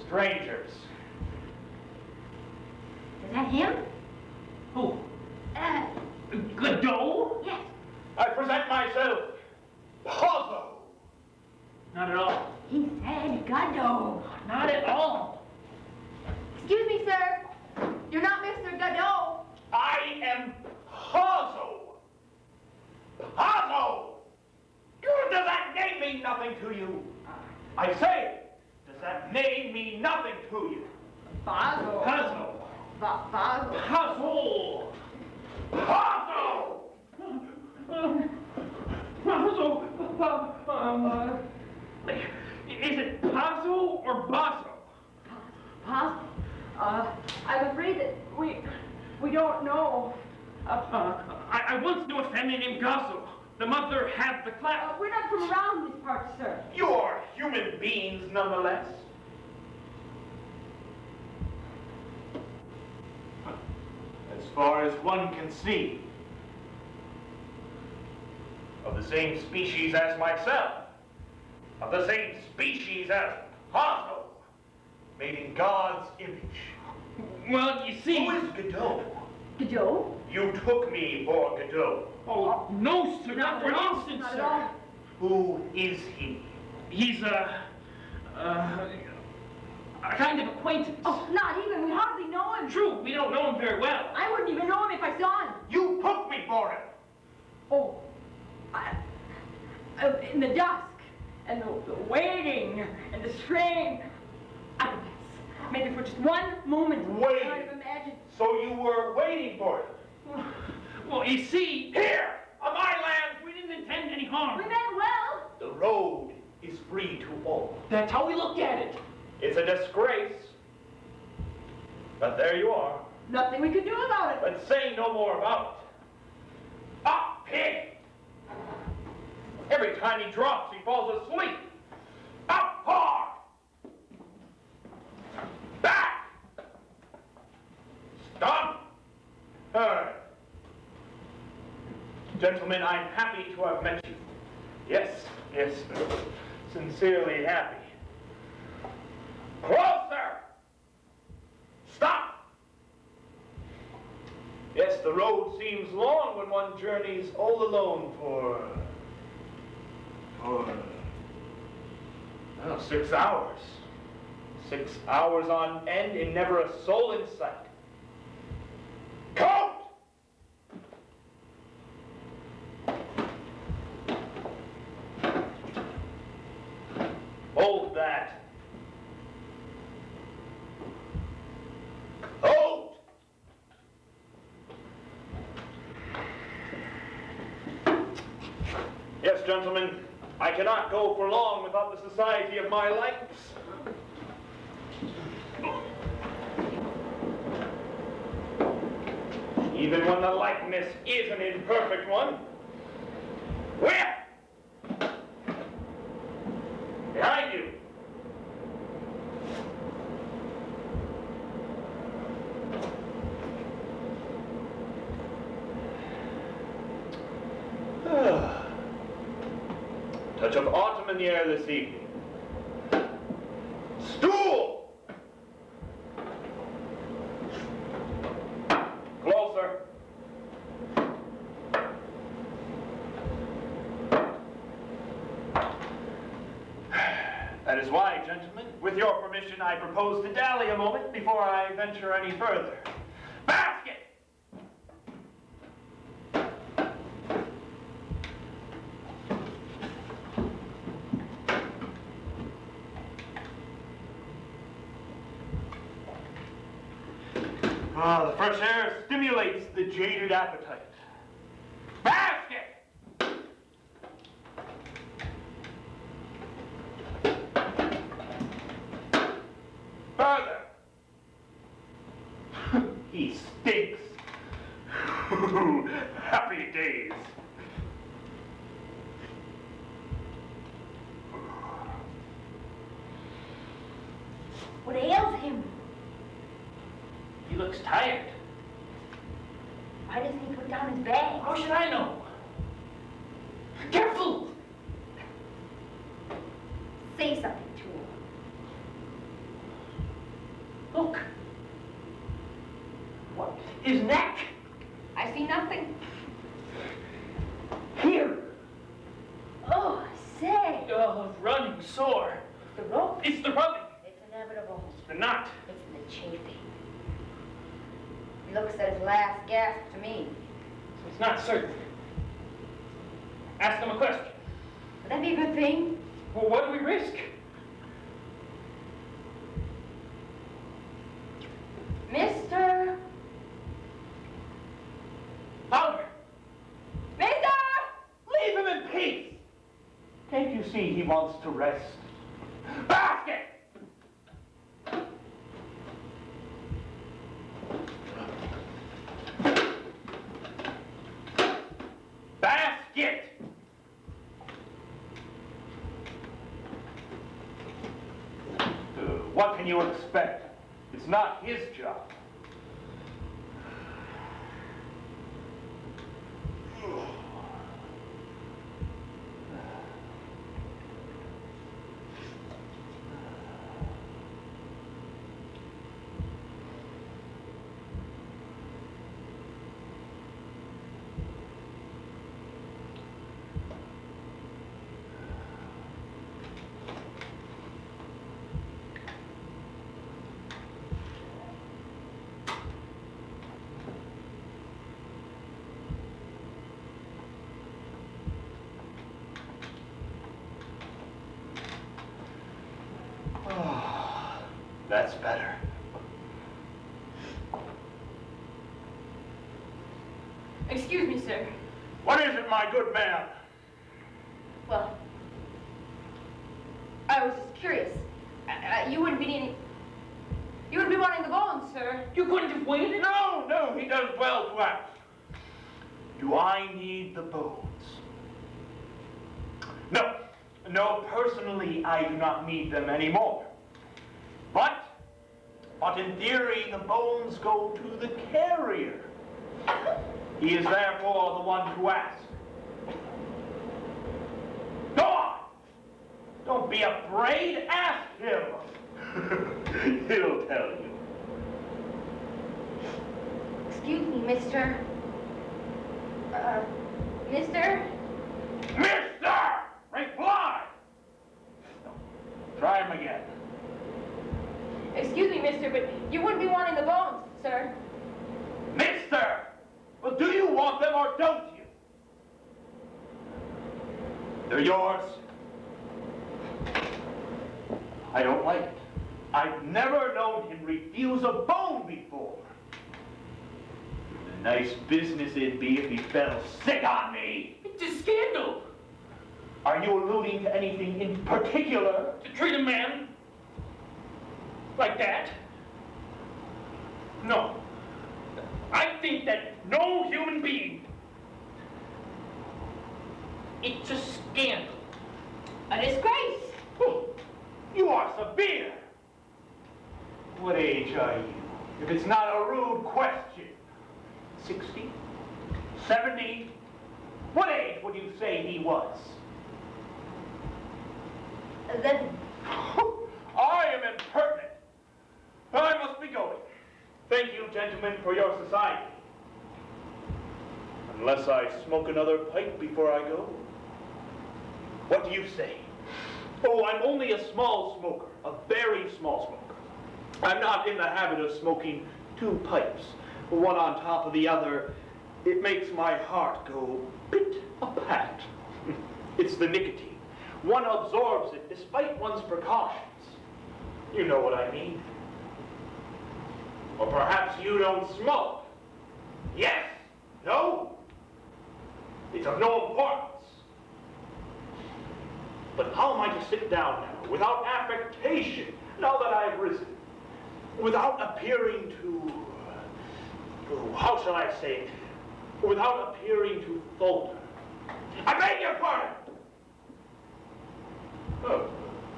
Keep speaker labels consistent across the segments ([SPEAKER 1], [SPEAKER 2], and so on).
[SPEAKER 1] strangers.
[SPEAKER 2] Is that him?
[SPEAKER 1] Who? Godot?
[SPEAKER 2] Yes.
[SPEAKER 1] I present myself, Puzzle. Not at all.
[SPEAKER 2] He said Godot.
[SPEAKER 1] Not at all.
[SPEAKER 2] Excuse me, sir. You're not Mr. Godot.
[SPEAKER 1] I am Puzzle. Puzzle! Does that name mean nothing to you? I say, does that name mean nothing to you?
[SPEAKER 2] Puzzle.
[SPEAKER 1] Puzzle.
[SPEAKER 2] Puzzle.
[SPEAKER 1] Puzzle. Puzzle. Puzzle. Is it Puzzle or Basso?
[SPEAKER 2] Puzzle? I'm afraid that we don't know.
[SPEAKER 1] I once knew a family named Gasso. The mother had the class.
[SPEAKER 2] We're not from around these parts, sir.
[SPEAKER 1] You are human beings, nonetheless. As far as one can see, of the same species as myself, of the same species as Puzzle, made in God's image. Well, you see... Who is Godot?
[SPEAKER 2] Godot?
[SPEAKER 1] You took me for Godot. Oh, no, sir, not for an instant,
[SPEAKER 2] not
[SPEAKER 1] sir.
[SPEAKER 2] at all.
[SPEAKER 1] Who is he? He's a kind of acquaintance.
[SPEAKER 2] Oh, not even. We hardly know him.
[SPEAKER 1] True, we don't know him very well.
[SPEAKER 2] I wouldn't even know him if I saw him.
[SPEAKER 1] You took me for him.
[SPEAKER 2] Oh, in the dusk, and the waiting, and the strain. I guess, maybe for just one moment.
[SPEAKER 1] Wait.
[SPEAKER 2] I could imagine.
[SPEAKER 1] So you were waiting for him? Well, you see, here, on my land, we didn't intend any harm.
[SPEAKER 2] We meant well.
[SPEAKER 1] The road is free to all. That's how we look at it. It's a disgrace. But there you are.
[SPEAKER 2] Nothing we could do about it.
[SPEAKER 1] But say no more about it. Up, pig! Every time he drops, he falls asleep. Up, paw! Back! Stop! Turn. Gentlemen, I'm happy to have met you. Yes, yes, sincerely happy. Closer! Stop! Yes, the road seems long when one journeys all alone for 6 hours. 6 hours on end and never a soul in sight. Coat! Hold that. Hold! Yes, gentlemen, I cannot go for long without the society of my likeness. Even when the likeness is an imperfect one. Where? Behind you. Touch of autumn in the air this evening. Stool! Closer. That is why, gentlemen, with your permission, I propose to dally a moment before I venture any further. Basket! The fresh air stimulates the jaded appetite. Basket! Further. He stinks. Happy days.
[SPEAKER 2] What ails him?
[SPEAKER 1] He looks tired.
[SPEAKER 2] Why doesn't he put down his bag?
[SPEAKER 1] How should I know? Careful!
[SPEAKER 2] Say something to him.
[SPEAKER 1] Look. What? His neck?
[SPEAKER 2] I see nothing.
[SPEAKER 1] Here.
[SPEAKER 2] Oh, say.
[SPEAKER 1] Oh, running sore.
[SPEAKER 2] The rope?
[SPEAKER 1] It's the rubbing.
[SPEAKER 2] It's inevitable.
[SPEAKER 1] It's the knot.
[SPEAKER 2] It's the chafing. He looks at his last gasp to me.
[SPEAKER 1] It's not certain. Ask him a question.
[SPEAKER 2] Would that be a good thing?
[SPEAKER 1] Well, what do we risk?
[SPEAKER 2] Mister!
[SPEAKER 1] Louder!
[SPEAKER 2] Mister!
[SPEAKER 1] Leave him in peace! Can't you see he wants to rest? Basket! Basket! What can you expect? It's not his job. That's better.
[SPEAKER 2] Excuse me, sir.
[SPEAKER 1] What is it, my good man?
[SPEAKER 2] Well, I was just curious. You wouldn't be needing... You wouldn't be wanting the bones, sir.
[SPEAKER 1] You couldn't have waited? No, he does well to ask. Do I need the bones? No, personally, I do not need them anymore. But in theory, the bones go to the carrier. He is therefore the one to ask. Go on! Don't be afraid, ask him. He'll tell you.
[SPEAKER 2] Excuse me, mister. Mister?
[SPEAKER 1] Mister! Reply! Try him again.
[SPEAKER 2] Excuse me, mister, but you wouldn't be wanting the bones, sir.
[SPEAKER 1] Mister! Well, do you want them or don't you? They're yours. I don't like it. I've never known him refuse a bone before. A nice business it'd be if he fell sick on me.
[SPEAKER 3] It's a scandal.
[SPEAKER 1] Are you alluding to anything in particular?
[SPEAKER 3] To treat a man like that? No. I think that no human being. It's a scandal.
[SPEAKER 2] A disgrace.
[SPEAKER 1] Oh, you are severe. What age are you? If it's not a rude question. 60? 70? What age would you say he was?
[SPEAKER 2] 11.
[SPEAKER 1] I am impertinent. I must be going. Thank you, gentlemen, for your society. Unless I smoke another pipe before I go. What do you say? Oh, I'm only a small smoker, a very small smoker. I'm not in the habit of smoking 2 pipes, one on top of the other. It makes my heart go pit-a-pat. It's the nicotine. One absorbs it despite one's precautions. You know what I mean. Or perhaps you don't smoke. Yes? No? It's of no importance. But how am I to sit down now, without affectation, now that I've risen? Without appearing to... how shall I say it? Without appearing to falter. I beg your pardon! Oh,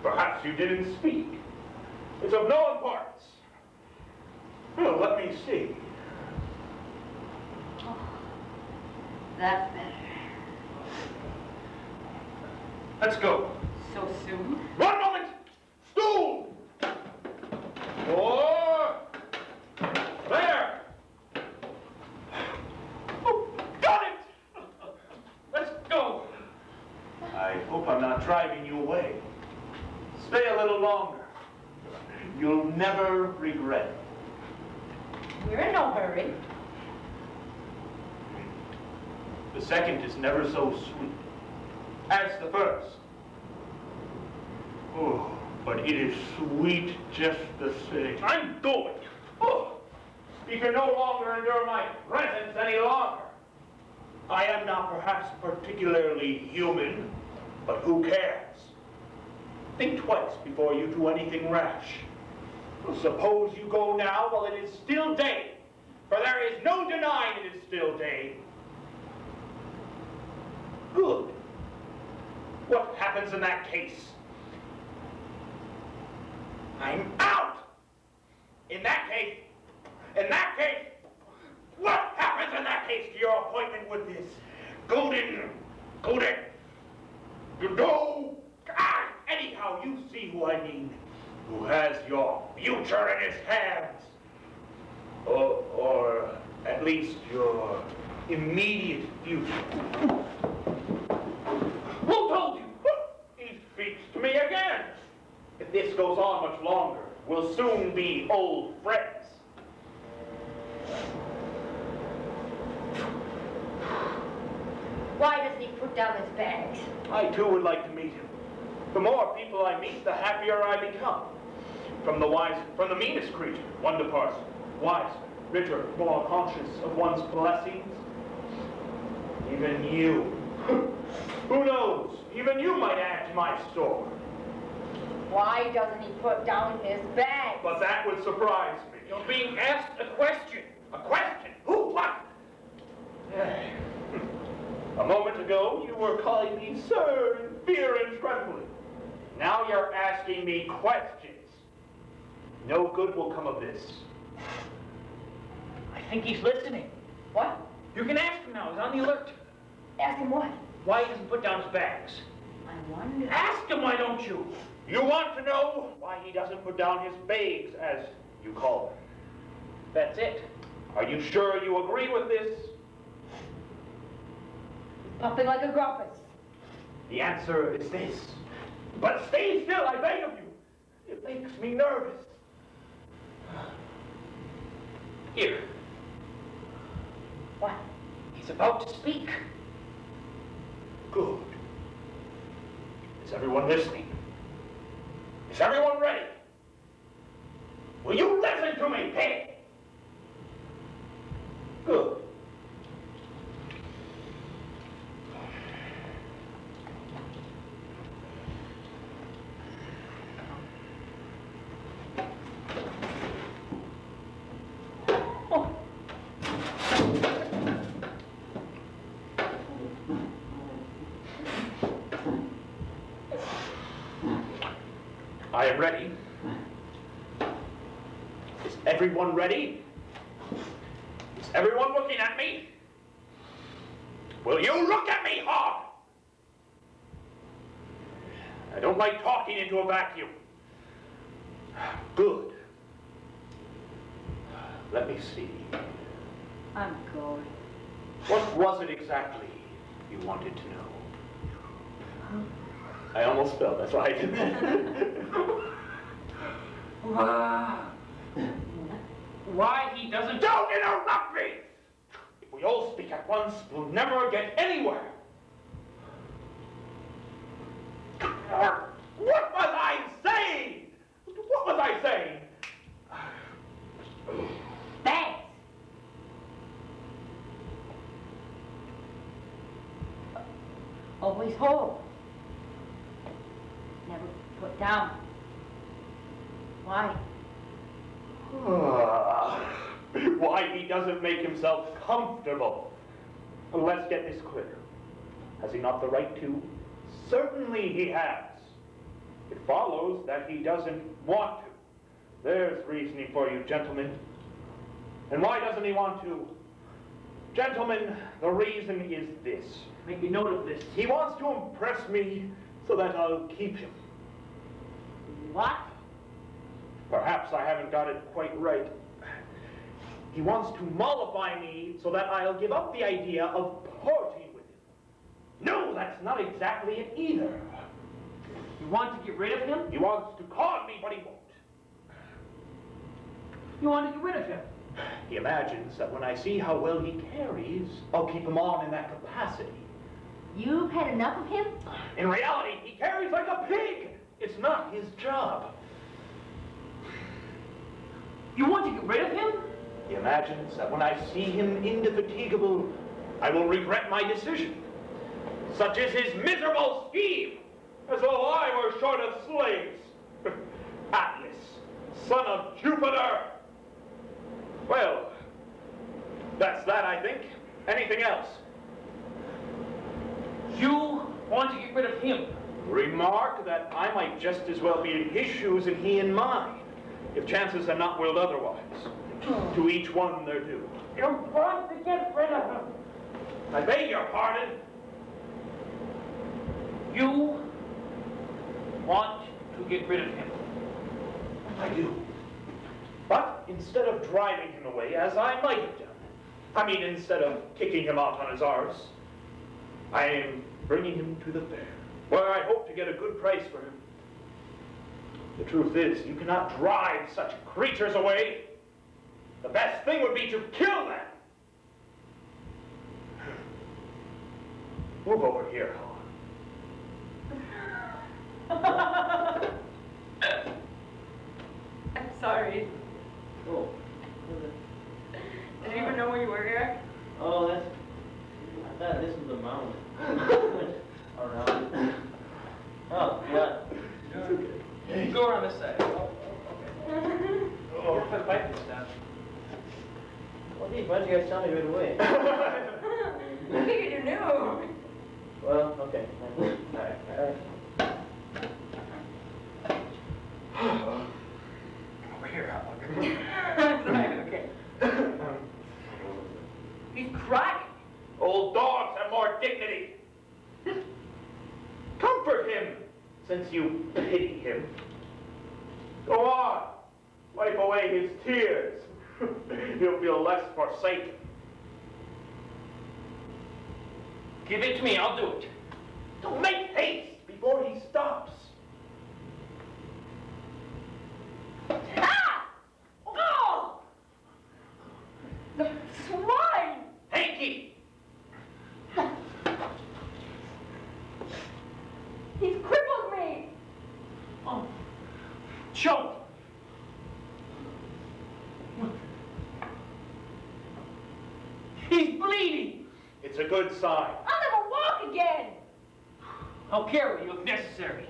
[SPEAKER 1] perhaps you didn't speak. It's of no importance. Well, let me see.
[SPEAKER 2] Oh, that's better.
[SPEAKER 1] Let's go.
[SPEAKER 2] So soon?
[SPEAKER 1] One moment! Stool! 4, never regret.
[SPEAKER 2] We're in no hurry.
[SPEAKER 1] The second is never so sweet as the first. Oh, but it is sweet just the same.
[SPEAKER 3] I'm going.
[SPEAKER 1] Oh, you can no longer endure my presence any longer. I am not perhaps particularly human, but who cares? Think twice before you do anything rash. Suppose you go now while it is still day, for there is no denying it is still day. Good. What happens in that case? I'm out! In that case, what happens in that case to your appointment with this Godot? Anyhow, you see who I mean, who has your future in his hands. Or at least your immediate future. Who told you? He speaks to me again. If this goes on much longer, we'll soon be old friends.
[SPEAKER 2] Why doesn't he put down his bags?
[SPEAKER 1] I too would like to meet him. The more people I meet, the happier I become. From the meanest creature, one departs wiser, richer, more conscious of one's blessings. Even you. Who knows? Even you might add to my store.
[SPEAKER 2] Why doesn't he put down his bags?
[SPEAKER 1] But that would surprise me.
[SPEAKER 3] You're being asked a question.
[SPEAKER 1] A question? Who? What? A moment ago, you were calling me sir in fear and trembling. Now you're asking me questions. No good will come of this.
[SPEAKER 3] I think he's listening.
[SPEAKER 2] What?
[SPEAKER 3] You can ask him now. He's on the alert.
[SPEAKER 2] Ask him what?
[SPEAKER 3] Why he doesn't put down his bags?
[SPEAKER 2] I wonder.
[SPEAKER 3] Ask him, why don't you?
[SPEAKER 1] You want to know why he doesn't put down his bags, as you call them?
[SPEAKER 3] That's it.
[SPEAKER 1] Are you sure you agree with this?
[SPEAKER 2] Puffing like a grumpus.
[SPEAKER 1] The answer is this. But stay still, I beg of you. It makes me nervous.
[SPEAKER 3] Here.
[SPEAKER 2] What?
[SPEAKER 3] He's about to speak.
[SPEAKER 1] Good. Is everyone listening? Is everyone ready? Will you listen to me, pig? Good. I am ready. Is everyone ready? Is everyone looking at me? Will you look at me hard? I don't like talking into a vacuum. Good. Let me see.
[SPEAKER 2] I'm going.
[SPEAKER 1] What was it exactly you wanted to know? I almost fell, that's why I did
[SPEAKER 3] Why he doesn't...
[SPEAKER 1] Don't interrupt me! If we all speak at once, we'll never get anywhere. What was I saying? What was I saying?
[SPEAKER 2] Bags. Always whole. Never put down. Why?
[SPEAKER 1] Why he doesn't make himself comfortable. Let's get this clear. Has he not the right to? Certainly he has. It follows that he doesn't want to. There's reasoning for you, gentlemen. And why doesn't he want to? Gentlemen, the reason is this.
[SPEAKER 3] Make me note of this.
[SPEAKER 1] He wants to impress me so that I'll keep him.
[SPEAKER 2] What?
[SPEAKER 1] Perhaps I haven't got it quite right. He wants to mollify me so that I'll give up the idea of parting with him. No, that's not exactly it either.
[SPEAKER 3] You want to get rid of him?
[SPEAKER 1] He wants to con me, but he won't.
[SPEAKER 2] You want to get rid of him?
[SPEAKER 1] He imagines that when I see how well he carries, I'll keep him on in that capacity.
[SPEAKER 4] You've had enough of him?
[SPEAKER 1] In reality, he carries like a pig. It's not his job.
[SPEAKER 2] You want to get rid of him?
[SPEAKER 1] He imagines that when I see him indefatigable, I will regret my decision. Such is his miserable scheme, as though I were short of slaves. Atlas, son of Jupiter. Well, that's that, I think. Anything else?
[SPEAKER 3] You want to get rid of him?
[SPEAKER 1] Remark that I might just as well be in his shoes and he in mine, if chances have not willed otherwise. To each one their due.
[SPEAKER 2] You want to get rid of him?
[SPEAKER 1] I beg your pardon.
[SPEAKER 3] You want to get rid of him?
[SPEAKER 1] I do. But instead of driving him away, as I might have done, instead of kicking him out on his arse, I am bringing him to the fair, where I hope to get a good price for him. The truth is, you cannot drive such creatures away. The best thing would be to kill them. Move over here, Helen.
[SPEAKER 2] I'm sorry.
[SPEAKER 5] Oh.
[SPEAKER 2] Did you even know where you were here?
[SPEAKER 5] Oh, that's... I thought this was a mountain. Around. Oh, what?
[SPEAKER 3] Go around this side. Oh, okay.
[SPEAKER 1] Oh.
[SPEAKER 3] Put the pipe down.
[SPEAKER 5] Well, gee, why didn't you guys tell me right away?
[SPEAKER 2] I figured you knew.
[SPEAKER 5] Well, okay.
[SPEAKER 3] Over here,
[SPEAKER 2] Sorry, okay. He's crying.
[SPEAKER 1] Old dogs have more dignity. Comfort him, since you pity him. Go on, wipe away his tears. He'll feel less forsaken.
[SPEAKER 3] Give it to me, I'll do it.
[SPEAKER 1] Don't make haste before he stops.
[SPEAKER 2] Ah! Oh! The swine!
[SPEAKER 1] Hanky!
[SPEAKER 2] He's crippled me!
[SPEAKER 3] Oh. Choke. He's bleeding.
[SPEAKER 1] It's a good sign.
[SPEAKER 2] I'll never walk again!
[SPEAKER 3] I'll carry you if necessary.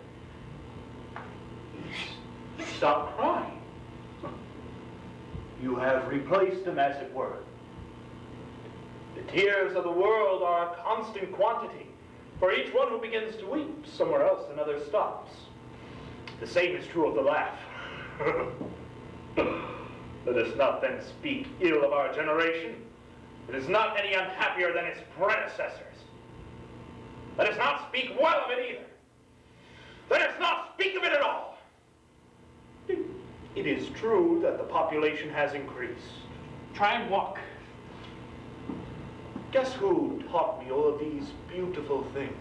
[SPEAKER 1] Stop crying. You have replaced him, as it were. The tears of the world are a constant quantity. For each one who begins to weep, somewhere else another stops. The same is true of the laugh. Let us not then speak ill of our generation. It is not any unhappier than its predecessors. Let us not speak well of it either. Let us not speak of it at all. It is true that the population has increased.
[SPEAKER 3] Try and walk.
[SPEAKER 1] Guess who taught me all of these beautiful things?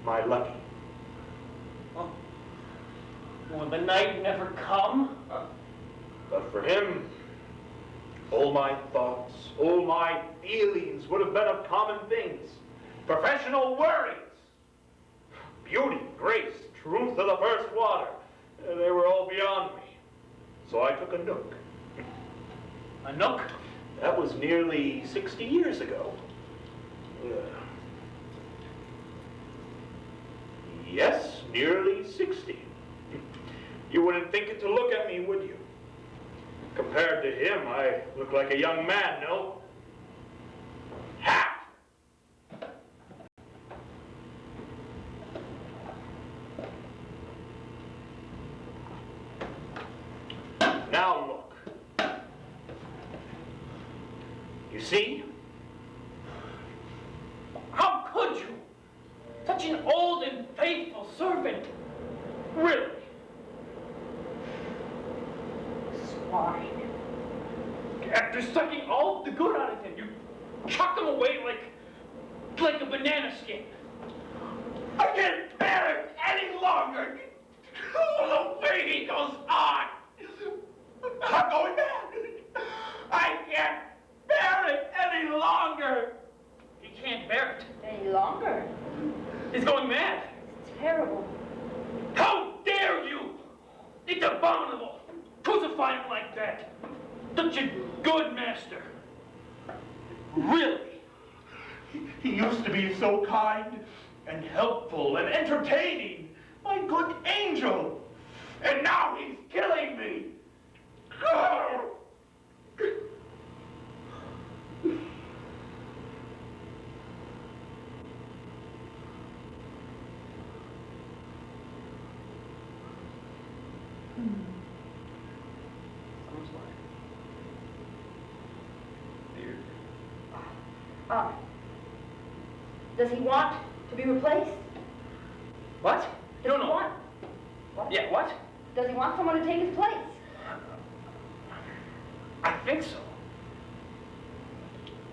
[SPEAKER 1] My Lucky.
[SPEAKER 3] Oh. Will the night never come?
[SPEAKER 1] But for him, all my thoughts, all my feelings would have been of common things. Professional worries. Beauty, grace, truth of the first water. They were all beyond me. So I took a nook.
[SPEAKER 3] A nook?
[SPEAKER 1] That was nearly 60 years ago. Yes, nearly 60. You wouldn't think it to look at me, would you? Compared to him, I look like a young man, no? Ha! Now look. You see?
[SPEAKER 3] How could you? Such an old and faithful servant. Really?
[SPEAKER 2] Swine.
[SPEAKER 3] After sucking all the good out of him, you chucked him away like a banana skin.
[SPEAKER 1] I can't bear it any longer used to be so kind and helpful and entertaining, my good angel. And now he's killing me.
[SPEAKER 4] Does he want to be replaced?
[SPEAKER 3] What?
[SPEAKER 4] Does he want? What?
[SPEAKER 3] Yeah, what?
[SPEAKER 4] Does he want someone to take his place?
[SPEAKER 3] I think so.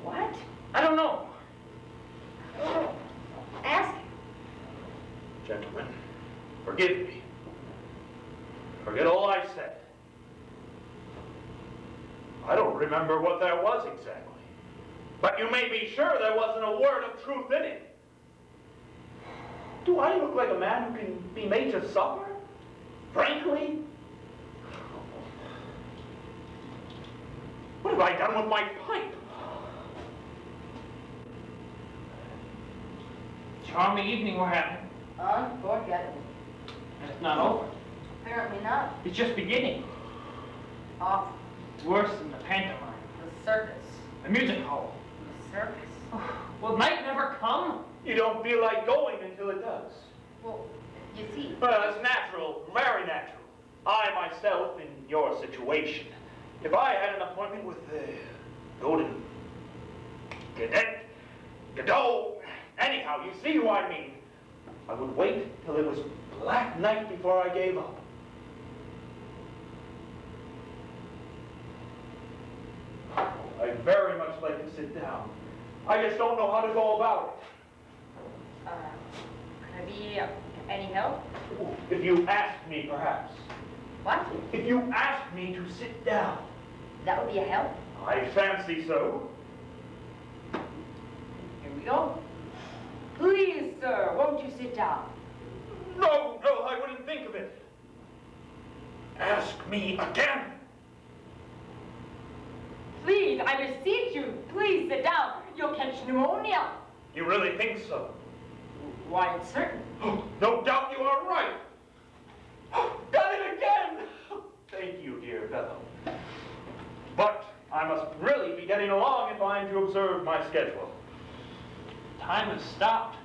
[SPEAKER 4] What?
[SPEAKER 3] I don't know.
[SPEAKER 4] Oh, ask him.
[SPEAKER 1] Gentlemen, forgive me. Forget all I said. I don't remember what that was exactly. But you may be sure there wasn't a word of truth in it. Do I look like a man who can be made to suffer? Frankly? What have I done with my pipe?
[SPEAKER 3] Charming evening we're having.
[SPEAKER 4] Unforgettable.
[SPEAKER 3] And it's not over.
[SPEAKER 4] Apparently not.
[SPEAKER 3] It's just beginning.
[SPEAKER 4] Awful.
[SPEAKER 3] It's worse than the pantomime.
[SPEAKER 4] The circus.
[SPEAKER 3] The music hall.
[SPEAKER 4] The circus.
[SPEAKER 3] Will night never come?
[SPEAKER 1] You don't feel like going until it does.
[SPEAKER 4] Well, you see.
[SPEAKER 1] Well, that's natural, very natural. I myself, in your situation, if I had an appointment with Golden Godot, anyhow, you see who I mean, I would wait till it was black night before I gave up. I'd very much like to sit down. I just don't know how to go about
[SPEAKER 4] Could I be any help?
[SPEAKER 1] it. If you asked me, perhaps.
[SPEAKER 4] What?
[SPEAKER 1] If you asked me to sit down.
[SPEAKER 4] That would be a help.
[SPEAKER 1] I fancy so.
[SPEAKER 4] Here we go. Please, sir, won't you sit down?
[SPEAKER 1] No, I wouldn't think of it. Ask me again.
[SPEAKER 2] Please, I beseech you, please sit down. You'll catch pneumonia.
[SPEAKER 1] You really think so?
[SPEAKER 2] Why, it's certain.
[SPEAKER 1] No doubt you are right. Done it again. Thank you, dear fellow. But I must really be getting along if I am to observe my schedule.
[SPEAKER 3] Time has stopped.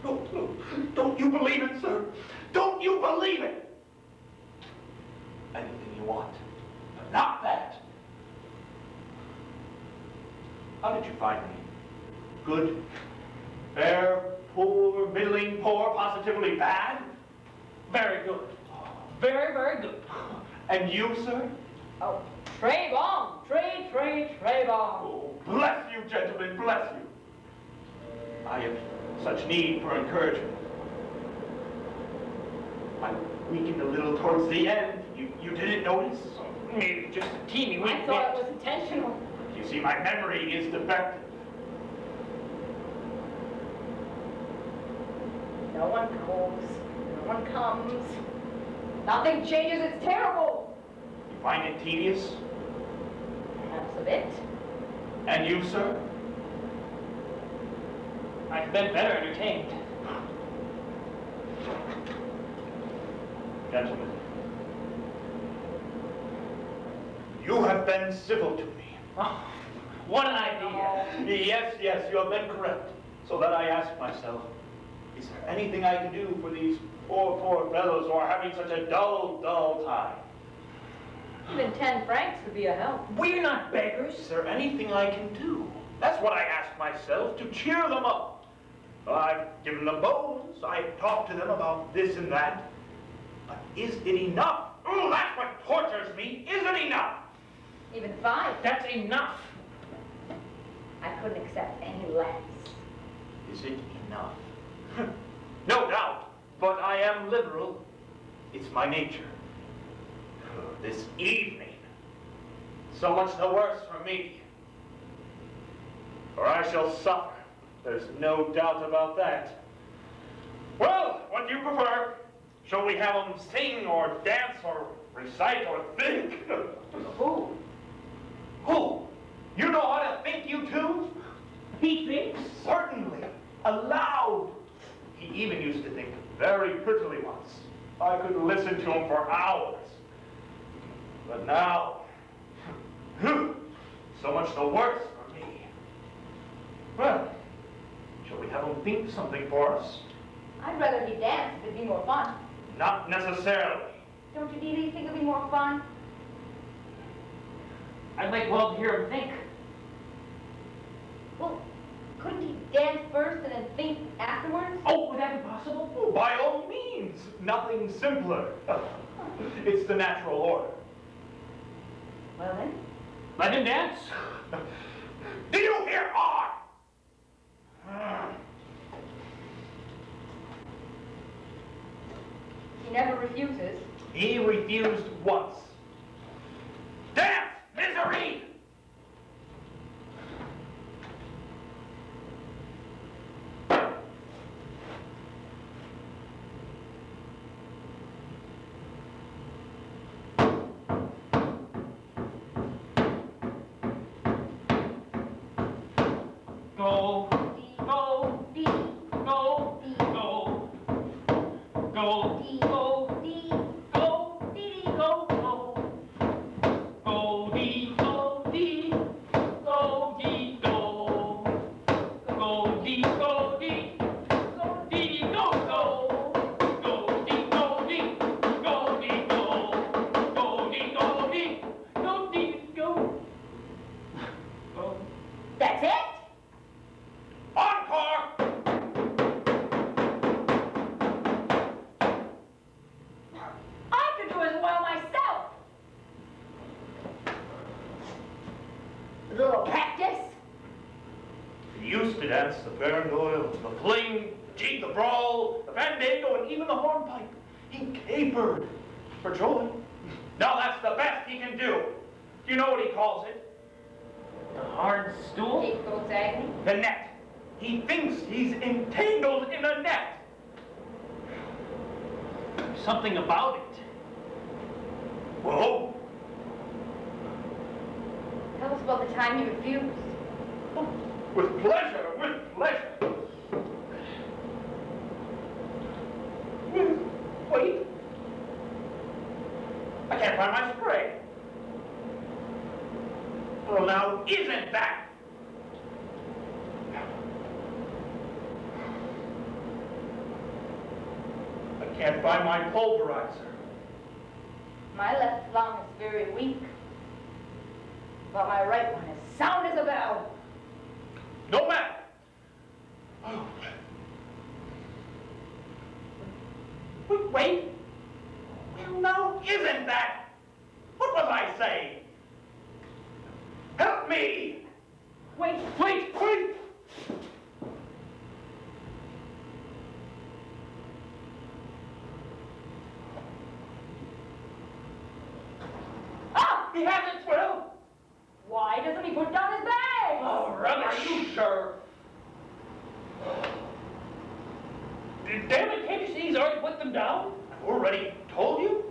[SPEAKER 1] No, don't you believe it, sir? Don't you believe it? Anything you want, but not that. How did you find me? Good, fair, poor, middling, poor, positively bad?
[SPEAKER 3] Very good. Very, very good.
[SPEAKER 1] And you, sir?
[SPEAKER 2] Oh, très bon. Très bon.
[SPEAKER 1] Oh, bless you, gentlemen, bless you. I have such need for encouragement. I weakened a little towards the end. You didn't notice?
[SPEAKER 3] Maybe just a teeny
[SPEAKER 2] I
[SPEAKER 3] weak
[SPEAKER 2] thought it
[SPEAKER 3] bit.
[SPEAKER 2] was intentional.
[SPEAKER 1] You see, my memory is defective.
[SPEAKER 2] No one goes. No one comes. Nothing changes. It's terrible.
[SPEAKER 1] You find it tedious?
[SPEAKER 2] Perhaps a bit.
[SPEAKER 1] And you, sir?
[SPEAKER 3] I've been better entertained.
[SPEAKER 1] Gentlemen, you have been civil to me.
[SPEAKER 3] Oh, what an idea.
[SPEAKER 1] Yes, you have been correct. So that I ask myself, is there anything I can do for these poor fellows who are having such a dull time?
[SPEAKER 2] Even 10 francs would be a help.
[SPEAKER 3] We're not beggars.
[SPEAKER 1] Is there anything I can do? That's what I ask myself, to cheer them up. I've given them bones, I've talked to them about this and that. But is it enough? Oh, that's what tortures me. Is it enough?
[SPEAKER 2] Even 5.
[SPEAKER 3] That's enough.
[SPEAKER 4] I couldn't accept any less.
[SPEAKER 1] Is it enough? No doubt, but I am liberal. It's my nature. This evening, so much the worse for me. For I shall suffer. There's no doubt about that. Well, what do you prefer? Shall we have them sing or dance or recite or think?
[SPEAKER 2] Who?
[SPEAKER 1] Who? You know how to think, you two?
[SPEAKER 3] He thinks?
[SPEAKER 1] Certainly. Aloud. He even used to think very prettily once. I could listen to him for hours. But now, so much the worse for me. Well, shall we have him think something for us?
[SPEAKER 6] I'd rather he danced. It'd be more fun.
[SPEAKER 1] Not necessarily.
[SPEAKER 6] Don't you really think it'd be more fun?
[SPEAKER 3] I'd like well to hear him think.
[SPEAKER 6] Well, couldn't he dance first and then think afterwards?
[SPEAKER 3] Oh, would that be possible?
[SPEAKER 1] Oh, by all means. Nothing simpler. It's the natural order.
[SPEAKER 6] Well then.
[SPEAKER 3] Let him dance.
[SPEAKER 1] Do you hear on?
[SPEAKER 6] He never refuses.
[SPEAKER 1] He refused once. Dance, misery!
[SPEAKER 3] Go, go,
[SPEAKER 6] D,
[SPEAKER 3] go,
[SPEAKER 6] D,
[SPEAKER 3] go, go,
[SPEAKER 6] D,
[SPEAKER 3] go,
[SPEAKER 6] D,
[SPEAKER 3] go,
[SPEAKER 6] D,
[SPEAKER 3] go, go. Go, dee, go, dee, go, dee, go. Go, dee, go, dee, go, dee, go, go. Go, dee, go, dee, go, dee, go. Go, dee, go, dee, go, dee, go. Go.
[SPEAKER 6] That's it?
[SPEAKER 1] Encore!
[SPEAKER 2] I could do as well myself.
[SPEAKER 6] A little practice?
[SPEAKER 1] He used to dance the farandole, the fling, the jig, the brawl, the fandango, and even the hornpipe. He capered for joy. Now that's the best he can do. Do you know what he calls it?
[SPEAKER 3] The hard stool?
[SPEAKER 6] Scapegoat's agony?
[SPEAKER 1] The net. He thinks he's entangled in a net.
[SPEAKER 3] Something about it.
[SPEAKER 1] Whoa.
[SPEAKER 6] Tell us about the time you refused.
[SPEAKER 1] With pleasure, with pleasure. Wait. I can't find my spray. Well, now, isn't that? I can't find my pulverizer.
[SPEAKER 6] My left lung is very weak, but my right one is sound as a bell.
[SPEAKER 1] No matter. Oh. Wait. Well, now, isn't that? What was I saying? Help me!
[SPEAKER 3] Wait.
[SPEAKER 2] Ah!
[SPEAKER 3] He has it, well.
[SPEAKER 2] Why doesn't he put down his bag?
[SPEAKER 3] Oh, rubbish.
[SPEAKER 1] Are you sure?
[SPEAKER 3] Damn it, can't you see he's already put them down?
[SPEAKER 1] I've already told you?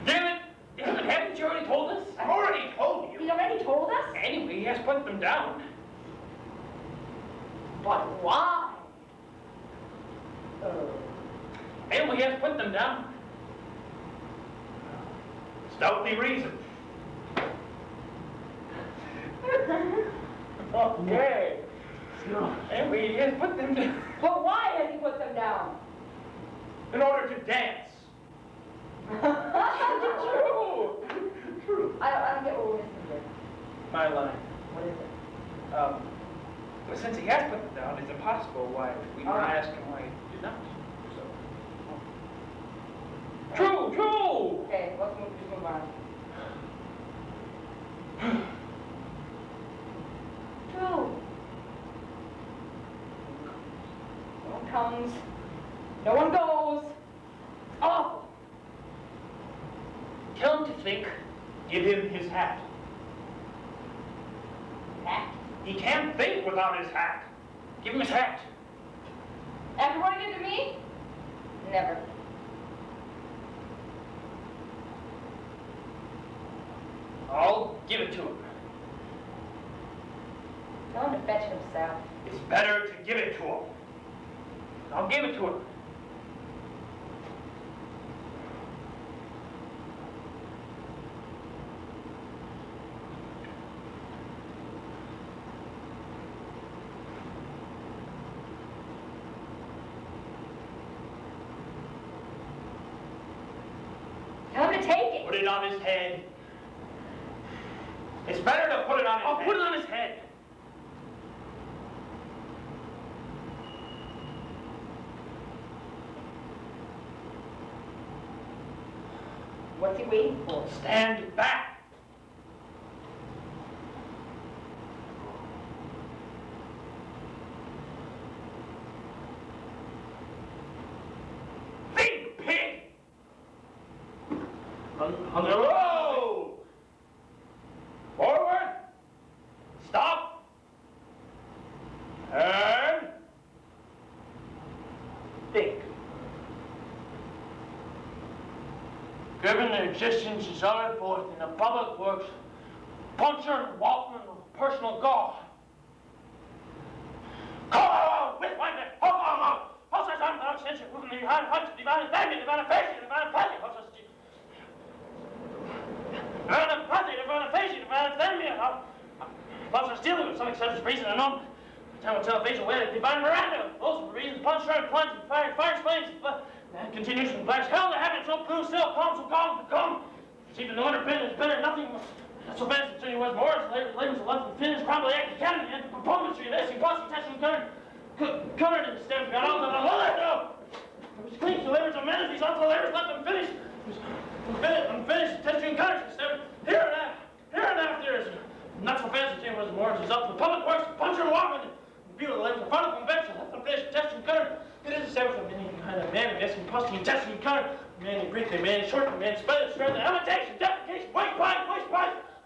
[SPEAKER 3] Damn it! Haven't you already told us?
[SPEAKER 1] I've already told you.
[SPEAKER 2] He's already told us?
[SPEAKER 3] Anyway, he has put them down.
[SPEAKER 2] But why?
[SPEAKER 3] Anyway, he has put them down.
[SPEAKER 1] Stoutly reasoned.
[SPEAKER 3] Okay. Anyway, he has put them down.
[SPEAKER 2] But why has he put them down?
[SPEAKER 1] In order to dance.
[SPEAKER 3] True.
[SPEAKER 6] I don't get what we're missing here.
[SPEAKER 3] My line.
[SPEAKER 6] What is it?
[SPEAKER 3] Well, since he has put them down, it's impossible why we
[SPEAKER 6] All
[SPEAKER 3] don't
[SPEAKER 6] right.
[SPEAKER 3] ask him why he did not. So. True.
[SPEAKER 6] Okay, let's move on. True. No one comes. No one goes. It's awful.
[SPEAKER 3] Tell him to think.
[SPEAKER 1] Give him his hat.
[SPEAKER 6] Hat.
[SPEAKER 1] He can't think without his hat.
[SPEAKER 3] Give him his hat.
[SPEAKER 6] After what he did to me? Never.
[SPEAKER 3] I'll give it to him.
[SPEAKER 6] Tell him to fetch it himself.
[SPEAKER 1] It's better to give it to him.
[SPEAKER 3] I'll give it to him.
[SPEAKER 6] Tell him to take it.
[SPEAKER 1] Put it on his head. It's better to put it on his
[SPEAKER 3] I'll
[SPEAKER 1] head.
[SPEAKER 3] put it on his head.
[SPEAKER 6] What's he waiting for?
[SPEAKER 1] Stand back. Think, pig!
[SPEAKER 3] On the
[SPEAKER 1] Whoa! Forward. Stop. Turn. Think.
[SPEAKER 3] Given the existence is uttered forth in the public works, puncture and walkman of personal God. Come on, with my neck, hold on, also I'm not extension, moving the divine punch, divine family, divine affection, divine family, also divine family, divine affection, divine family, also stealing with some exceptions, reason unknown. Time will tell facial way, divine Miranda, also for reasons, punch, turn, plunge, and fire flames, and continues from black hell to heaven, so blue, still calm, so calm, to come. See the no underpin is better, nothing so bad as any was more, labors of left and finish, probably act academy, and the performance of this, impossible testing, colored in the stem, got all the no. It was clean, so labors of men, these also labors left unfinished. Unfinished, testing colors, here and after is not so fast as it was more, it's up to the public works, puncher and walkman, view of the labors of final convention, left unfinished, testing color. It is established of any kind of man, guessing, posting, testing, color, man in Greek, man short, man spell, strength, imitation, defecation, waste pipe,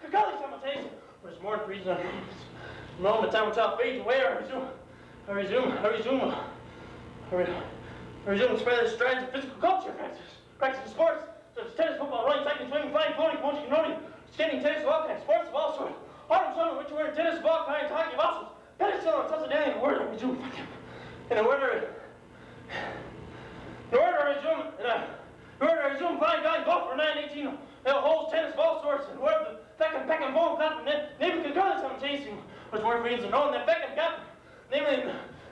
[SPEAKER 3] caculli simultation. There's more to reason. The moment time will tell fades away, I resume spread the strides of physical culture practice of sports, such as tennis, football, running, cycling, swimming, flying, floating, punching, running, skating, tennis of all kinds, sports of all sorts, autumn, summer, winter, winter, tennis of all kinds, hockey of all sorts, penicillin, subsidiary, word, I resume, in a word, in order to resume flying, guy, golf for 9-18 holes, tennis of all sorts, and where the peck and bone clap, and then maybe could go some chasing was more reasons known that peck and gap, namely, in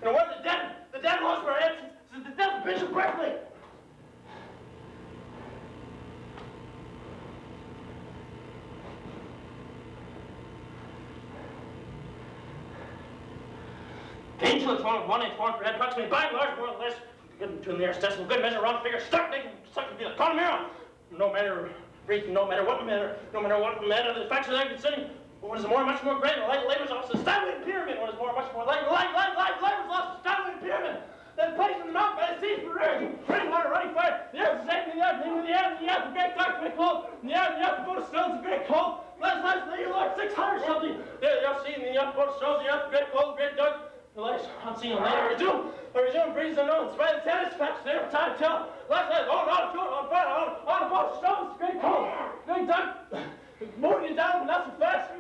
[SPEAKER 3] a word, the dead was for absence, the death of Bishop Berkeley. The intellects one inch one per head, approximately by and large, more or less, good to the nearest decimal, good measure, round figure, stuck to be the Connemara. No matter what matter, the facts of that concerning what is much more great, like labor's off the Steinway pyramid, what is much more like labor's off the Steinway pyramid, then placed in the mouth by the seas for running water, running fire, the earth is acting the earth, namely the air, the great dark, great cold, the air, the boat of stones, the great cold, last, the Lord, 600 something, there, you'll see in the earth, boat of stones, the earth, great cold, great dark, the lights, unseen and later, resume, breeze unknown, spread the tennis patch, there, time to tell, last night, on fire, on a boat of stones, great cold, great dark, moving it down, not so fast,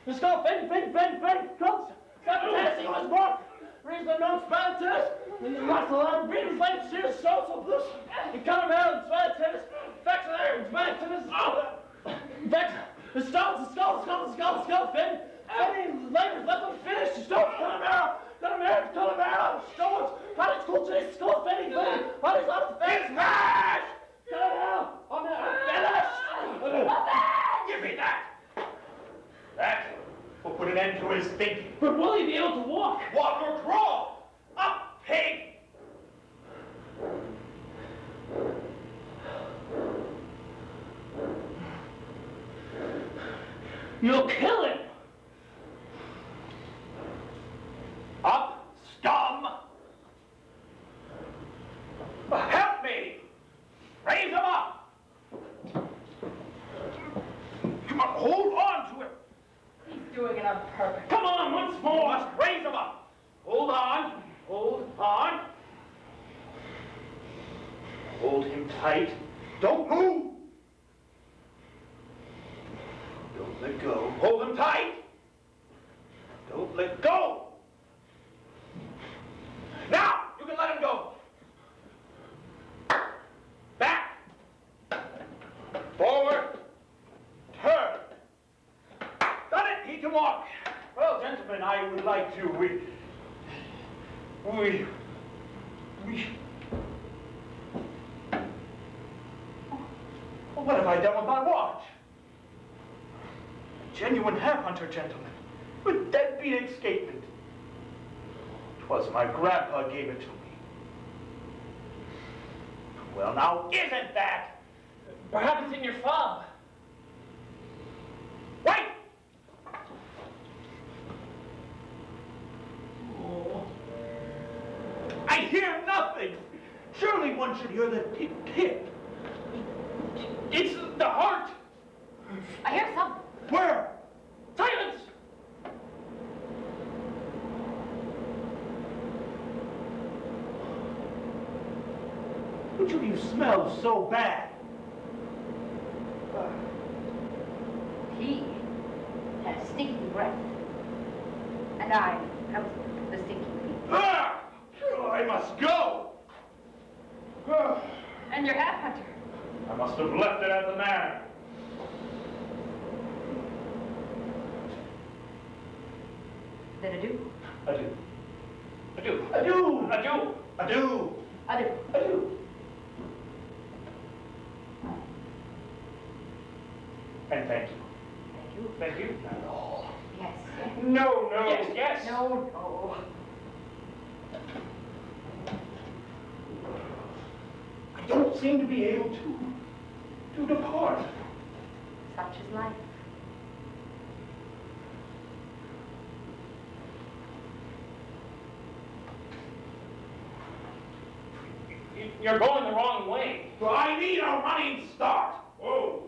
[SPEAKER 3] the skull, fading, cold, got the tennis, he was born, reason unknown, spread the tennis, and the lost the line, breathing flame, serious, so blue, and color mail, spread the tennis, facts of there, spread the tennis, facts, the skull, fading, labors, left unfinished, the stones, color marrow, stones, cottage school chase, skull, fading, bodies off the face, smash! Color marrow, on the finish!
[SPEAKER 1] Give me that! That will put an end to his thinking.
[SPEAKER 3] But will he be able to walk?
[SPEAKER 1] Walk or crawl! Up, pig!
[SPEAKER 3] You'll kill him!
[SPEAKER 1] Up, scum! Help me! Raise him up! Come on, hold on to him!
[SPEAKER 6] He's doing it on purpose.
[SPEAKER 3] Come on, once more!
[SPEAKER 1] Must raise him up! Hold on! Hold him tight. Don't move! Don't let go. Hold him tight! Don't let go! Now, you can let him go. Back. Forward. Turn. Done it, he can walk. Well, gentlemen, I would like to, What have I done with my watch? A genuine ham hunter, gentlemen, with deadbeat escapement. 'Twas my grandpa gave it to me. Well, now, isn't that?
[SPEAKER 3] Perhaps it's in your fob.
[SPEAKER 1] Wait!
[SPEAKER 3] Oh.
[SPEAKER 1] I hear nothing. Surely one should hear the tick-tick. It's the heart.
[SPEAKER 6] I hear something.
[SPEAKER 1] Where?
[SPEAKER 3] Silence!
[SPEAKER 1] What do you smell so bad?
[SPEAKER 6] He has stinky breath. And I have the stinky feet.
[SPEAKER 1] Ah! I must go.
[SPEAKER 6] And your hat hunter.
[SPEAKER 1] I must have left it at the manor.
[SPEAKER 6] Then adieu.
[SPEAKER 1] Adieu.
[SPEAKER 3] Adieu.
[SPEAKER 1] Adieu.
[SPEAKER 3] Adieu.
[SPEAKER 1] Adieu.
[SPEAKER 6] Adieu.
[SPEAKER 1] Adieu. And thank you.
[SPEAKER 6] Thank you.
[SPEAKER 3] Thank you.
[SPEAKER 6] Yes.
[SPEAKER 1] No, no.
[SPEAKER 3] Yes, yes.
[SPEAKER 6] No, no.
[SPEAKER 1] I don't seem to be able to depart.
[SPEAKER 6] Such is life.
[SPEAKER 3] You're going the wrong way.
[SPEAKER 1] So I need a running start. Oh.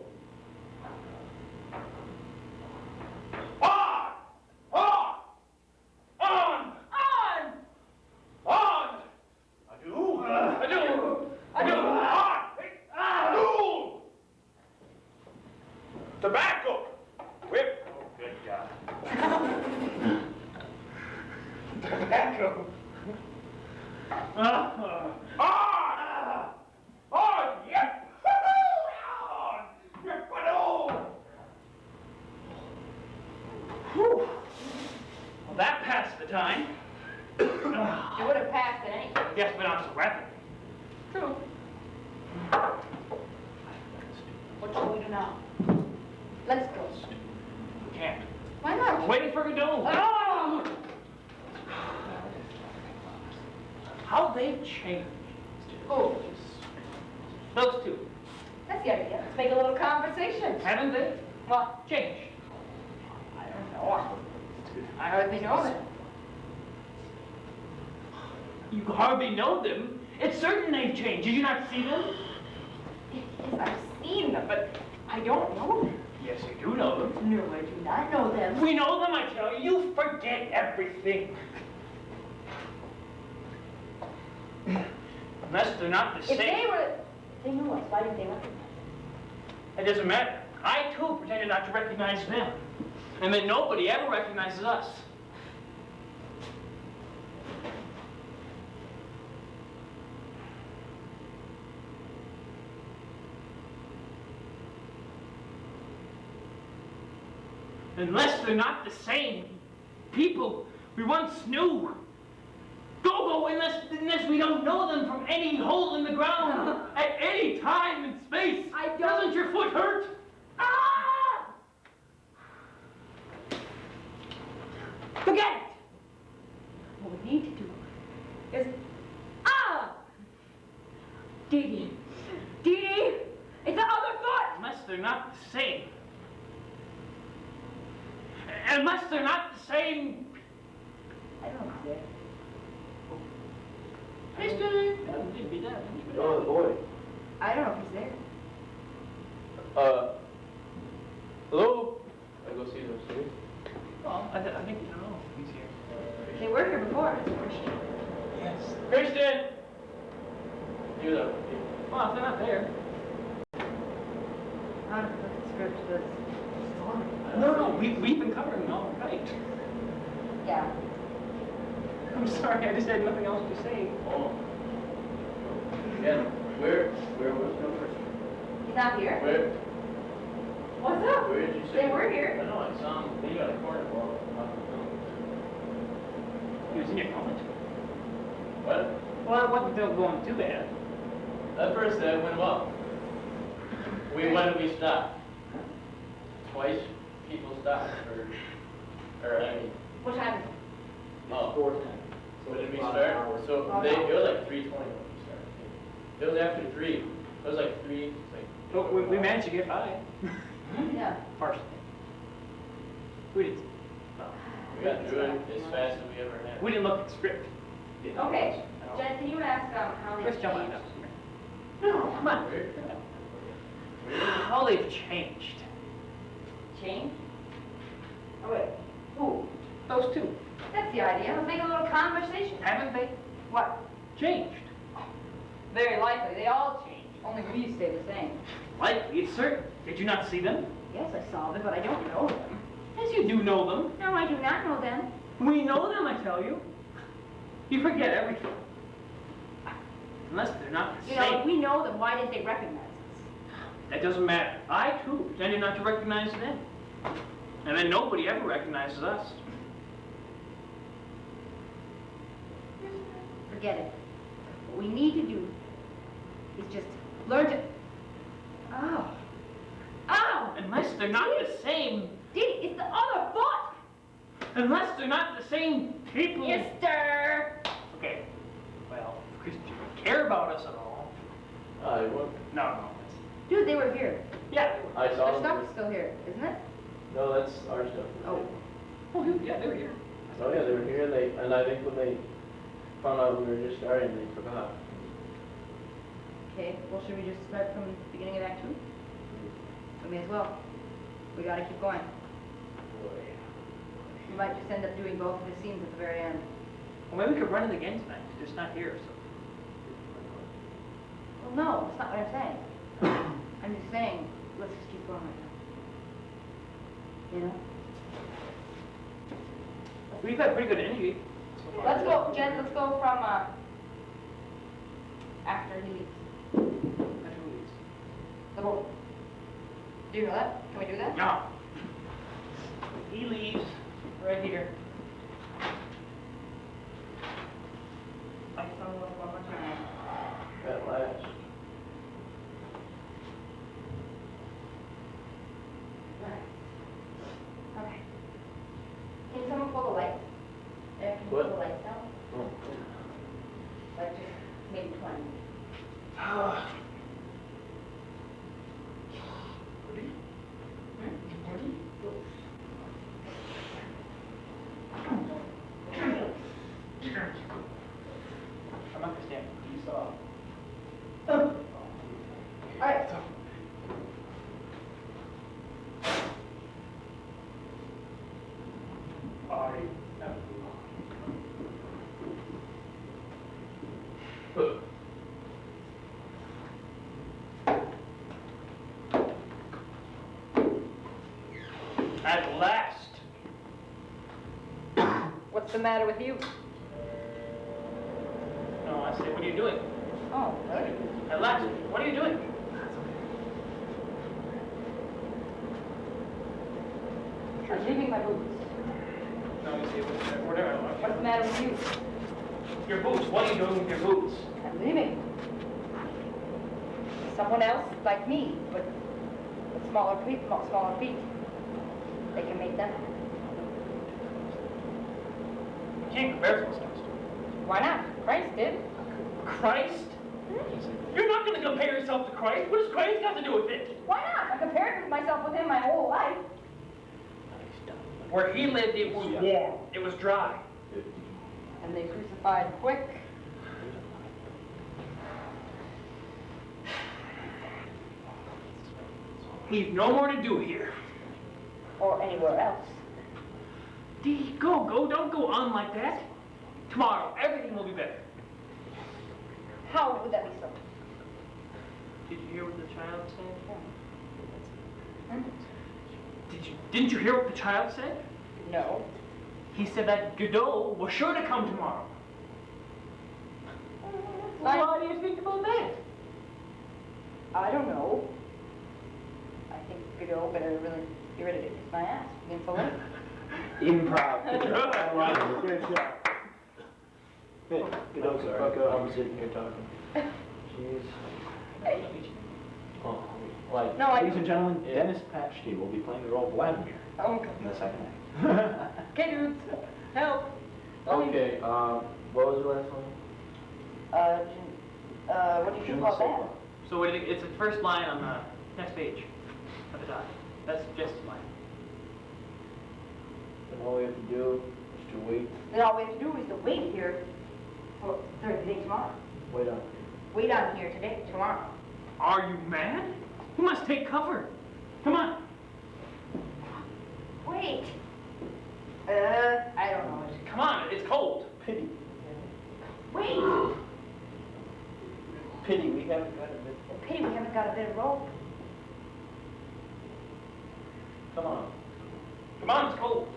[SPEAKER 1] On! On! On!
[SPEAKER 6] On!
[SPEAKER 1] On! Adieu.
[SPEAKER 3] Adieu.
[SPEAKER 1] Adieu. On! Adieu. Tobacco. Whip. Oh, good God. Tobacco. On! On! Yep! On! Yep! On!
[SPEAKER 3] Whew. Well, that passed the time.
[SPEAKER 6] It would have passed in any case.
[SPEAKER 3] Yes, but not so rapidly.
[SPEAKER 6] True. What shall we do now? Let's go.
[SPEAKER 3] We can't.
[SPEAKER 6] Why not?
[SPEAKER 3] We're waiting for Godot.
[SPEAKER 6] Oh!
[SPEAKER 3] How they've changed.
[SPEAKER 6] Oh,
[SPEAKER 3] Those two.
[SPEAKER 6] that's the idea. Let's make a little conversation.
[SPEAKER 3] Haven't they?
[SPEAKER 6] What?
[SPEAKER 3] Changed.
[SPEAKER 6] I don't know. I hardly know them.
[SPEAKER 3] You hardly know them. It's certain they've changed. Did you not see them?
[SPEAKER 6] Yes, I've seen them, but I don't know them.
[SPEAKER 3] Yes, you do know them.
[SPEAKER 6] No, I do not know them.
[SPEAKER 3] We know them, I tell you. You forget everything. Unless they're not the
[SPEAKER 6] If
[SPEAKER 3] same.
[SPEAKER 6] they knew us, why didn't they recognize us?
[SPEAKER 3] It doesn't matter. I, too, pretended not to recognize them. And then nobody ever recognizes us. Unless they're not the same people we once knew. Go, unless we don't know them from any hole in the ground at any time in space.
[SPEAKER 6] I don't-
[SPEAKER 3] Doesn't your foot hurt?
[SPEAKER 6] Ah! Forget it! What we need to do is... Ah! Dee Dee! Dee Dee! It's the other foot!
[SPEAKER 3] Unless they're not the same. Unless they're not the same.
[SPEAKER 6] I don't know who's there.
[SPEAKER 3] Hey, Steve. It'd be that.
[SPEAKER 5] Oh, boy.
[SPEAKER 6] I don't know who's there.
[SPEAKER 5] Hello? I go see them, Steve.
[SPEAKER 3] Well, I think you know he's here.
[SPEAKER 6] They were here before. It's Christian.
[SPEAKER 3] Yes. Christian!
[SPEAKER 5] You know.
[SPEAKER 3] Well, if they're not there.
[SPEAKER 6] I don't look at script to this story.
[SPEAKER 3] No, we've been covering them all night.
[SPEAKER 6] Yeah.
[SPEAKER 3] I'm sorry, I just had nothing else to say.
[SPEAKER 5] Oh. Again, where was the number?
[SPEAKER 6] He's not here?
[SPEAKER 5] Where?
[SPEAKER 6] What's up?
[SPEAKER 5] Where did you say?
[SPEAKER 6] They were here.
[SPEAKER 5] I know, I saw him leave on the corner wall.
[SPEAKER 3] He was in your comment.
[SPEAKER 5] What?
[SPEAKER 3] Well, it wasn't going too bad.
[SPEAKER 5] That first day went well. When did we stop? Twice people stopped or I mean,
[SPEAKER 6] What time?
[SPEAKER 5] oh.
[SPEAKER 7] Fourth time.
[SPEAKER 5] When did we start? So it was like 3:20 when we started. It was after 3. It was like 3. It's like,
[SPEAKER 3] But we managed to get by.
[SPEAKER 6] Yeah.
[SPEAKER 3] Partially. We didn't.
[SPEAKER 5] we got through it as fast as we ever had.
[SPEAKER 3] We didn't look at the script.
[SPEAKER 6] Okay. Jen, can you ask how they
[SPEAKER 3] Let's jump on
[SPEAKER 6] changed?
[SPEAKER 3] that. No, come on.
[SPEAKER 5] Weird.
[SPEAKER 3] How they've changed.
[SPEAKER 6] Change? Oh, wait. Who?
[SPEAKER 3] Those two.
[SPEAKER 6] That's the idea. Let's make a little conversation.
[SPEAKER 3] Haven't they
[SPEAKER 6] What?
[SPEAKER 3] changed?
[SPEAKER 6] Very likely. They all change. Only we stay the same.
[SPEAKER 3] Likely, it's certain. Did you not see them?
[SPEAKER 6] Yes, I saw them, but I don't know them.
[SPEAKER 3] Yes, you do know them.
[SPEAKER 6] No, I do not know them.
[SPEAKER 3] We know them, I tell you. You forget everything. Unless they're not the
[SPEAKER 6] You know,
[SPEAKER 3] same.
[SPEAKER 6] if we know them, why didn't they recognize us?
[SPEAKER 3] That doesn't matter. I, too, pretended not to recognize them. And then nobody ever recognizes us.
[SPEAKER 6] Forget it. What we need to do is just learn to... Oh. Oh!
[SPEAKER 3] Unless they're not the same.
[SPEAKER 6] Dee, it's the other foot!
[SPEAKER 3] Unless they're not the same people.
[SPEAKER 6] Mister!
[SPEAKER 3] Okay. Well, because you don't care about us at all.
[SPEAKER 5] What?
[SPEAKER 3] No.
[SPEAKER 6] Dude, they were here.
[SPEAKER 3] Yeah.
[SPEAKER 5] I saw
[SPEAKER 6] Their
[SPEAKER 5] them.
[SPEAKER 6] stuff's still here, isn't it?
[SPEAKER 5] No, that's our stuff.
[SPEAKER 6] Oh.
[SPEAKER 3] Oh, yeah, they were here.
[SPEAKER 5] Oh yeah, they were here. And I think when they found out we were just starting, they forgot.
[SPEAKER 6] Okay, well, should we just start from the beginning of Act 2? We may as well. We gotta keep going. We might just end up doing both of the scenes at the very end.
[SPEAKER 3] Well, maybe we could run it again tonight. They're just not here, so.
[SPEAKER 6] Well, no, that's not what I'm saying. I'm just saying, let's just keep going right now. You know?
[SPEAKER 3] We've got pretty good energy.
[SPEAKER 6] Let's go, Jen, let's go from, after he leaves. The boat. Do you know that? Can we do that?
[SPEAKER 3] No. He leaves right here.
[SPEAKER 6] I just want to look one more time.
[SPEAKER 5] At last.
[SPEAKER 6] Okay. Can someone pull the lights? Can you pull
[SPEAKER 5] What?
[SPEAKER 6] the lights down?
[SPEAKER 5] Oh.
[SPEAKER 6] Like just maybe 20.
[SPEAKER 3] I'm not gonna stand. You saw.
[SPEAKER 6] All right.
[SPEAKER 3] At last.
[SPEAKER 6] What's the matter with you?
[SPEAKER 3] No, I say, what are you doing?
[SPEAKER 6] Oh, really?
[SPEAKER 3] At last. What are you doing?
[SPEAKER 6] I'm leaving my boots.
[SPEAKER 3] No, you see, whatever.
[SPEAKER 6] What's the matter with you?
[SPEAKER 3] Your boots. What are you doing with your boots?
[SPEAKER 6] I'm leaving. Someone else like me, with smaller feet, they can make them.
[SPEAKER 3] You can't compare those things.
[SPEAKER 6] Why not? Christ did.
[SPEAKER 3] Christ? You're not going to compare yourself to Christ. What does Christ got to do with it?
[SPEAKER 6] Why not? I compared myself with him my whole life.
[SPEAKER 3] Where he lived, it was warm. It was dry.
[SPEAKER 6] And they crucified quick.
[SPEAKER 3] We've no more to do here.
[SPEAKER 6] Or anywhere else.
[SPEAKER 3] Dee, go. Don't go on like that. Tomorrow, everything will be better.
[SPEAKER 6] How would that be so?
[SPEAKER 3] Did you hear what the child said?
[SPEAKER 6] Hmm?
[SPEAKER 3] Didn't you hear what the child said?
[SPEAKER 6] No.
[SPEAKER 3] He said that Godot was sure to come tomorrow. Why do you think about that?
[SPEAKER 6] I don't know. I think Godot better really get ready to kiss my ass. You for it?
[SPEAKER 7] Improv. Good job. Good job. Hey,
[SPEAKER 5] I'm sorry, I'm sitting here talking.
[SPEAKER 7] Jeez.
[SPEAKER 5] Oh, like,
[SPEAKER 6] No,
[SPEAKER 7] Ladies and gentlemen,
[SPEAKER 5] Yeah.
[SPEAKER 7] Dennis Patchkey will be playing the role of Vladimir
[SPEAKER 6] Oh,
[SPEAKER 7] in the second act.
[SPEAKER 6] okay, dudes. Help.
[SPEAKER 5] okay, what was the last one?
[SPEAKER 6] What did you call that?
[SPEAKER 3] So it's the first line on the next page at the top. That's just a line.
[SPEAKER 5] And all we have to do is to wait.
[SPEAKER 6] Then all we have to do is to wait here for Thursday tomorrow.
[SPEAKER 5] Wait on.
[SPEAKER 6] Wait on here today, tomorrow.
[SPEAKER 3] Are you mad? You must take cover. Come on.
[SPEAKER 6] Wait. I don't know.
[SPEAKER 3] Come on, it's cold.
[SPEAKER 5] Pity.
[SPEAKER 6] Wait.
[SPEAKER 5] Pity, we haven't got a bit.
[SPEAKER 6] Pity we haven't got a bit of rope.
[SPEAKER 5] Come on.
[SPEAKER 3] Come on, it's cold.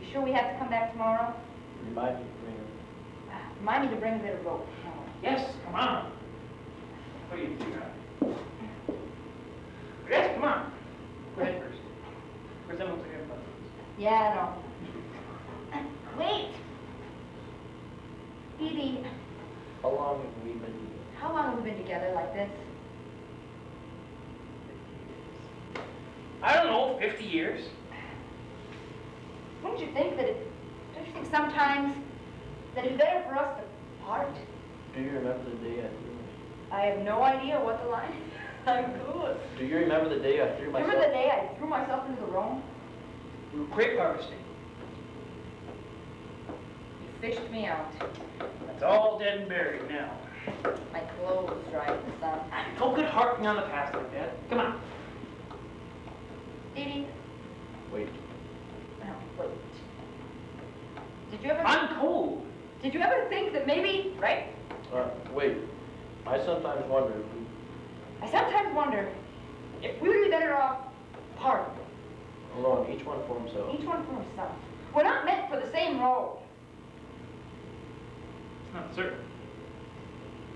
[SPEAKER 6] You sure we have to come back tomorrow?
[SPEAKER 5] Remind me to bring her.
[SPEAKER 6] Remind me to bring a bit of rope.
[SPEAKER 3] Yes, come on. What do you think? Yes, come on. Go ahead first. First, that looks like everybody.
[SPEAKER 6] Yeah, I know. Wait. Edie,
[SPEAKER 5] How long have we been together?
[SPEAKER 6] how long have we been together like this?
[SPEAKER 3] I don't know, 50 years.
[SPEAKER 6] Don't you think don't you think sometimes that it'd be better for us to part?
[SPEAKER 5] Do you remember the day I threw
[SPEAKER 6] I have no idea what the line is. I'm good.
[SPEAKER 5] Do you remember the day I threw myself?
[SPEAKER 6] Remember the day I threw myself into the Rhone?
[SPEAKER 3] We were grape harvesting.
[SPEAKER 6] You fished me out.
[SPEAKER 3] That's all dead and buried now.
[SPEAKER 6] My clothes dried in the sun.
[SPEAKER 3] Don't get harping on the past like that. Come on.
[SPEAKER 6] Edie,
[SPEAKER 5] Wait.
[SPEAKER 6] oh, wait. Did you ever think that maybe, right?
[SPEAKER 5] Wait. I sometimes wonder if we...
[SPEAKER 6] I sometimes wonder if we would be better off apart,
[SPEAKER 5] Alone, each one for himself.
[SPEAKER 6] each one for himself. We're not meant for the same road.
[SPEAKER 3] It's not certain.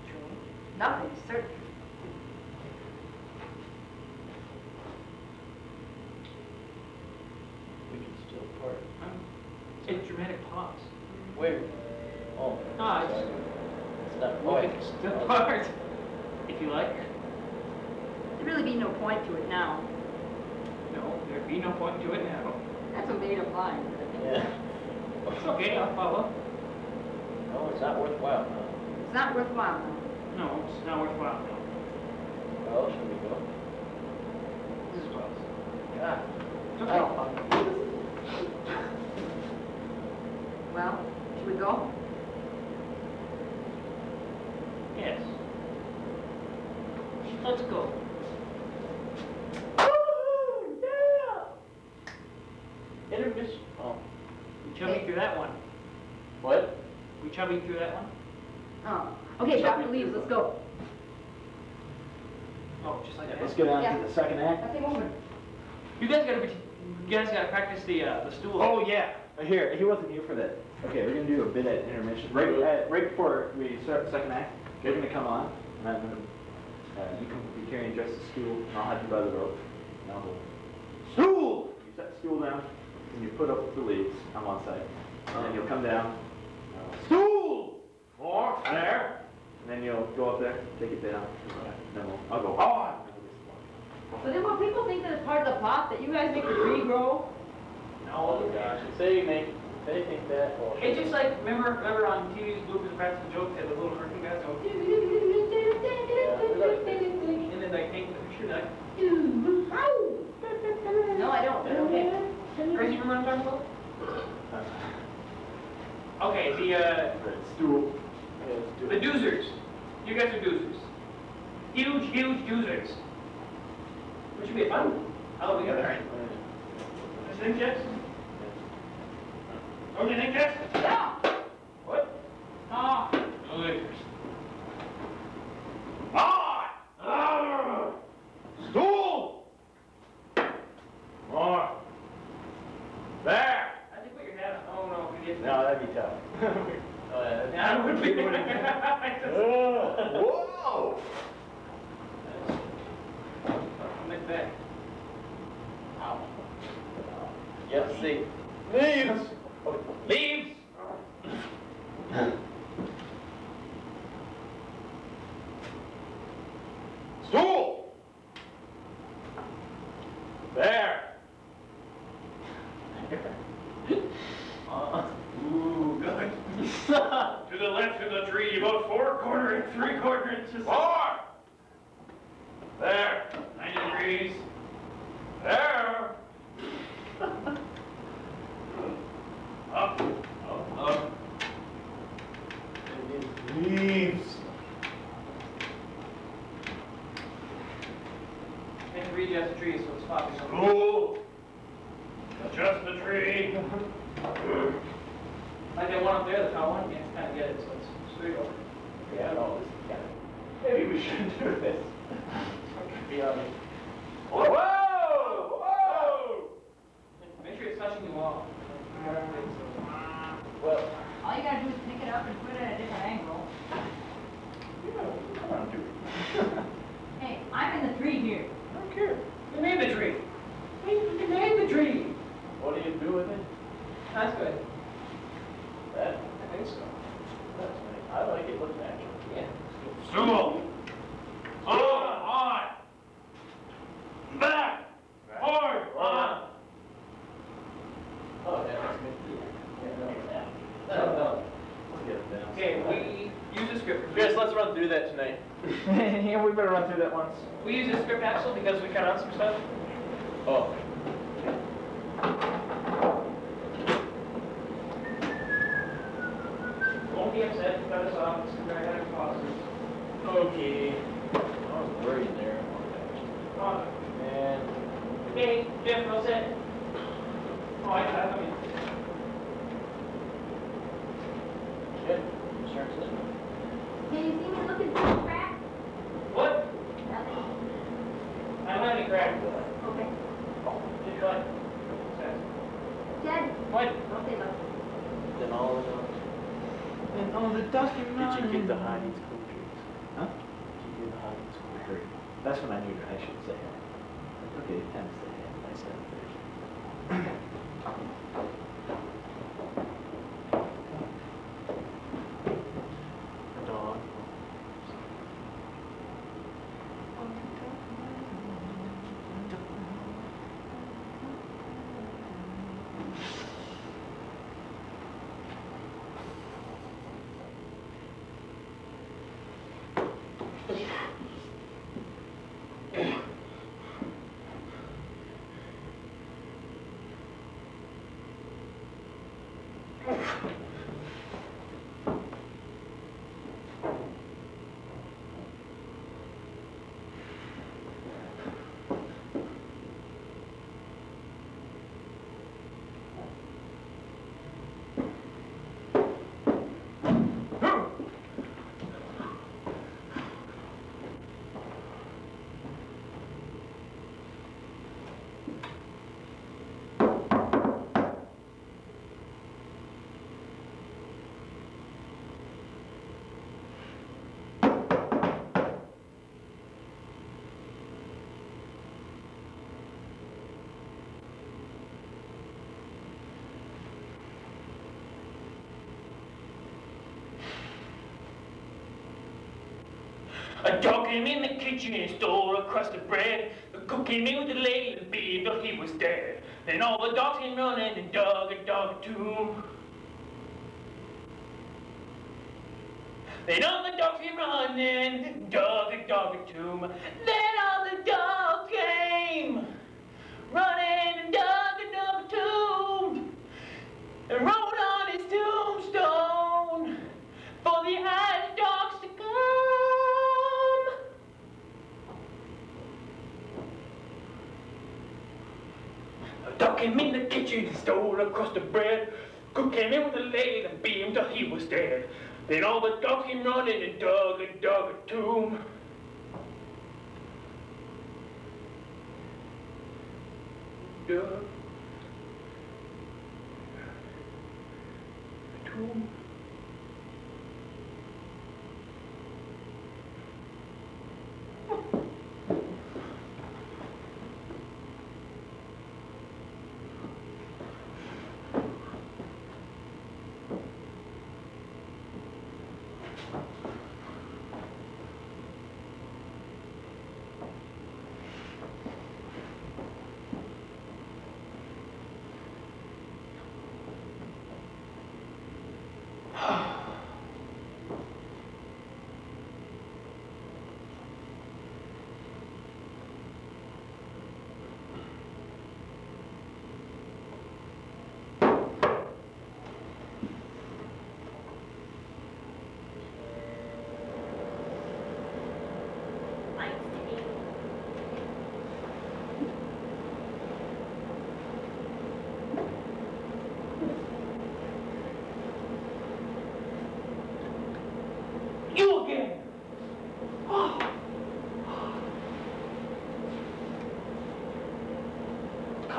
[SPEAKER 6] True. Nothing's certain.
[SPEAKER 5] We can still part.
[SPEAKER 3] It's a dramatic pause.
[SPEAKER 5] Where? Oh.
[SPEAKER 3] Ah,
[SPEAKER 5] sorry.
[SPEAKER 3] it's-
[SPEAKER 5] It's not...
[SPEAKER 3] We can still part. If you like.
[SPEAKER 6] There'd really be no point to it now.
[SPEAKER 3] No, there'd be no point to it now.
[SPEAKER 6] That's a made-up line.
[SPEAKER 5] Yeah.
[SPEAKER 3] It's okay, I'll follow.
[SPEAKER 5] No, it's not worthwhile. No.
[SPEAKER 6] It's not worthwhile now.
[SPEAKER 3] No, it's not worthwhile now.
[SPEAKER 5] Well, should we go?
[SPEAKER 3] This is close.
[SPEAKER 5] God.
[SPEAKER 3] It's okay.
[SPEAKER 6] Well, should we go?
[SPEAKER 3] Yes. Let's go.
[SPEAKER 5] Intermission. Oh.
[SPEAKER 3] We chubby through that one.
[SPEAKER 5] What?
[SPEAKER 3] We chubby through that one.
[SPEAKER 6] Oh. Okay, Dr. Leaves, let's go.
[SPEAKER 3] Oh, just like that.
[SPEAKER 7] Let's get on
[SPEAKER 6] Yeah.
[SPEAKER 7] to the second act.
[SPEAKER 6] Nothing over.
[SPEAKER 3] You guys gotta practice the stool.
[SPEAKER 7] Oh yeah, here, he wasn't here for that. Okay, we're gonna do a bit at intermission. Right before we start the second act, you're gonna come on, and I'm gonna, you can be carrying just a stool, and I'll have you by the rope. And I'll go, stool! You set the stool down, and you put up the leaves on one side. And then you'll come down, stool! More, there. And then you'll go up there, take it down, and then I'll go, on!
[SPEAKER 6] So then will people think that it's part of the plot that you guys make the tree grow?
[SPEAKER 5] Oh gosh. They think that. Oh,
[SPEAKER 3] It's just like, remember on TV's Bloopers and Practical Jokes, they had the little cartoon guys go, and then like take the picture, they're like,
[SPEAKER 6] No, I don't, but okay.
[SPEAKER 3] Chris, you remember what I'm talking about? Okay,
[SPEAKER 7] Stool.
[SPEAKER 5] Yeah, let's do
[SPEAKER 3] the
[SPEAKER 5] it.
[SPEAKER 3] doozers. You guys are doozers. Huge doozers. Which would be fun. All together, right? What do you think, Jess? What do you think, Jess?
[SPEAKER 6] Yeah.
[SPEAKER 3] What? Ah. Doozers.
[SPEAKER 1] On! Stool! More. There.
[SPEAKER 3] I would be.
[SPEAKER 1] Whoa!
[SPEAKER 3] Like that.
[SPEAKER 5] Ow. Yep, see.
[SPEAKER 1] Leaves! Leaves! Stool! There!
[SPEAKER 5] Ooh, good.
[SPEAKER 1] To the left of the tree, about 4 and 3/4 inches. More! There! 90 degrees. There! Up, up. Leaves.
[SPEAKER 3] And readjust the tree so it's popping up.
[SPEAKER 1] Stool. Adjust the tree.
[SPEAKER 3] Like that one up there, the tall one, you have to kind of get it so it's straight over.
[SPEAKER 5] Yeah, no, this is kind
[SPEAKER 7] Maybe we shouldn't do this.
[SPEAKER 5] of, be honest.
[SPEAKER 1] Whoa! Whoa!
[SPEAKER 3] Make sure it's touching the wall.
[SPEAKER 5] Well,
[SPEAKER 6] All you gotta do is pick it up and put it at a different angle.
[SPEAKER 7] Come on, dude.
[SPEAKER 6] Hey, I'm in the tree here.
[SPEAKER 7] I don't care.
[SPEAKER 3] You made the tree. You made the tree.
[SPEAKER 5] what do you do with it?
[SPEAKER 3] That's good.
[SPEAKER 5] That,
[SPEAKER 3] I think so.
[SPEAKER 5] that's nice. I like it, looks natural.
[SPEAKER 3] Yeah.
[SPEAKER 1] Stool. On. Back. Forward. On.
[SPEAKER 5] Oh, yeah, that's good. Yeah, no, yeah.
[SPEAKER 3] That'll help.
[SPEAKER 7] Let's get it down.
[SPEAKER 3] Okay, we use a script.
[SPEAKER 5] Chris, let's run through that tonight.
[SPEAKER 7] Yeah, we better run through that once.
[SPEAKER 3] We use a script axle because we cut out some stuff.
[SPEAKER 5] Oh.
[SPEAKER 3] Won't be upset, cut us off, it's very high costs.
[SPEAKER 5] Okay. I was worried there. And
[SPEAKER 3] Okay, Jeff, all set? Oh, I mean,
[SPEAKER 5] good. Insurance is
[SPEAKER 6] Can you see me looking through the crack?
[SPEAKER 3] what?
[SPEAKER 6] Nothing.
[SPEAKER 3] I don't have any crack.
[SPEAKER 6] Okay.
[SPEAKER 3] Did what?
[SPEAKER 6] Jed?
[SPEAKER 3] What?
[SPEAKER 6] Okay, look.
[SPEAKER 5] then all in all.
[SPEAKER 7] And all the document.
[SPEAKER 5] Did you get the Heidi's cool treats?
[SPEAKER 7] Huh?
[SPEAKER 5] Did you get the Heidi's cool treats?
[SPEAKER 7] That's when I knew I should say it. Like, okay, 10 is the hand. I said it first.
[SPEAKER 5] A dog.
[SPEAKER 3] A dog came in the kitchen and stole a crust of bread. The cook came in with the ladle and beamed till he was dead. Then all the dogs came running and dug a tomb. Then all the dogs came running and dug a tomb. Then all the dogs came running and dug a tomb. And wrote on his tombstone for the Irish dogs to come. A dog came in the kitchen and stole a crust of bread. Cook came in with a ladle and beamed till he was dead. Then all the dogs came running and dug a tomb. Dug a tomb.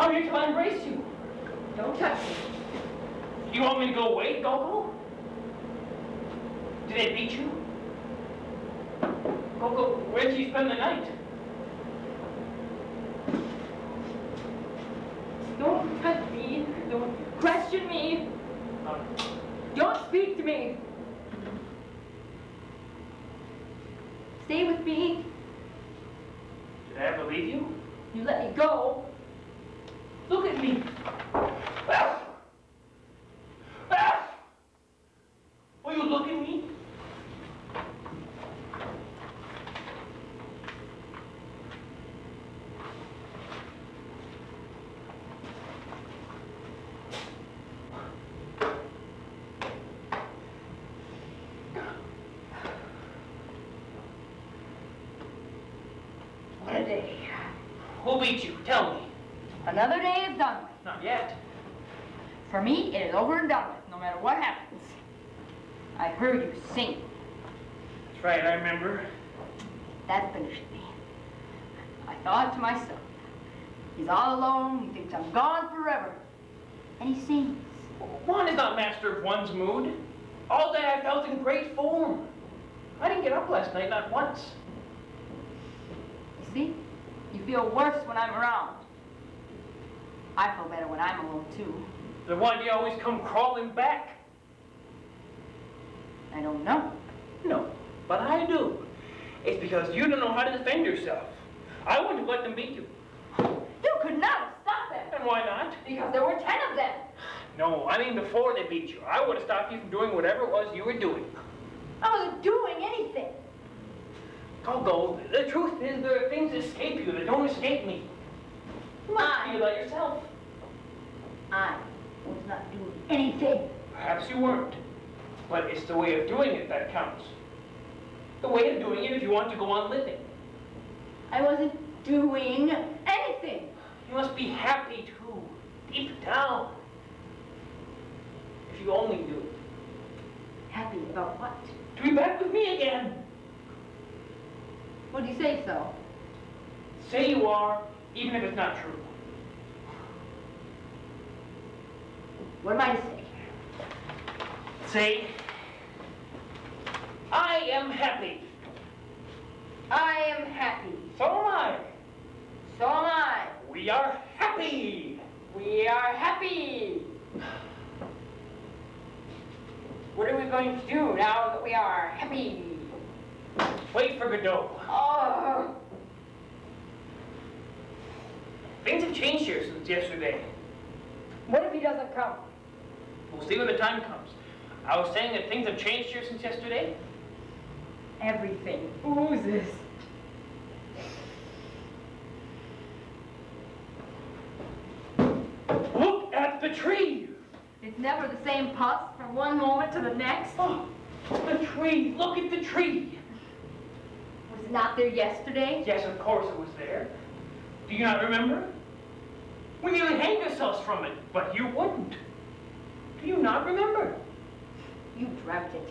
[SPEAKER 3] come here till I embrace you.
[SPEAKER 2] Don't touch me.
[SPEAKER 3] You want me to go away, Gogo? Did they beat you? Gogo, where did you spend the night?
[SPEAKER 2] Don't touch me. Don't question me. Don't speak to me. Stay with me.
[SPEAKER 3] Did I ever leave you?
[SPEAKER 2] You let me go.
[SPEAKER 3] Look at me. Ah! Ah! Will you look at me?
[SPEAKER 2] What a day.
[SPEAKER 3] Who beat you? Tell me.
[SPEAKER 2] Another day is done with.
[SPEAKER 3] Not yet.
[SPEAKER 2] For me, it is over and done with, no matter what happens. I heard you sing.
[SPEAKER 3] That's right, I remember.
[SPEAKER 2] That finished me. I thought to myself, he's all alone, he thinks I'm gone forever. And he sings.
[SPEAKER 3] One is not master of one's mood. All day I felt in great form. I didn't get up last night, not once.
[SPEAKER 2] You see? You feel worse when I'm around. I feel better when I'm alone, too.
[SPEAKER 3] Then why do you always come crawling back?
[SPEAKER 2] I don't know.
[SPEAKER 3] No, but I do. It's because you don't know how to defend yourself. I wouldn't have let them beat you.
[SPEAKER 2] You could not have stopped them.
[SPEAKER 3] And why not?
[SPEAKER 2] Because there were 10 of them.
[SPEAKER 3] No, I mean before they beat you. I would have stopped you from doing whatever it was you were doing.
[SPEAKER 2] I wasn't doing anything.
[SPEAKER 3] Gogo, the truth is there are things that escape you that don't escape me. You must feel that yourself.
[SPEAKER 2] I was not doing anything.
[SPEAKER 3] Perhaps you weren't. But it's the way of doing it that counts. The way of doing it if you want to go on living.
[SPEAKER 2] I wasn't doing anything.
[SPEAKER 3] You must be happy too, deep down. If you only knew it.
[SPEAKER 2] Happy about what?
[SPEAKER 3] To be back with me again.
[SPEAKER 2] Would you say so?
[SPEAKER 3] Say you are, even if it's not true.
[SPEAKER 2] What am I to say?
[SPEAKER 3] Say, I am happy.
[SPEAKER 2] I am happy.
[SPEAKER 3] So am I.
[SPEAKER 2] So am I.
[SPEAKER 3] We are happy.
[SPEAKER 2] We are happy. What are we going to do now that we are happy?
[SPEAKER 3] Wait for Godot.
[SPEAKER 2] Oh.
[SPEAKER 3] Things have changed here since yesterday.
[SPEAKER 2] What if he doesn't come?
[SPEAKER 3] We'll see when the time comes. I was saying that things have changed here since yesterday.
[SPEAKER 2] Everything oozes.
[SPEAKER 3] Look at the tree.
[SPEAKER 2] It's never the same pus from one moment to the next.
[SPEAKER 3] Oh, the tree. Look at the tree.
[SPEAKER 2] Was it not there yesterday?
[SPEAKER 3] Yes, of course it was there. Do you not remember? We nearly hanged ourselves from it, but you wouldn't. Do you not remember?
[SPEAKER 2] You dreamt it.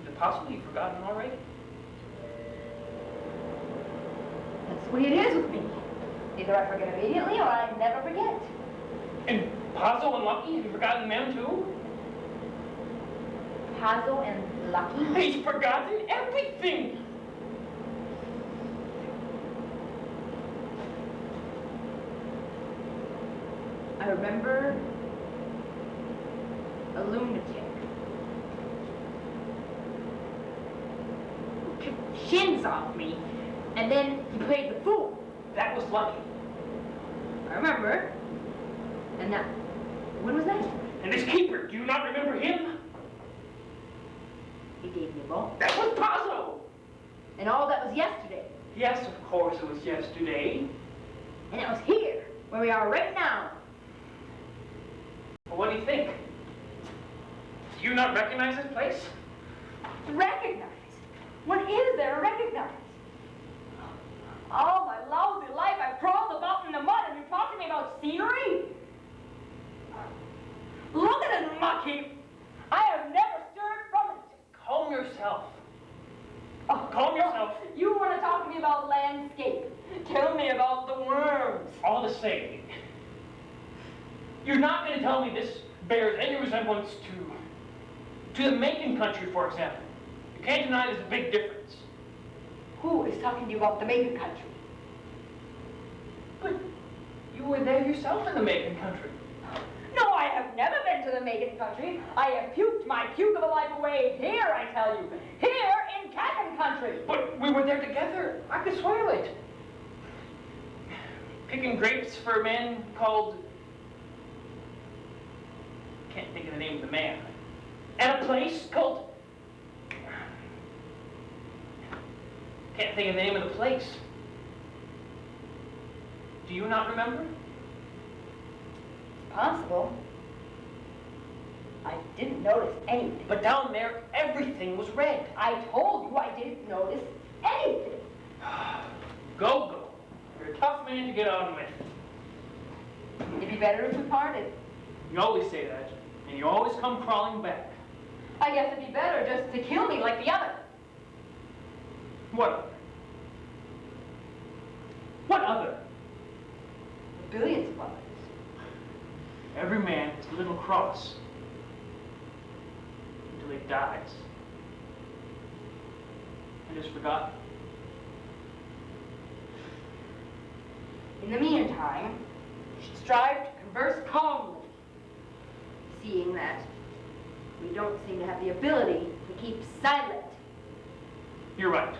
[SPEAKER 3] Is it possible you've forgotten already?
[SPEAKER 2] That's the way it is with me. Either I forget immediately or I never forget.
[SPEAKER 3] And Pazzo and Lucky, have you forgotten them too?
[SPEAKER 2] Pazzo and Lucky?
[SPEAKER 3] He's forgotten everything.
[SPEAKER 2] I remember a lunatic who kicked the shins off me, and then he played the fool.
[SPEAKER 3] That was Lucky.
[SPEAKER 2] I remember. And now, when was that?
[SPEAKER 3] And his keeper, do you not remember him?
[SPEAKER 2] He gave me a bone.
[SPEAKER 3] That was Pazzo.
[SPEAKER 2] And all that was yesterday.
[SPEAKER 3] Yes, of course it was yesterday.
[SPEAKER 2] And it was here, where we are right now.
[SPEAKER 3] But what do you think? Do you not recognize this place?
[SPEAKER 2] Recognize? What is there to recognize? All my lousy life I've crawled about in the mud and you talk to me about scenery? Look at this muck heap. I have never stirred from it.
[SPEAKER 3] Calm yourself.
[SPEAKER 2] Oh,
[SPEAKER 3] Calm yourself.
[SPEAKER 2] You want to talk to me about landscape.
[SPEAKER 6] Tell me about the worms.
[SPEAKER 3] All the same, you're not going to tell me this bears any resemblance to the Macon country, for example. You can't deny there's a big difference.
[SPEAKER 2] Who is talking to you about the Macon country?
[SPEAKER 3] But you were there yourself in the Macon country.
[SPEAKER 6] No, I have never been to the Macon country. I have puked my puke of a life away here, I tell you. Here in Cabin country.
[SPEAKER 3] But we were there together. I could swear it. Picking grapes for a man called... Can't think of the name of the man. At a place called... Can't think of the name of the place. Do you not remember?
[SPEAKER 2] Possible. I didn't notice anything.
[SPEAKER 3] But down there, everything was red.
[SPEAKER 2] I told you I didn't notice anything.
[SPEAKER 3] Go. You're a tough man to get on with.
[SPEAKER 2] It'd be better if we parted.
[SPEAKER 3] You always say that, and you always come crawling back.
[SPEAKER 2] I guess it'd be better just to kill me like the other.
[SPEAKER 3] What other? What other?
[SPEAKER 2] The billions of others.
[SPEAKER 3] Every man is a little cross until he dies and is forgotten.
[SPEAKER 2] In the meantime, we should strive to converse calmly, seeing that we don't seem to have the ability to keep silent.
[SPEAKER 3] You're right.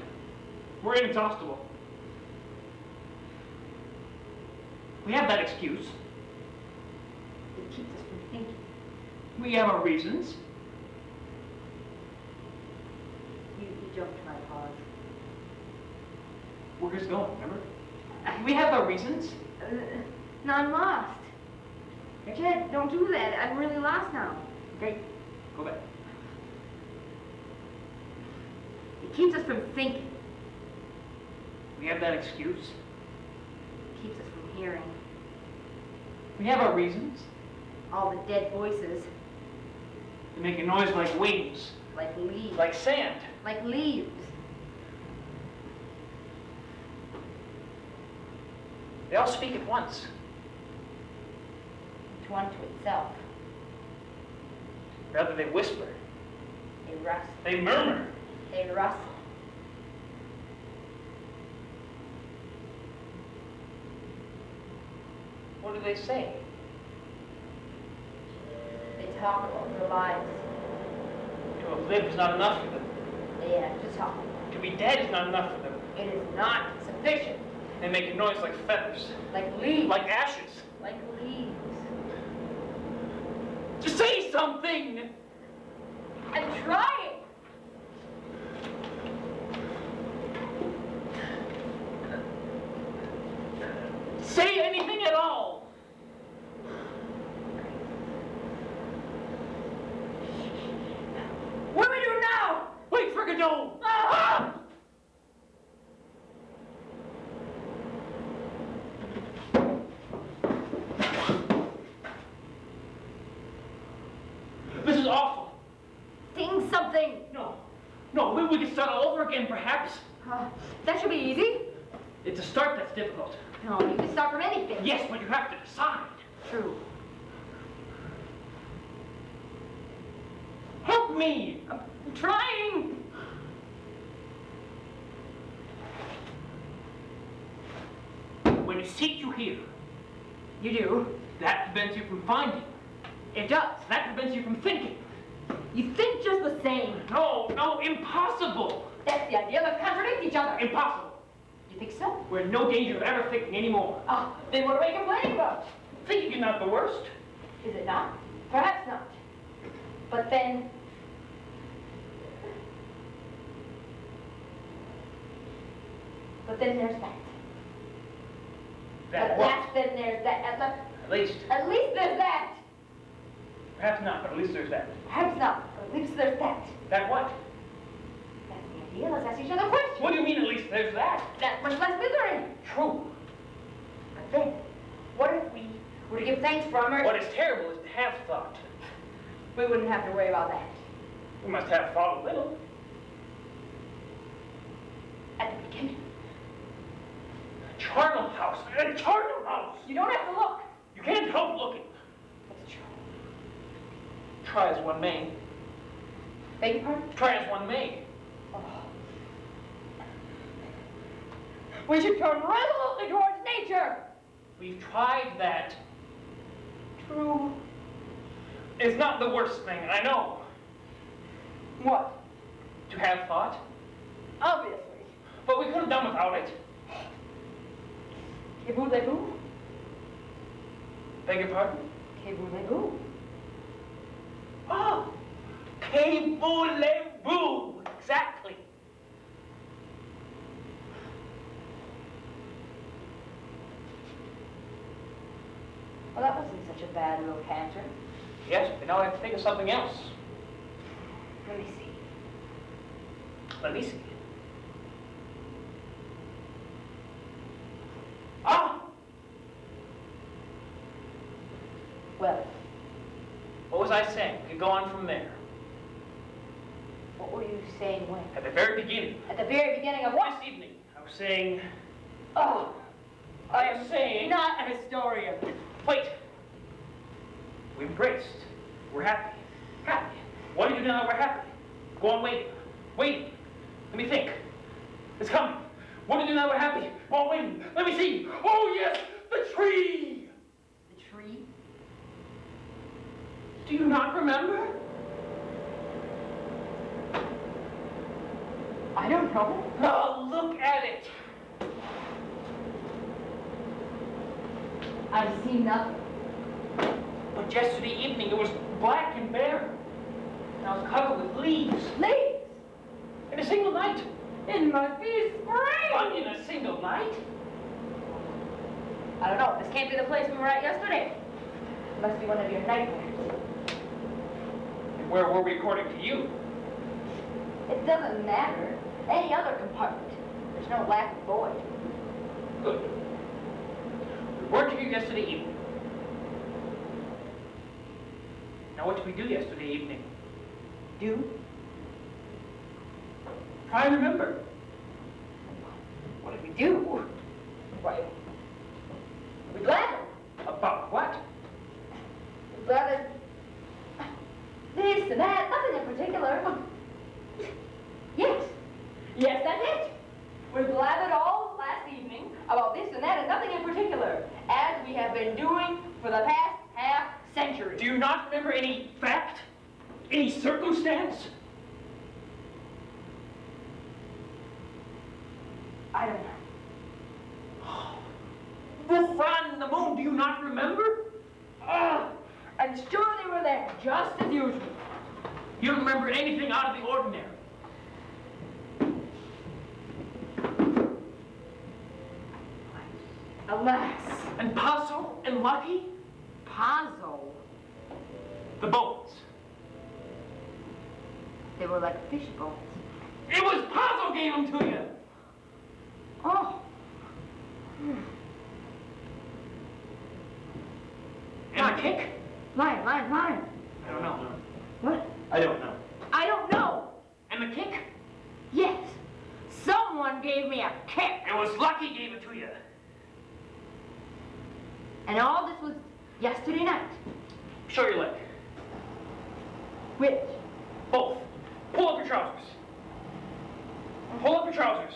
[SPEAKER 3] We're inexhaustible. We have that excuse.
[SPEAKER 2] It keeps us from thinking.
[SPEAKER 3] We have our reasons.
[SPEAKER 2] You jumped to my pause.
[SPEAKER 3] We're just going, remember? We have our reasons.
[SPEAKER 2] No, I'm lost. Richard, don't do that. I'm really lost now.
[SPEAKER 3] Okay, go back.
[SPEAKER 2] It keeps us from thinking.
[SPEAKER 3] We have that excuse.
[SPEAKER 2] It keeps us from hearing.
[SPEAKER 3] We have our reasons.
[SPEAKER 2] All the dead voices,
[SPEAKER 3] They make a noise like wings,
[SPEAKER 2] like leaves.
[SPEAKER 3] like sand.
[SPEAKER 2] Like leaves.
[SPEAKER 3] They all speak at once.
[SPEAKER 2] Each one to itself.
[SPEAKER 3] Rather, they whisper.
[SPEAKER 2] They rustle.
[SPEAKER 3] They murmur.
[SPEAKER 2] They rustle.
[SPEAKER 3] What do they say?
[SPEAKER 2] They talk about their lives.
[SPEAKER 3] To have lived is not enough for them.
[SPEAKER 2] They have to talk.
[SPEAKER 3] To be dead is not enough for them.
[SPEAKER 2] It is not sufficient.
[SPEAKER 3] They make a noise like feathers,
[SPEAKER 2] Like leaves.
[SPEAKER 3] like ashes.
[SPEAKER 2] Like leaves.
[SPEAKER 3] Just say something!
[SPEAKER 2] I'm trying.
[SPEAKER 3] Say anything at all!
[SPEAKER 2] What do we do now?
[SPEAKER 3] Wait for Godot! Ah! This is awful.
[SPEAKER 2] Sing something.
[SPEAKER 3] No, we can start all over again, perhaps.
[SPEAKER 2] That should be easy.
[SPEAKER 3] It's a start that's difficult.
[SPEAKER 2] No, you can start from anything.
[SPEAKER 3] Yes, but you have to decide.
[SPEAKER 2] True.
[SPEAKER 3] Help me!
[SPEAKER 2] I'm trying.
[SPEAKER 3] When you seek, you hear.
[SPEAKER 2] You do.
[SPEAKER 3] That prevents you from finding.
[SPEAKER 2] It does.
[SPEAKER 3] That prevents you from thinking.
[SPEAKER 2] You think just the same.
[SPEAKER 3] No, impossible!
[SPEAKER 2] That's the idea. Let's contradict each other.
[SPEAKER 3] Impossible.
[SPEAKER 2] You think so?
[SPEAKER 3] We're in no danger of ever thinking anymore.
[SPEAKER 2] Then what are we complaining about?
[SPEAKER 3] Thinking is not the worst.
[SPEAKER 2] Is it not? Perhaps not. But then... But then there's that.
[SPEAKER 3] That
[SPEAKER 2] At
[SPEAKER 3] what?
[SPEAKER 2] last, then there's that.
[SPEAKER 3] At least.
[SPEAKER 2] At least there's that.
[SPEAKER 3] Perhaps not, but at least there's that.
[SPEAKER 2] Perhaps not, but at least there's that.
[SPEAKER 3] That what?
[SPEAKER 2] That's the idea. Let's ask each other questions.
[SPEAKER 3] What do you mean at least there's that?
[SPEAKER 2] That much less misery.
[SPEAKER 3] True.
[SPEAKER 2] But then, what if we were to give thanks for our mercy?
[SPEAKER 3] What is terrible is to have thought.
[SPEAKER 2] We wouldn't have to worry about that.
[SPEAKER 3] We must have thought a little.
[SPEAKER 2] At the beginning.
[SPEAKER 3] charnel house. A charnel house.
[SPEAKER 6] You don't have to look.
[SPEAKER 3] You can't help looking.
[SPEAKER 6] That's true.
[SPEAKER 3] Try as one may.
[SPEAKER 6] Beg your pardon?
[SPEAKER 3] Try as one may.
[SPEAKER 6] Oh. We should turn resolutely towards nature.
[SPEAKER 3] We've tried that.
[SPEAKER 6] True.
[SPEAKER 3] It's not the worst thing, I know.
[SPEAKER 6] What?
[SPEAKER 3] To have thought.
[SPEAKER 6] Obviously.
[SPEAKER 3] But we could have done without it.
[SPEAKER 6] Que voulez-vous?
[SPEAKER 3] Beg your pardon?
[SPEAKER 6] Que voulez-vous?
[SPEAKER 3] Ah! Que voulez-vous? Exactly.
[SPEAKER 2] Well, that wasn't such a bad little canter.
[SPEAKER 3] Yes, but now I have to think of something else.
[SPEAKER 2] Let me see.
[SPEAKER 3] Let me see. Ah!
[SPEAKER 2] Well,
[SPEAKER 3] What was I saying? We could go on from there.
[SPEAKER 2] what were you saying when?
[SPEAKER 3] At the very beginning.
[SPEAKER 2] At the very beginning of what?
[SPEAKER 3] This evening, I was saying...
[SPEAKER 2] Oh,
[SPEAKER 3] I am saying...
[SPEAKER 6] Not a historian.
[SPEAKER 3] Wait. We embraced. We're happy. Happy. What do you do now that we're happy? Go on waiting. Waiting. Let me think. It's coming. What do you do now that we're happy? Go on waiting. Let me see. Oh, yes! The tree!
[SPEAKER 2] the tree?
[SPEAKER 3] Do you not remember?
[SPEAKER 2] I don't know.
[SPEAKER 3] Oh, look at it.
[SPEAKER 2] I've seen nothing.
[SPEAKER 3] But yesterday evening it was black and bare. And I was covered with leaves.
[SPEAKER 2] Leaves!
[SPEAKER 3] In a single night.
[SPEAKER 6] It must be spring.
[SPEAKER 3] But in a single night?
[SPEAKER 2] I don't know. This can't be the place we were at yesterday. It must be one of your nightmares.
[SPEAKER 3] And where were we according to you?
[SPEAKER 2] It doesn't matter. Any other compartment. There's no lack of void.
[SPEAKER 3] Good. We weren't here yesterday evening. Now what did we do yesterday evening?
[SPEAKER 2] Do?
[SPEAKER 3] Try and remember.
[SPEAKER 2] What did we do? Why, we blathered.
[SPEAKER 3] About what?
[SPEAKER 2] We blathered this and that, nothing in particular. Yes. Yes, that's it. We blathered all last evening about this and that and nothing in particular, as we have been doing for the past half century.
[SPEAKER 3] Do you not remember any fact? Any circumstance?
[SPEAKER 2] I don't know.
[SPEAKER 3] The sun and the moon, do you not remember?
[SPEAKER 2] I'm sure they were there, just as usual.
[SPEAKER 3] You don't remember anything out of the ordinary.
[SPEAKER 2] Alas.
[SPEAKER 3] And Paso and Lucky?
[SPEAKER 2] Pazzo.
[SPEAKER 3] The bones.
[SPEAKER 2] They were like fish bones.
[SPEAKER 3] It was Paso gave them to you.
[SPEAKER 2] Oh.
[SPEAKER 3] And a kick?
[SPEAKER 2] Mine.
[SPEAKER 3] I don't know.
[SPEAKER 2] What?
[SPEAKER 7] I don't know.
[SPEAKER 2] I don't know.
[SPEAKER 3] And the kick?
[SPEAKER 2] Yes. Someone gave me a kick.
[SPEAKER 3] It was Lucky gave it to you.
[SPEAKER 2] And all this was yesterday night.
[SPEAKER 3] Show your leg.
[SPEAKER 2] Which?
[SPEAKER 3] Both. Pull up your trousers. Pull up your trousers.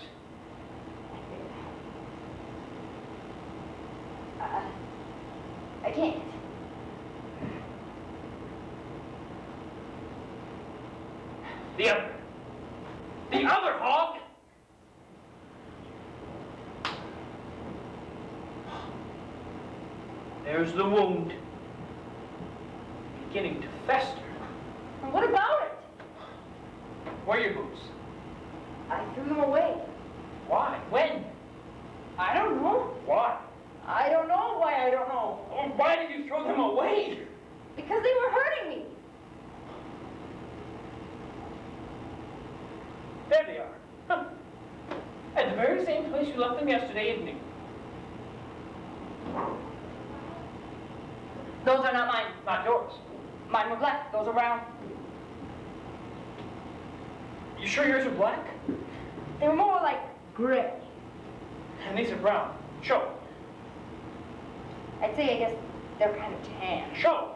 [SPEAKER 2] I can't.
[SPEAKER 3] The other. The other hog. There's the wound. Beginning to fester.
[SPEAKER 2] And what about it?
[SPEAKER 3] Where are your boots?
[SPEAKER 2] I threw them away.
[SPEAKER 3] Why? When?
[SPEAKER 2] I don't know.
[SPEAKER 3] Why?
[SPEAKER 2] I don't know why I don't know.
[SPEAKER 3] Oh, why did you throw them away?
[SPEAKER 2] Because they were hurting me.
[SPEAKER 3] There they are. Huh. At the very same place you left them yesterday evening.
[SPEAKER 2] Those are not mine.
[SPEAKER 3] Not yours.
[SPEAKER 2] Mine were black. Those are brown.
[SPEAKER 3] You sure yours are black?
[SPEAKER 2] They were more like gray.
[SPEAKER 3] And these are brown.
[SPEAKER 1] Show.
[SPEAKER 2] I'd say, I guess, they're kind of tan.
[SPEAKER 1] Show.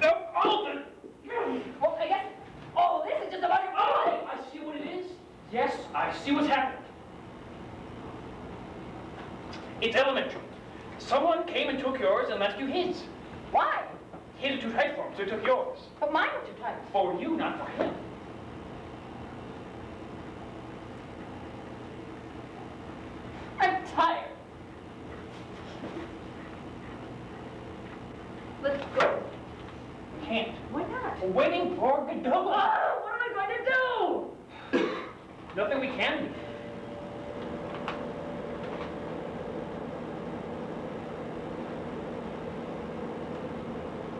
[SPEAKER 1] No, Alden!
[SPEAKER 2] Well, I guess all of this is just about your body.
[SPEAKER 3] Oh, I see what it is. Yes, I see what's happened.
[SPEAKER 1] It's elementary. Someone came and took yours and left you his.
[SPEAKER 2] Why?
[SPEAKER 1] His are too tight for him, so he took yours.
[SPEAKER 2] But mine were too tight.
[SPEAKER 1] For you, not for him.
[SPEAKER 2] I'm tired. Let's go.
[SPEAKER 1] We can't.
[SPEAKER 2] Why not?
[SPEAKER 1] We're waiting for Godot.
[SPEAKER 2] Oh, what am I going to do?
[SPEAKER 1] Nothing we can do.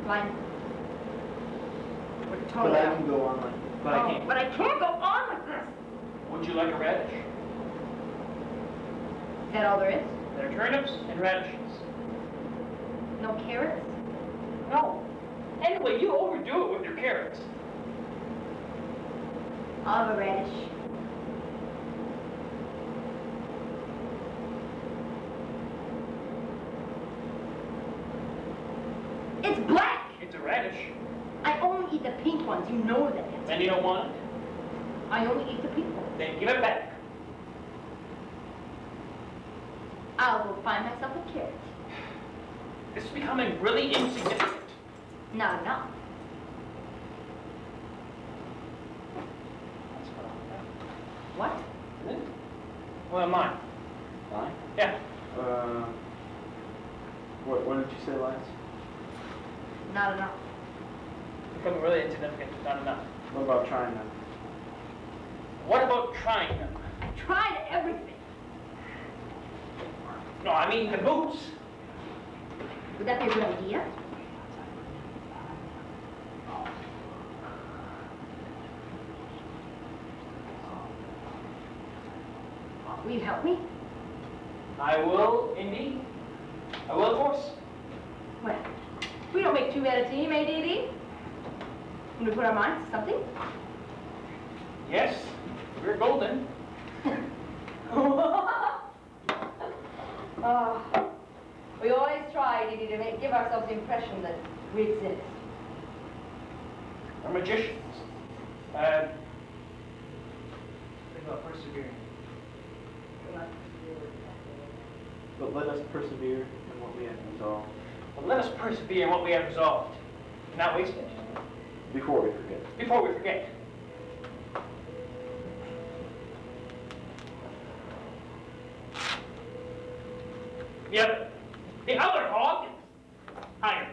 [SPEAKER 2] Fine. We're
[SPEAKER 7] But
[SPEAKER 2] totally
[SPEAKER 7] I
[SPEAKER 2] out.
[SPEAKER 7] can go on like, but I can't.
[SPEAKER 2] But I can't go on with this.
[SPEAKER 1] Would you like a radish?
[SPEAKER 2] Is that all there is?
[SPEAKER 1] There are turnips and radishes.
[SPEAKER 2] No carrots?
[SPEAKER 1] No. Anyway, you overdo it with your carrots.
[SPEAKER 2] I'll have a radish. It's black!
[SPEAKER 1] It's a radish.
[SPEAKER 2] I only eat the pink ones, you know that.
[SPEAKER 1] And you don't want it?
[SPEAKER 2] I only eat the pink ones.
[SPEAKER 1] Then give it back.
[SPEAKER 2] I'll go find myself a carrot.
[SPEAKER 1] This is becoming really insignificant.
[SPEAKER 2] Not enough. What?
[SPEAKER 1] Isn't it? Well, mine.
[SPEAKER 7] Mine?
[SPEAKER 1] Yeah.
[SPEAKER 7] What did you say, Lance?
[SPEAKER 2] Not enough.
[SPEAKER 1] Becoming really insignificant. Not enough.
[SPEAKER 7] What about trying them?
[SPEAKER 1] What about trying them?
[SPEAKER 2] I tried everything.
[SPEAKER 1] No, I mean the boots.
[SPEAKER 2] Would that be a good idea? Will you help me?
[SPEAKER 1] I will, indeed. I will, of course.
[SPEAKER 2] Well, we don't make two at a team, eh, Dee Dee? Can we put our minds to something?
[SPEAKER 1] Yes, we're golden.
[SPEAKER 2] We always try, Dee Dee, to give ourselves the impression that we exist.
[SPEAKER 1] We're magicians. Think about persevering.
[SPEAKER 7] But let us persevere in what we have resolved.
[SPEAKER 1] But let us persevere in what we have resolved. Not waste it.
[SPEAKER 7] Before we forget.
[SPEAKER 1] Before we forget. The other hog is iron.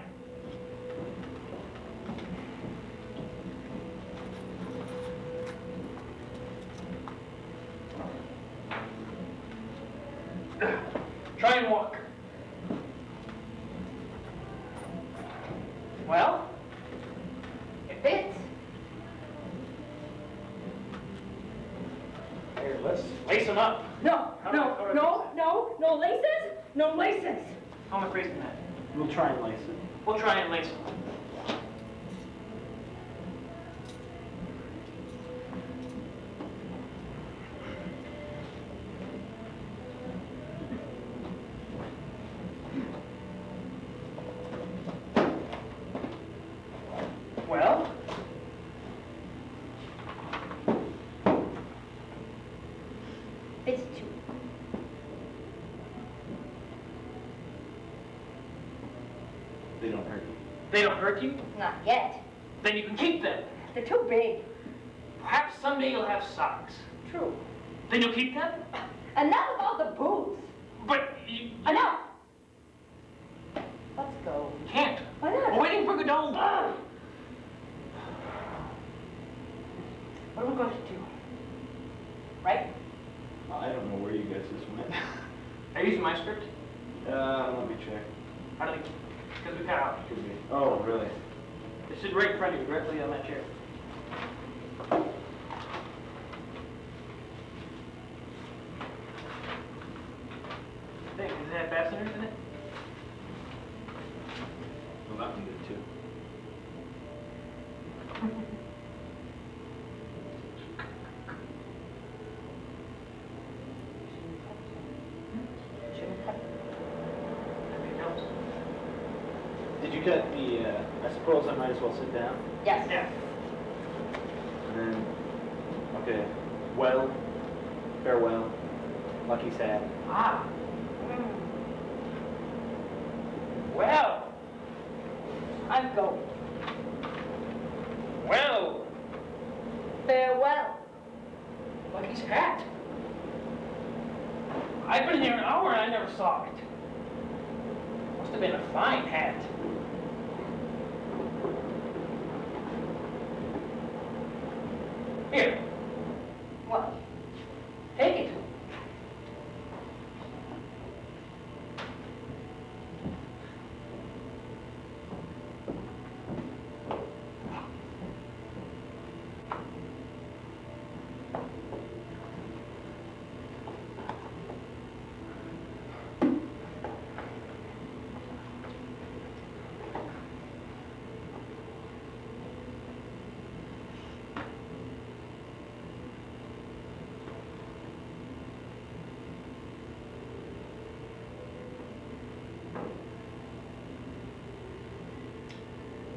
[SPEAKER 1] Try and walk. Well,
[SPEAKER 2] It fits.
[SPEAKER 1] here, let's lace them up.
[SPEAKER 6] No, no laces? No laces.
[SPEAKER 1] How am I phrasing that?
[SPEAKER 7] We'll try and lace it.
[SPEAKER 1] We'll try and lace them. Well,
[SPEAKER 2] Fits too.
[SPEAKER 7] They don't hurt you.
[SPEAKER 1] they don't hurt you,
[SPEAKER 2] Not yet.
[SPEAKER 1] then you can keep them.
[SPEAKER 2] They're too big.
[SPEAKER 1] Perhaps someday you'll have socks.
[SPEAKER 2] True.
[SPEAKER 1] Then you'll keep them?
[SPEAKER 2] Enough of all the boots.
[SPEAKER 1] But you
[SPEAKER 2] Enough. Let's go.
[SPEAKER 1] can't.
[SPEAKER 2] Why not?
[SPEAKER 1] We're waiting for Godot.
[SPEAKER 2] What are we going to do? Right?
[SPEAKER 7] I don't know where you guys just went.
[SPEAKER 1] Are you using my script?
[SPEAKER 7] Let me check.
[SPEAKER 1] How do they? Because we cut out.
[SPEAKER 7] Could be. Oh, really?
[SPEAKER 1] It should right in front of you, directly on that chair. Does it have fasteners in it?
[SPEAKER 7] Well, that one did too. cut the, I suppose I might as well sit down.
[SPEAKER 2] Yes.
[SPEAKER 1] Yeah.
[SPEAKER 7] And then, okay, well, farewell, Lucky's hat.
[SPEAKER 3] Ah. Well, I'm going. Well,
[SPEAKER 2] Farewell.
[SPEAKER 3] Lucky's hat. I've been here an hour and I never saw it. Must have been a fine hat. Here,
[SPEAKER 2] What?
[SPEAKER 3] take it.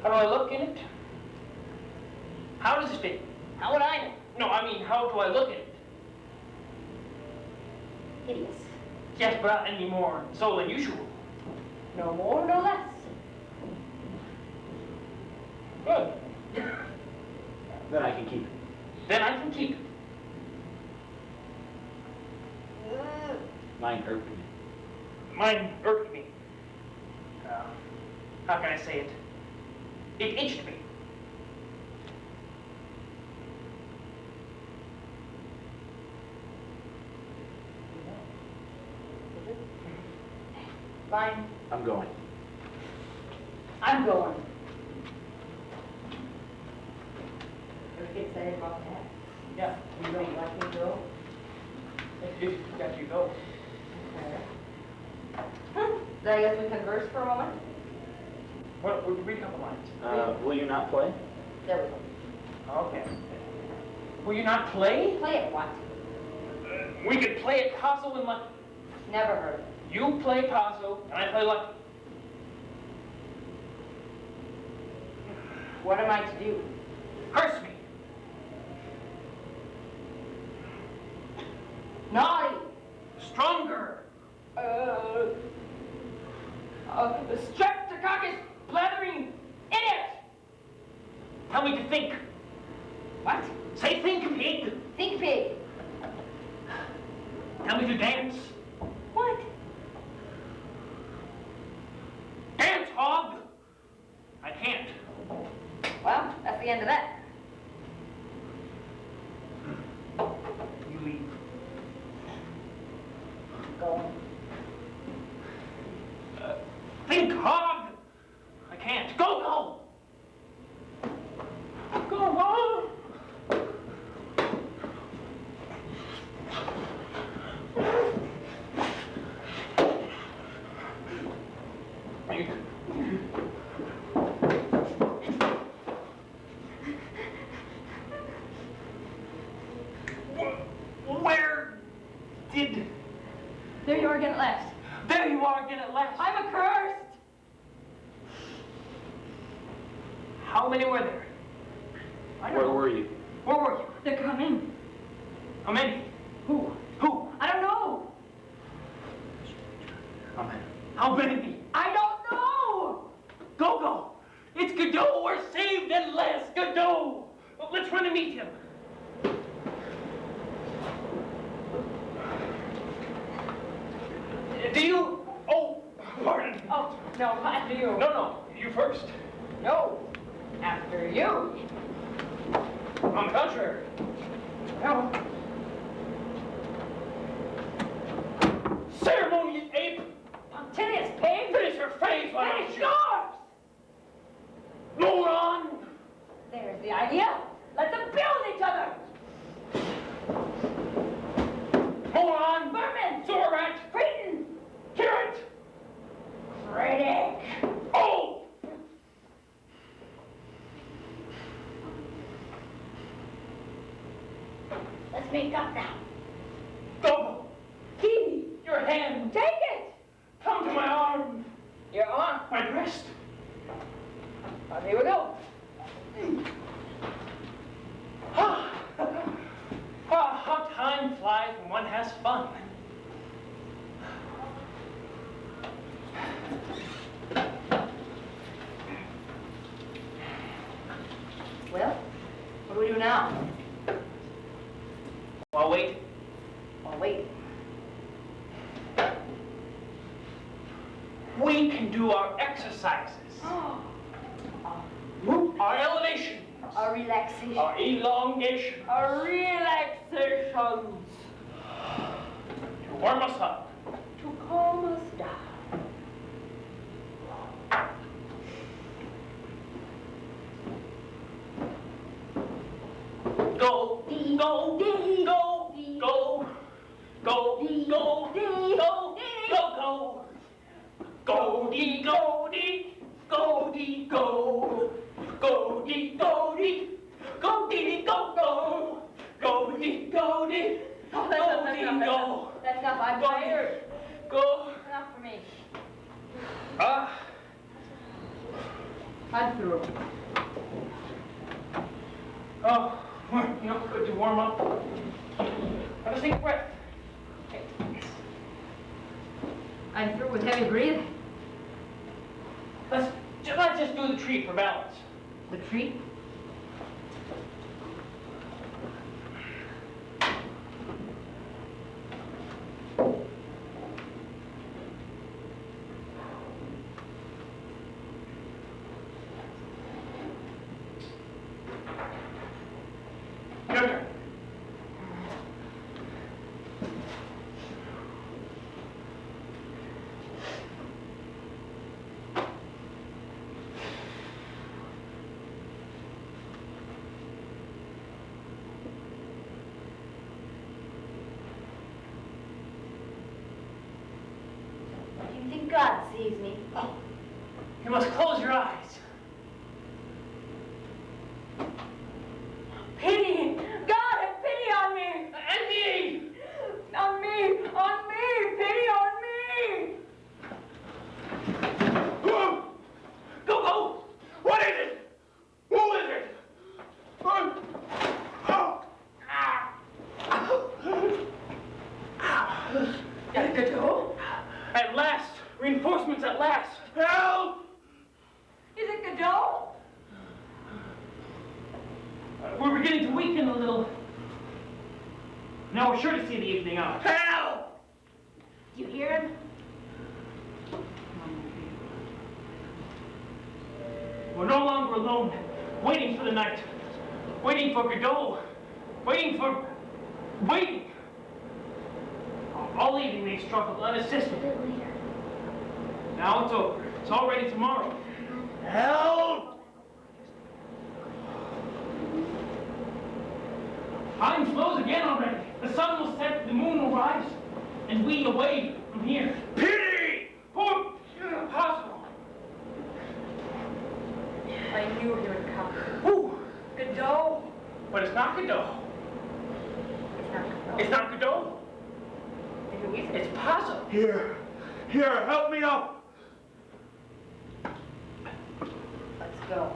[SPEAKER 3] How do I look in it? How does it fit?
[SPEAKER 2] How would I know?
[SPEAKER 3] No, I mean, how do I look in it?
[SPEAKER 2] Hideous.
[SPEAKER 3] Yes, but not any more so than usual.
[SPEAKER 2] No more, no less.
[SPEAKER 3] Good.
[SPEAKER 7] Then I can keep it.
[SPEAKER 3] Then I can keep it.
[SPEAKER 7] Mine irked me.
[SPEAKER 3] Mine irked me. How can I say it? It itched me.
[SPEAKER 2] Fine.
[SPEAKER 7] I'm going.
[SPEAKER 2] I'm going. Ever get excited about that?
[SPEAKER 3] Yeah.
[SPEAKER 2] You don't like me to go?
[SPEAKER 3] If you got you go.
[SPEAKER 2] Okay. Then I guess we converse for a moment?
[SPEAKER 3] Well, we'll read a couple lines.
[SPEAKER 7] Will you not play?
[SPEAKER 2] There we go.
[SPEAKER 3] Okay. Will you not play?
[SPEAKER 2] Play it what?
[SPEAKER 3] We could play at Castle and Lucky.
[SPEAKER 2] Never heard of it.
[SPEAKER 3] You play Castle, and I play Lucky.
[SPEAKER 2] What am I to do?
[SPEAKER 3] Curse me.
[SPEAKER 2] Naughty!
[SPEAKER 3] Stronger. Streptococcus blathering idiot! Tell me to think.
[SPEAKER 2] What?
[SPEAKER 3] Say think, pig.
[SPEAKER 2] Think pig.
[SPEAKER 3] Tell me to dance.
[SPEAKER 2] What?
[SPEAKER 3] Dance, hog. I can't.
[SPEAKER 2] Well, that's the end of that.
[SPEAKER 3] You leave.
[SPEAKER 2] Go.
[SPEAKER 3] Think, hog. I can't. Go, go. Go, hog. Where did...
[SPEAKER 6] There you are again at last.
[SPEAKER 3] There you are again at last.
[SPEAKER 6] I'm accursed!
[SPEAKER 3] How many were there? I don't
[SPEAKER 7] Where
[SPEAKER 3] know.
[SPEAKER 7] were you?
[SPEAKER 3] Where were you?
[SPEAKER 6] They're coming.
[SPEAKER 3] How many?
[SPEAKER 6] Who?
[SPEAKER 3] Who?
[SPEAKER 6] I don't know.
[SPEAKER 7] How many?
[SPEAKER 3] How many?
[SPEAKER 6] I don't know!
[SPEAKER 3] Go, go. It's Godot. We're saved at last. Godot. Let's run and meet him. Do you... Oh, pardon.
[SPEAKER 6] Oh, no, after you.
[SPEAKER 3] No, no. You first.
[SPEAKER 6] No, after you.
[SPEAKER 3] On the contrary.
[SPEAKER 6] No.
[SPEAKER 3] Ceremonious ape.
[SPEAKER 6] Punctilious pig.
[SPEAKER 3] Finish her face, why don't
[SPEAKER 6] Finish
[SPEAKER 3] you?
[SPEAKER 6] yours!
[SPEAKER 3] Moron.
[SPEAKER 6] There's the idea. Let them build each other.
[SPEAKER 3] Moron.
[SPEAKER 6] Vermin.
[SPEAKER 3] Sewer rat.
[SPEAKER 6] Cretin.
[SPEAKER 3] Curate.
[SPEAKER 6] Critic.
[SPEAKER 3] Oh!
[SPEAKER 6] Let's make up now.
[SPEAKER 3] Go.
[SPEAKER 6] Key.
[SPEAKER 3] Your hand.
[SPEAKER 6] Take it.
[SPEAKER 3] Come to my arm.
[SPEAKER 6] Your arm.
[SPEAKER 3] My breast.
[SPEAKER 2] Here we go.
[SPEAKER 3] How time flies when one has fun.
[SPEAKER 2] Well, what do we do now?
[SPEAKER 3] Well, wait.
[SPEAKER 2] Oh, wait.
[SPEAKER 3] We can do our exercises. Our elevation.
[SPEAKER 2] A relaxation.
[SPEAKER 3] Our elongation.
[SPEAKER 2] A relaxation.
[SPEAKER 3] To warm us up.
[SPEAKER 2] To calm us down.
[SPEAKER 3] Go,
[SPEAKER 2] D,
[SPEAKER 3] go,
[SPEAKER 2] D,
[SPEAKER 3] go,
[SPEAKER 2] D,
[SPEAKER 3] go, go,
[SPEAKER 2] D,
[SPEAKER 3] go,
[SPEAKER 2] D,
[SPEAKER 3] go,
[SPEAKER 2] D.
[SPEAKER 3] go, go. Go, dee, go, dee, go, dee, go. Go, dee, go, dee, go, dee, go, go. Go, dee, go, dee,
[SPEAKER 2] Oh,
[SPEAKER 3] go,
[SPEAKER 2] that's
[SPEAKER 3] dee,
[SPEAKER 2] enough,
[SPEAKER 3] go.
[SPEAKER 2] that's enough. I'm
[SPEAKER 3] Go,
[SPEAKER 2] tired.
[SPEAKER 3] Go.
[SPEAKER 2] Enough for me.
[SPEAKER 3] Ah.
[SPEAKER 2] I'm through.
[SPEAKER 3] Oh, good to warm up. Have a deep breath.
[SPEAKER 2] I'm through with heavy breathing.
[SPEAKER 3] Let's just do the tree for balance.
[SPEAKER 2] The tree?
[SPEAKER 3] Your turn.
[SPEAKER 2] Do you think God sees me?
[SPEAKER 3] You must close your eyes.
[SPEAKER 6] Pity! God, have pity on me!
[SPEAKER 3] And me!
[SPEAKER 6] On me! On me! Pity on me!
[SPEAKER 3] Go! Go! What is it? Who is it?
[SPEAKER 6] Godot?
[SPEAKER 3] At last! Reinforcements at last! Help!
[SPEAKER 6] Is it Godot?
[SPEAKER 3] We're beginning to weaken a little. Now we're sure to see the evening out. Help!
[SPEAKER 2] Do you hear him?
[SPEAKER 3] We're no longer alone, waiting for the night, waiting for Godot, waiting. All evening they struggled unassisted. Now it's over. It's all ready tomorrow. Help! Time flows again already. The sun will set, the moon will rise, and we away from here. Pity! Poor impossible.
[SPEAKER 6] I knew he would come.
[SPEAKER 3] Who?
[SPEAKER 6] Godot?
[SPEAKER 3] But it's not Godot. It's not Godot.
[SPEAKER 6] Who is it?
[SPEAKER 3] It's Possum.
[SPEAKER 1] Here, help me up.
[SPEAKER 2] Let's go.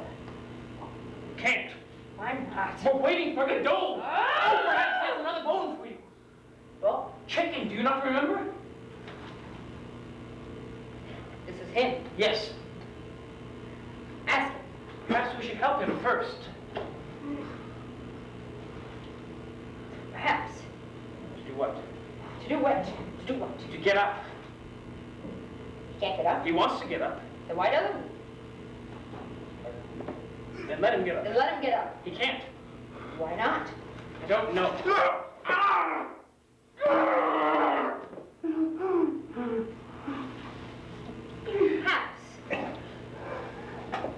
[SPEAKER 3] Can't.
[SPEAKER 2] I'm not.
[SPEAKER 3] We're waiting for Godot. Oh, perhaps he has another bone for you.
[SPEAKER 2] Well,
[SPEAKER 3] Chicken, do you not remember?
[SPEAKER 2] this is him.
[SPEAKER 3] Yes.
[SPEAKER 2] Ask him.
[SPEAKER 3] Perhaps we should help him first.
[SPEAKER 2] Perhaps.
[SPEAKER 3] To do what?
[SPEAKER 2] To do what? To do what?
[SPEAKER 3] To get up.
[SPEAKER 2] He can't get up.
[SPEAKER 3] He wants to get up.
[SPEAKER 2] Then why doesn't he?
[SPEAKER 3] Then let him get up.
[SPEAKER 2] Then let him get up.
[SPEAKER 3] He can't.
[SPEAKER 2] Why not?
[SPEAKER 3] I don't know.
[SPEAKER 2] Perhaps.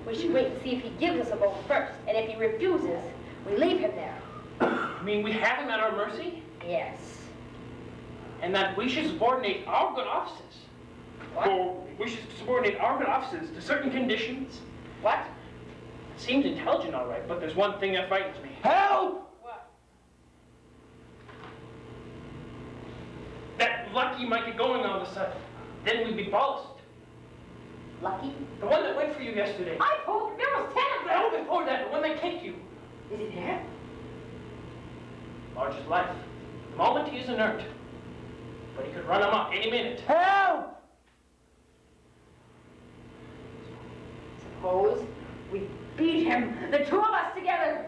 [SPEAKER 2] We should wait and see if he gives us a bone first. And if he refuses, we leave him there.
[SPEAKER 3] I mean, we have him at our mercy,
[SPEAKER 2] Yes.
[SPEAKER 3] and that we should subordinate our good offices.
[SPEAKER 2] What?
[SPEAKER 3] Or we should subordinate our good offices to certain conditions.
[SPEAKER 2] What?
[SPEAKER 3] Seems intelligent, all right, but there's one thing that frightens me.
[SPEAKER 1] Help!
[SPEAKER 2] What?
[SPEAKER 3] That Lucky might get going all of a sudden. Then we'd be bollocked.
[SPEAKER 2] Lucky?
[SPEAKER 3] The one that went for you yesterday.
[SPEAKER 6] I told you there was 10 of
[SPEAKER 3] No,
[SPEAKER 6] them.
[SPEAKER 3] before that, the one that kicked you.
[SPEAKER 6] Is he there?
[SPEAKER 3] Large as life. The moment he is inert. But he could run amok any minute.
[SPEAKER 6] Help! Suppose we beat him, the two of us together.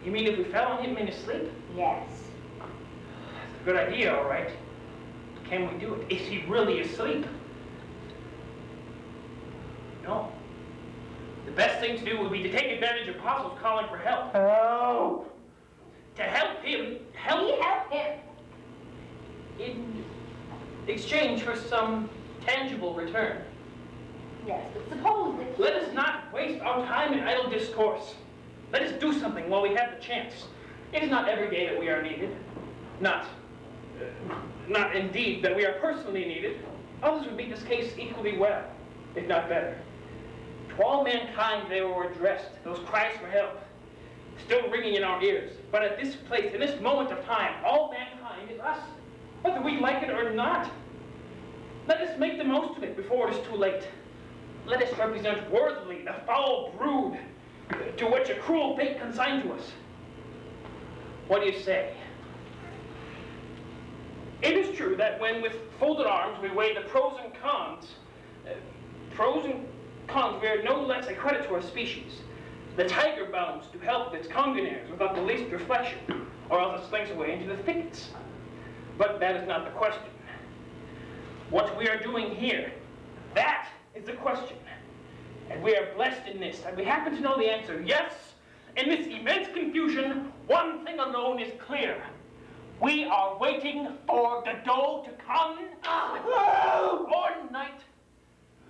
[SPEAKER 3] You mean if we fell on him in his sleep?
[SPEAKER 2] Yes.
[SPEAKER 3] That's a good idea, all right. Can we do it? Is he really asleep? No. The best thing to do would be to take advantage of Apostle's calling for help.
[SPEAKER 6] Help!
[SPEAKER 3] To help him,
[SPEAKER 2] We help him.
[SPEAKER 3] in exchange for some tangible return.
[SPEAKER 2] Yes, but suppose that
[SPEAKER 3] Let us not waste our time in idle discourse. Let us do something while we have the chance. It is not every day that we are needed. Not indeed that we are personally needed. Others would meet this case equally well, if not better. To all mankind they were addressed, those cries for help, still ringing in our ears. But at this place, in this moment of time, all mankind is us, whether we like it or not. Let us make the most of it before it is too late. Let us represent worthily the foul brood to which a cruel fate consigned to us. What do you say? It is true that when with folded arms we weigh the pros and cons, we are no less a credit to our species. The tiger bounds to help its congeners without the least reflection, or else it slinks away into the thickets. But that is not the question. What we are doing here, that is the question. And we are blessed in this, and we happen to know the answer. Yes, in this immense confusion, one thing alone is clear. We are waiting for Godot to come, or night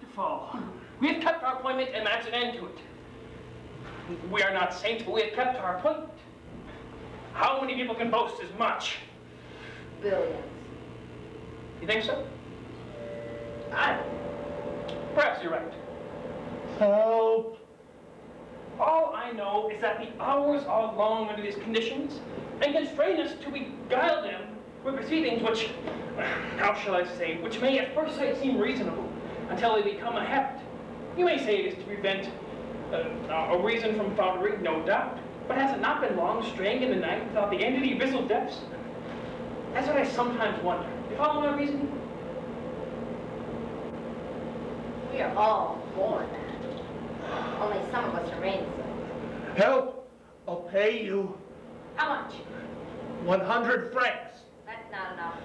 [SPEAKER 3] to fall. We have kept our appointment, and that's an end to it. We are not saints, but we have kept our appointment. How many people can boast as much?
[SPEAKER 2] billions.
[SPEAKER 3] You think so?
[SPEAKER 2] I
[SPEAKER 3] Perhaps you're right.
[SPEAKER 6] Help!
[SPEAKER 3] All I know is that the hours are long under these conditions and constrain us to beguile them with proceedings which, how shall I say, which may at first sight seem reasonable until they become a habit. You may say it is to prevent a reason from foundering, no doubt, but has it not been long straying in the night without the end of the abyssal depths? That's what I sometimes wonder. You follow my reasoning?
[SPEAKER 2] We are all born that. Only some of us remain so.
[SPEAKER 1] Help! I'll pay you
[SPEAKER 2] How much?
[SPEAKER 1] 100 francs.
[SPEAKER 2] That's not enough.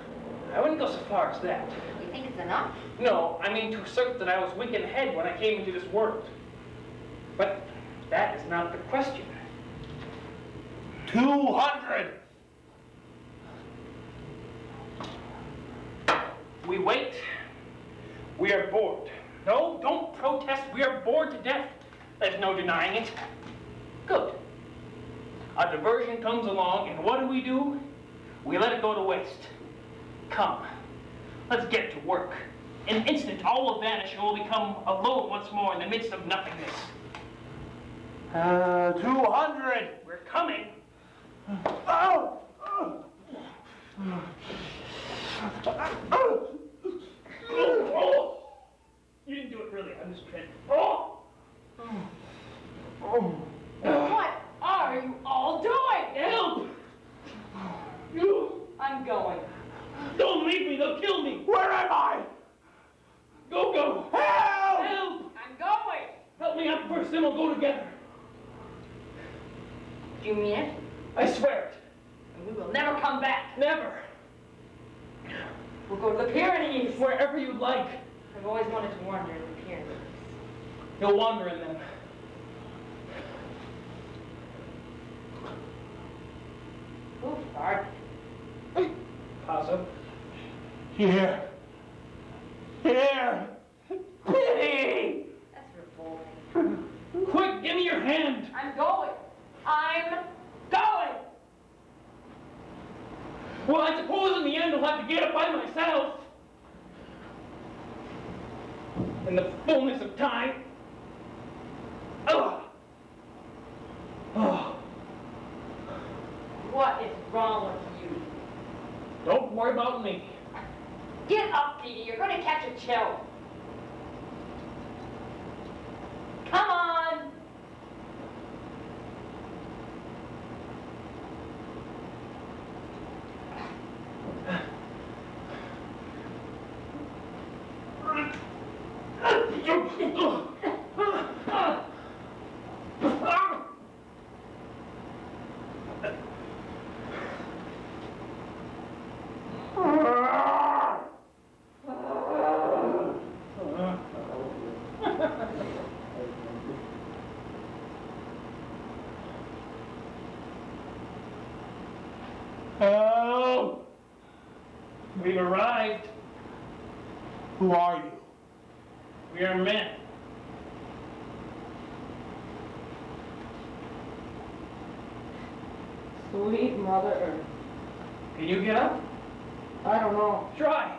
[SPEAKER 3] I wouldn't go so far as that.
[SPEAKER 2] You think it's enough?
[SPEAKER 3] No, I mean to assert that I was weak in the head when I came into this world. But that is not the question.
[SPEAKER 1] 200!
[SPEAKER 3] We wait. We are bored. No, don't protest. We are bored to death. There's no denying it. Good. A diversion comes along, and what do? We let it go to waste. Come, let's get to work. In an instant, all will vanish, and we'll become alone once more in the midst of nothingness.
[SPEAKER 1] 200!
[SPEAKER 3] We're coming.
[SPEAKER 1] Oh!
[SPEAKER 3] Oh! You didn't do it really. I'm just kidding. Oh!
[SPEAKER 6] What are you all doing?
[SPEAKER 3] Help!
[SPEAKER 6] I'm going.
[SPEAKER 3] Don't leave me. They'll kill me.
[SPEAKER 1] Where am I?
[SPEAKER 3] Go.
[SPEAKER 1] Help!
[SPEAKER 3] Help!
[SPEAKER 6] I'm going.
[SPEAKER 3] Help me up first, then we'll go together.
[SPEAKER 6] Do you mean it?
[SPEAKER 3] I swear it.
[SPEAKER 6] And we will never come back.
[SPEAKER 3] Never.
[SPEAKER 6] We'll go to the Pyrenees.
[SPEAKER 3] Wherever you like.
[SPEAKER 6] I've always wanted to wander in the Pyrenees.
[SPEAKER 3] You'll wander in them.
[SPEAKER 6] Who started?
[SPEAKER 3] Paso.
[SPEAKER 1] Here. Pity!
[SPEAKER 6] That's revolting.
[SPEAKER 3] Quick, give me your hand.
[SPEAKER 6] I'm going. I'm going.
[SPEAKER 3] Well, I suppose in the end I'll have to get it by myself. In the fullness of time. Oh.
[SPEAKER 6] What is wrong with you?
[SPEAKER 3] Don't worry about me.
[SPEAKER 6] Get up, Petey. You're going to catch a chill.
[SPEAKER 3] Oh! We've arrived.
[SPEAKER 1] Who are you?
[SPEAKER 3] We are men.
[SPEAKER 4] Sweet Mother Earth.
[SPEAKER 3] Can you get up?
[SPEAKER 4] I don't know.
[SPEAKER 3] Try.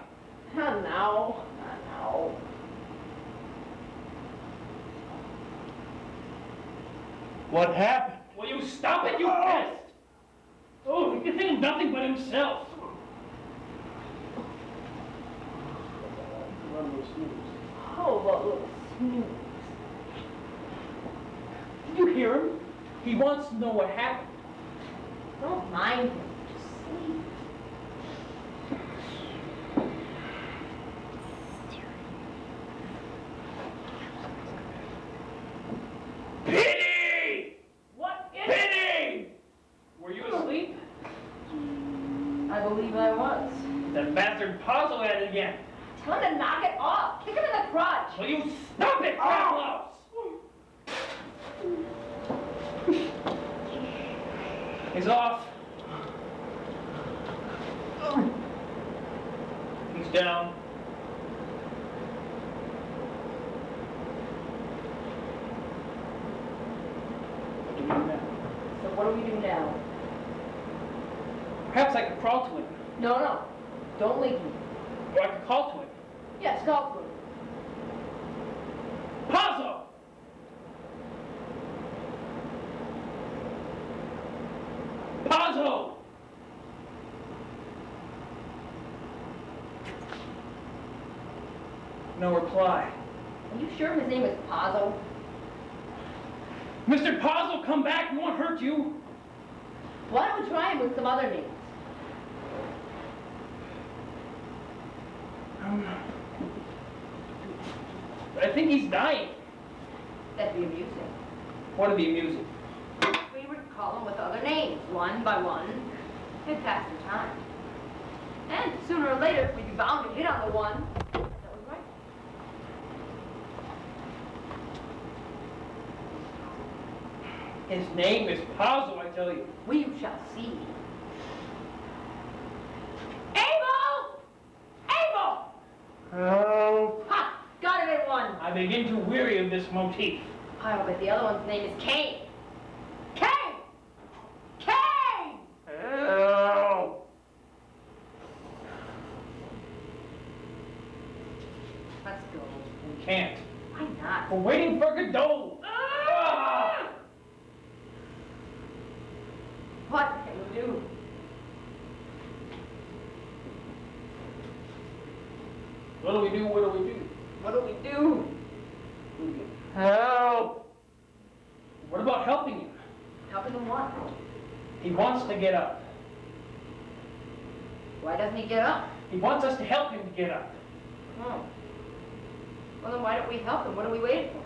[SPEAKER 4] Not now. Not now.
[SPEAKER 1] What happened?
[SPEAKER 3] Will you stop it, you pest? Oh, he can think of nothing but himself.
[SPEAKER 4] How about a little snooze?
[SPEAKER 3] Did you hear him? He wants to know what happened.
[SPEAKER 2] Don't mind him. Just sleep.
[SPEAKER 1] Penny!
[SPEAKER 3] What is it?
[SPEAKER 1] Penny!
[SPEAKER 3] Were you asleep?
[SPEAKER 4] I believe I was.
[SPEAKER 3] That bastard Puzzle at it again.
[SPEAKER 2] Tell him to knock it off. Kick him in the crotch.
[SPEAKER 3] Will you stop it, Carlos? He's off. He's down. What do we do now?
[SPEAKER 4] So what do we do now?
[SPEAKER 3] Perhaps I could crawl to him.
[SPEAKER 4] No. Don't leave me.
[SPEAKER 3] Or I could call to him.
[SPEAKER 4] Yes, call to him.
[SPEAKER 3] Pazzo! Pazzo! No reply.
[SPEAKER 2] Are you sure his name is Pazzo?
[SPEAKER 3] Mr. Pazzo, come back. We won't hurt you.
[SPEAKER 2] Why don't we try him with some other names?
[SPEAKER 3] I think he's dying.
[SPEAKER 2] That'd be amusing.
[SPEAKER 3] What'd be amusing?
[SPEAKER 2] We would call him with other names, one by one. It'd pass the time. And sooner or later, we'd be bound to hit on the one that was right.
[SPEAKER 3] His name is Pazzo, I tell you.
[SPEAKER 2] We shall see. Abel! Abel!
[SPEAKER 1] Help!
[SPEAKER 2] Ha! Got it at one.
[SPEAKER 3] I begin to weary of this motif.
[SPEAKER 2] I bet the other one's name is Cain. Cain! Cain!
[SPEAKER 1] Help!
[SPEAKER 2] Let's go.
[SPEAKER 3] We can't.
[SPEAKER 2] Why not?
[SPEAKER 3] We're waiting for Godot. Ah!
[SPEAKER 2] What can we do?
[SPEAKER 3] What do we do? What do we do?
[SPEAKER 2] What do we do?
[SPEAKER 1] Help!
[SPEAKER 3] What about helping him?
[SPEAKER 2] Helping him what?
[SPEAKER 3] He wants to get up.
[SPEAKER 2] Why doesn't he get up?
[SPEAKER 3] He wants us to help him to get up.
[SPEAKER 2] Oh. Well, then why don't we help him? What are we waiting for?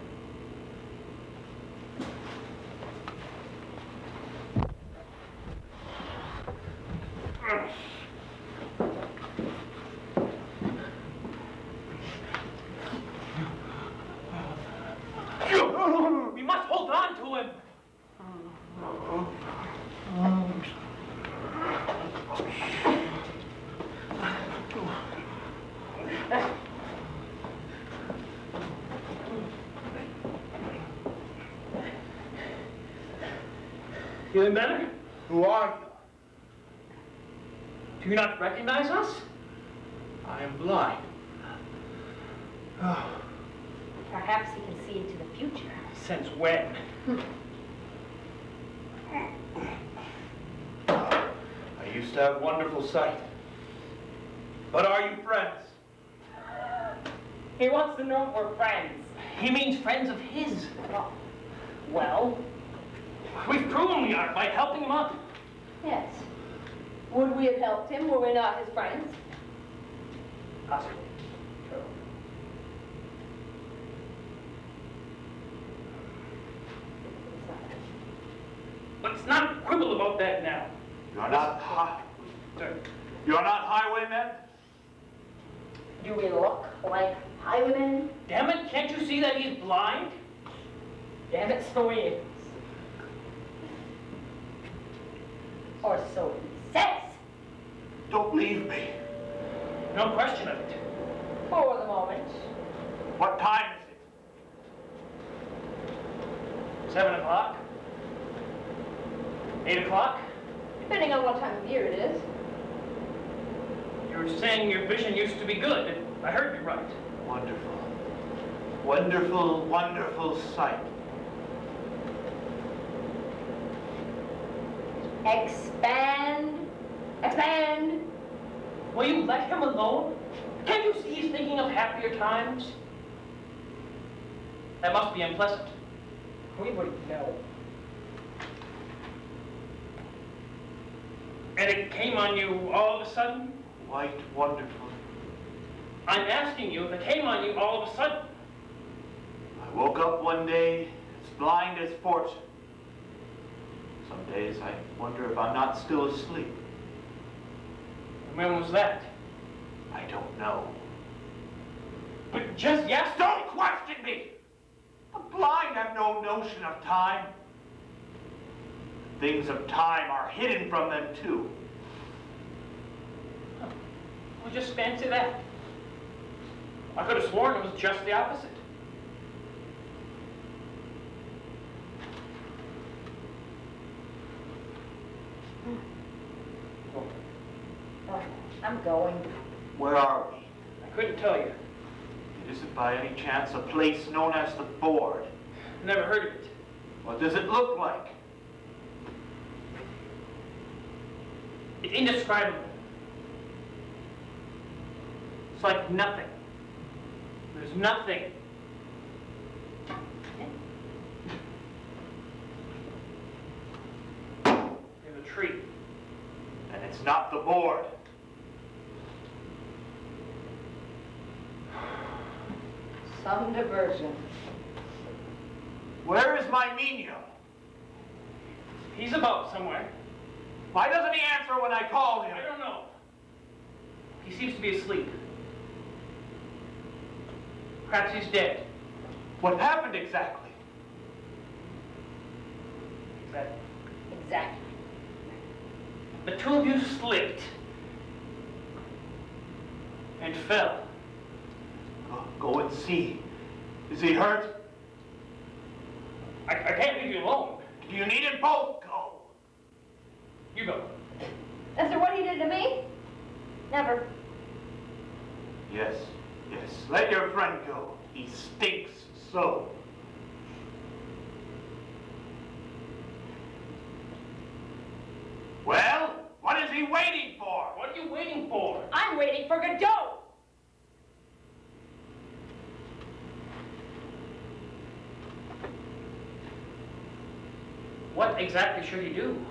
[SPEAKER 3] We must hold on to him. Feeling better?
[SPEAKER 1] Who are
[SPEAKER 3] Do you not recognize us?
[SPEAKER 1] you? I am blind.
[SPEAKER 2] Perhaps he can see into the future.
[SPEAKER 3] Since when?
[SPEAKER 1] I used to have wonderful sight. But are you friends?
[SPEAKER 4] He wants to know if we're friends.
[SPEAKER 3] He means friends of his.
[SPEAKER 4] Well,
[SPEAKER 3] We've proven we are by helping him up.
[SPEAKER 2] Yes. Would we have helped him were we not his friends?
[SPEAKER 3] Possibly. Let's not quibble about that now.
[SPEAKER 1] You're not
[SPEAKER 3] Sir.
[SPEAKER 1] You're not highwaymen?
[SPEAKER 2] Do we look like highwaymen?
[SPEAKER 3] Damn it, can't you see that he's blind?
[SPEAKER 4] damn it, so he is.
[SPEAKER 2] Or so he says.
[SPEAKER 1] leave me.
[SPEAKER 3] No question of it.
[SPEAKER 2] For the moment.
[SPEAKER 1] What time is it?
[SPEAKER 3] 7 o'clock? 8 o'clock?
[SPEAKER 2] Depending on what time of year it is.
[SPEAKER 3] You were saying your vision used to be good. I heard you right.
[SPEAKER 1] Wonderful. Wonderful, wonderful sight.
[SPEAKER 2] Expand. Expand.
[SPEAKER 3] Will you let him alone? Can't you see he's thinking of happier times? That must be unpleasant.
[SPEAKER 4] We wouldn't know.
[SPEAKER 3] And it came on you all of a sudden?
[SPEAKER 1] Quite wonderful.
[SPEAKER 3] I'm asking you if it came on you all of a sudden.
[SPEAKER 1] I woke up one day as blind as fortune. Some days I wonder if I'm not still asleep.
[SPEAKER 3] And when was that?
[SPEAKER 1] I don't know.
[SPEAKER 3] But just yesterday?
[SPEAKER 1] Don't question me! The blind have no notion of time. Things of time are hidden from them too.
[SPEAKER 3] Well, just fancy that. I could have sworn it was just the opposite.
[SPEAKER 2] I'm going.
[SPEAKER 1] Where are we?
[SPEAKER 3] I couldn't tell you.
[SPEAKER 1] It isn't by any chance a place known as the Board.
[SPEAKER 3] Never heard of it.
[SPEAKER 1] What does it look like?
[SPEAKER 3] It's indescribable. It's like nothing. There's nothing. There's a tree.
[SPEAKER 1] And it's not the Board.
[SPEAKER 2] Some diversion.
[SPEAKER 1] Where is my menial?
[SPEAKER 3] He's about somewhere.
[SPEAKER 1] Why doesn't he answer when I call him?
[SPEAKER 3] I don't know. He seems to be asleep. Perhaps he's dead.
[SPEAKER 1] What happened exactly?
[SPEAKER 3] Exactly.
[SPEAKER 2] Exactly.
[SPEAKER 3] The two of you slipped and fell.
[SPEAKER 1] Go and see. Is he hurt?
[SPEAKER 3] I can't leave you alone.
[SPEAKER 1] Do you need it both? Go.
[SPEAKER 3] You go.
[SPEAKER 2] After what he did to me? Never.
[SPEAKER 1] Yes, yes. Let your friend go. He stinks so. Well, what is he waiting for?
[SPEAKER 3] What are you waiting for?
[SPEAKER 6] I'm waiting for Godot.
[SPEAKER 3] What exactly should he do?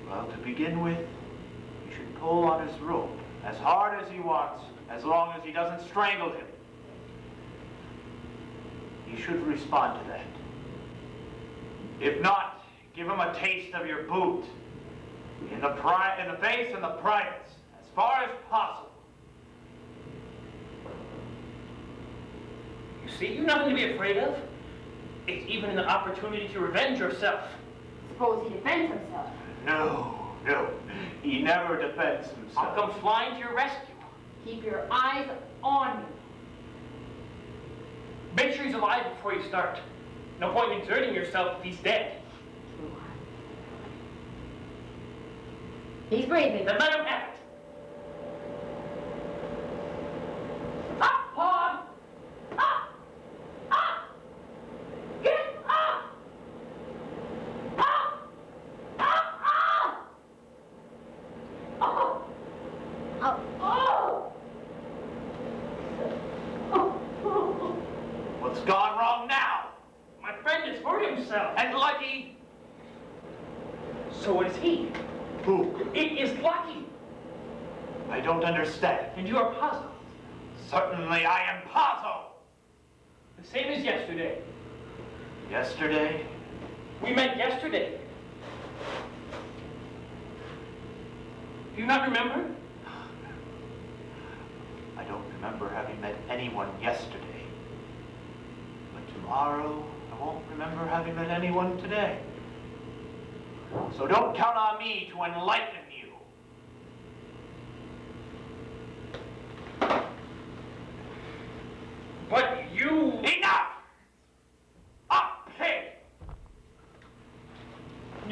[SPEAKER 1] Well, to begin with, you should pull on his rope as hard as he wants, as long as he doesn't strangle him. He should respond to that. If not, give him a taste of your boot. In the face and the privates, as far as possible.
[SPEAKER 3] You see, you've nothing to be afraid of. It's even an opportunity to revenge yourself.
[SPEAKER 2] Suppose he defends himself.
[SPEAKER 1] No, no. He never defends himself.
[SPEAKER 3] I'll come flying to your rescue.
[SPEAKER 2] Keep your eyes on me.
[SPEAKER 3] Make sure he's alive before you start. No point in exerting yourself if he's dead.
[SPEAKER 2] He's breathing.
[SPEAKER 3] Then let him have it. Up, Paul! Up! Up! Get up! Up! Up! Up! Oh!
[SPEAKER 2] Oh.
[SPEAKER 3] Oh!
[SPEAKER 1] What's gone wrong now?
[SPEAKER 3] My friend has hurt himself.
[SPEAKER 1] And Lucky?
[SPEAKER 3] So is he.
[SPEAKER 1] Who?
[SPEAKER 3] It is Lucky.
[SPEAKER 1] I don't understand.
[SPEAKER 3] And you are puzzled.
[SPEAKER 1] Certainly I am puzzled.
[SPEAKER 3] The same as yesterday.
[SPEAKER 1] Yesterday?
[SPEAKER 3] We met yesterday. Do you not remember?
[SPEAKER 1] I don't remember having met anyone yesterday. But tomorrow, I won't remember having met anyone today. So don't count on me to enlighten you.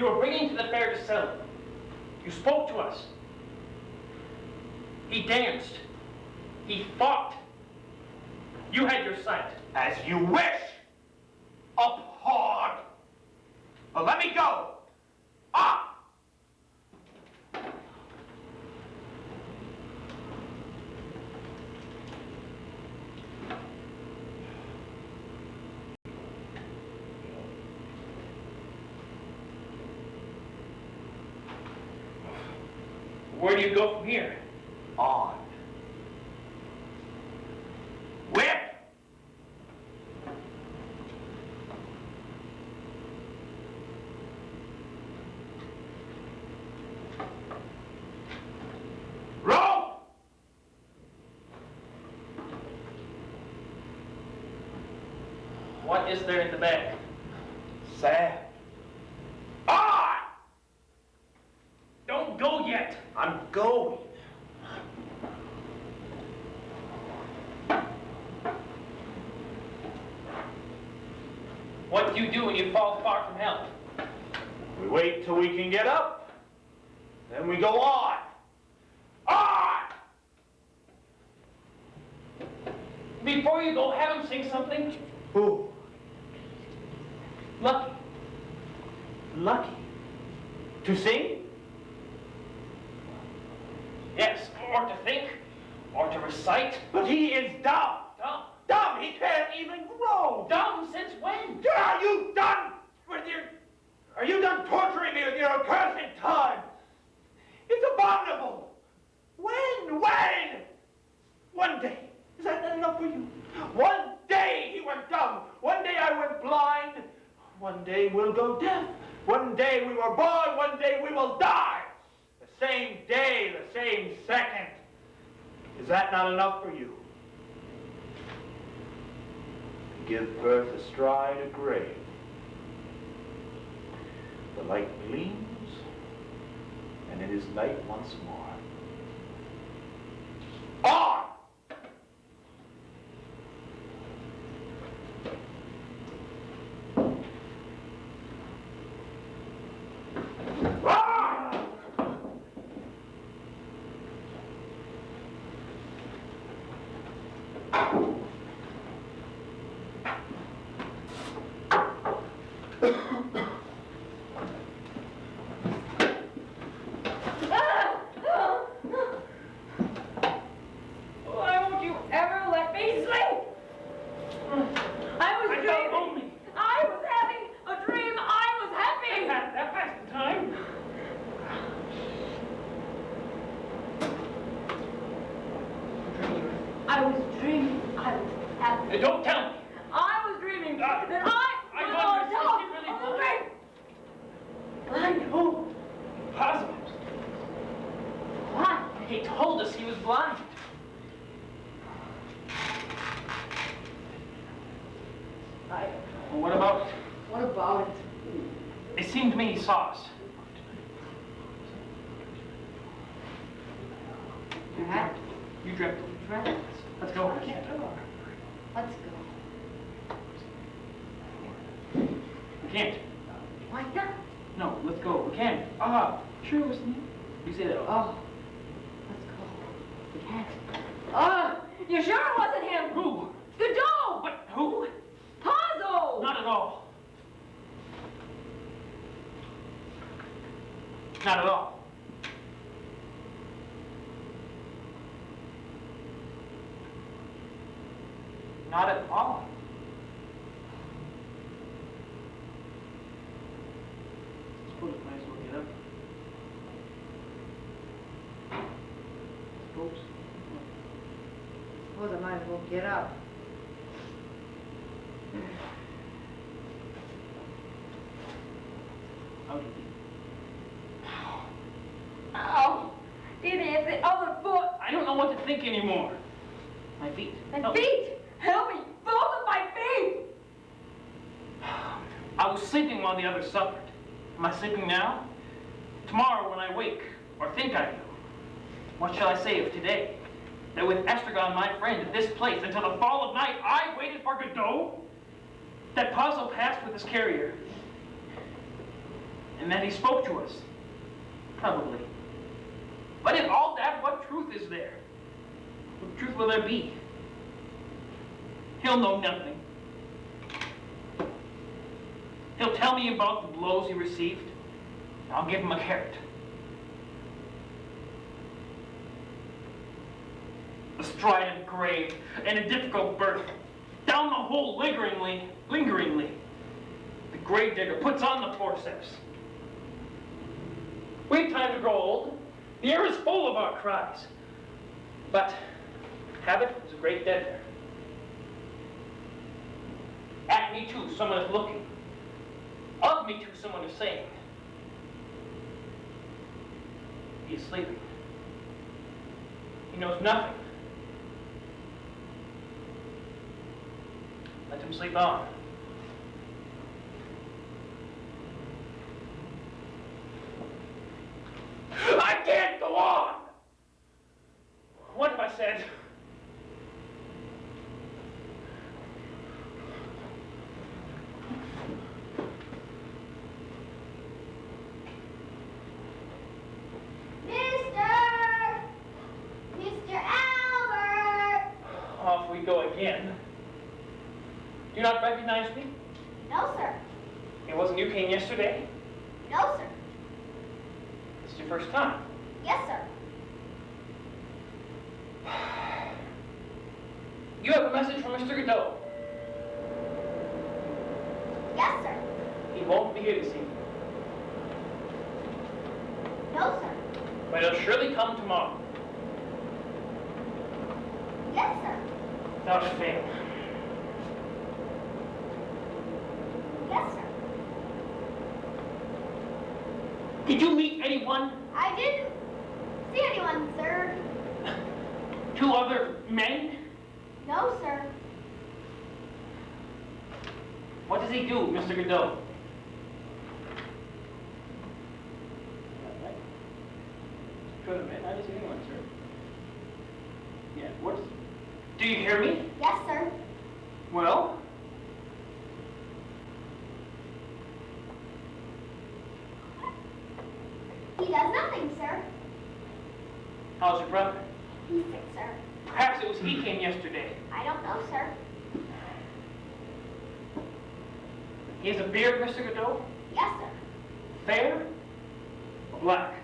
[SPEAKER 3] You were bringing to the fair to sell it. You spoke to us. He danced. He fought. You had your sight.
[SPEAKER 1] As you wish. Up hard. Well, let me go. Up!
[SPEAKER 3] Where do you go from here?
[SPEAKER 1] On. Whip! Rope!
[SPEAKER 3] What is there in the bag?
[SPEAKER 1] Sand. On!
[SPEAKER 3] Don't go yet.
[SPEAKER 1] I'm going.
[SPEAKER 3] What do you do when you fall far from hell?
[SPEAKER 1] We wait till we can get up. Then we go on. On!
[SPEAKER 3] Before you go, have him sing something.
[SPEAKER 1] Who?
[SPEAKER 3] Lucky.
[SPEAKER 1] Lucky. To sing?
[SPEAKER 3] Yes, or to think, or to recite.
[SPEAKER 1] But he is dumb.
[SPEAKER 3] Dumb.
[SPEAKER 1] Dumb, he can't even grow.
[SPEAKER 3] Dumb since when?
[SPEAKER 1] Are you done with your... Are you done torturing me with your accursed time? It's abominable. When? One day. Is that not enough for you? One day he went dumb. One day I went blind. One day we'll go deaf. One day we were born. One day we will die. The same day, the same second. Is that not enough for you? Give birth astride a grave. The light gleams, and it is night once more. On! Ah!
[SPEAKER 6] Why won't you ever let me sleep? I was dreaming.
[SPEAKER 3] lonely.
[SPEAKER 6] I was having a dream. I was happy.
[SPEAKER 3] That passed the time.
[SPEAKER 6] I was dreaming. I was happy.
[SPEAKER 3] Don't tell me.
[SPEAKER 6] I was dreaming that I was
[SPEAKER 3] wonder,
[SPEAKER 6] on
[SPEAKER 3] is he really
[SPEAKER 6] top of
[SPEAKER 3] blind?
[SPEAKER 6] the Blind who?
[SPEAKER 3] Possible.
[SPEAKER 6] Blind.
[SPEAKER 3] He told us he was blind. Well, what about it?
[SPEAKER 6] What about it?
[SPEAKER 3] It seemed to me he saw us.
[SPEAKER 6] Dad?
[SPEAKER 3] You dreamt. Let's go.
[SPEAKER 6] Let's go.
[SPEAKER 3] We can't.
[SPEAKER 6] Why not?
[SPEAKER 3] No, let's go. We can't. Sure it was him. You say that.
[SPEAKER 6] Oh, let's go. We can't. You sure it wasn't him?
[SPEAKER 3] Who?
[SPEAKER 6] Godot!
[SPEAKER 3] What? Who?
[SPEAKER 6] Puzzle!
[SPEAKER 3] Not at all. Not at all. Not at all. Suppose I might as well get up. Suppose.
[SPEAKER 6] Suppose I might as well get up.
[SPEAKER 3] How did he?
[SPEAKER 6] Ow! Didi, it's the other foot.
[SPEAKER 3] I don't know what to think anymore. My feet.
[SPEAKER 6] My
[SPEAKER 3] No.
[SPEAKER 6] feet! Help me! Both of my feet!
[SPEAKER 3] I was sleeping while the others suffered. Am I sleeping now? Tomorrow when I wake, or think I do. What shall I say of today? That with Estragon, my friend, at this place, until the fall of night, I waited for Godot? That puzzle passed with his carrier. and that he spoke to us. Probably. But in all that, what truth is there? What truth will there be? He'll know nothing. He'll tell me about the blows he received. I'll give him a carrot. A strident grave and a difficult birth. Down the hole lingeringly. The grave digger puts on the forceps. We've time to grow old. The air is full of our cries. But habit is a great deadener. At me too, someone is looking. Of me too, someone is saying. He is sleeping. He knows nothing. Let him sleep on. I can't go on! What have I said?
[SPEAKER 2] Mr. Albert!
[SPEAKER 3] Off we go again. Do you not recognize me?
[SPEAKER 2] No, sir.
[SPEAKER 3] It wasn't you came yesterday?
[SPEAKER 2] No, sir.
[SPEAKER 3] It's your first time.
[SPEAKER 2] Yes, sir.
[SPEAKER 3] You have a message from Mr. Godot.
[SPEAKER 2] Yes, sir.
[SPEAKER 3] He won't be here this evening,
[SPEAKER 2] No, sir.
[SPEAKER 3] but he'll surely come tomorrow.
[SPEAKER 2] Yes, sir.
[SPEAKER 3] Without fail.
[SPEAKER 2] Yes, sir.
[SPEAKER 3] Did you meet anyone?
[SPEAKER 2] I didn't see anyone, sir.
[SPEAKER 3] Two other men?
[SPEAKER 2] No, sir.
[SPEAKER 3] What does he do, Mr. Godot? Good, man. I didn't see anyone, sir. Yeah, what's... Do you hear me?
[SPEAKER 2] Yes, sir.
[SPEAKER 3] Well?
[SPEAKER 2] He does nothing, sir.
[SPEAKER 3] How's your brother?
[SPEAKER 2] He's sick, sir.
[SPEAKER 3] Perhaps it was he came yesterday.
[SPEAKER 2] I don't know, sir.
[SPEAKER 3] He has a beard, Mr. Godot?
[SPEAKER 2] Yes, sir.
[SPEAKER 3] Fair or black?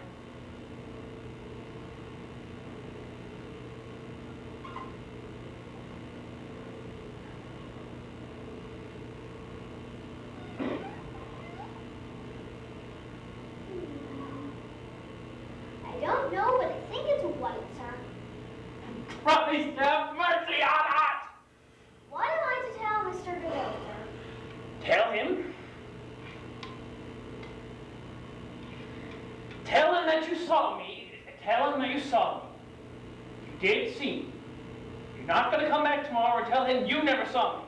[SPEAKER 2] I don't know, but I think it's white, sir.
[SPEAKER 3] Please have mercy on us!
[SPEAKER 2] What am I to tell Mr. Godot, sir?
[SPEAKER 3] Tell him. Tell him that you saw me. Tell him that you saw me. You did see me. You're not going to come back tomorrow and tell him you never saw me.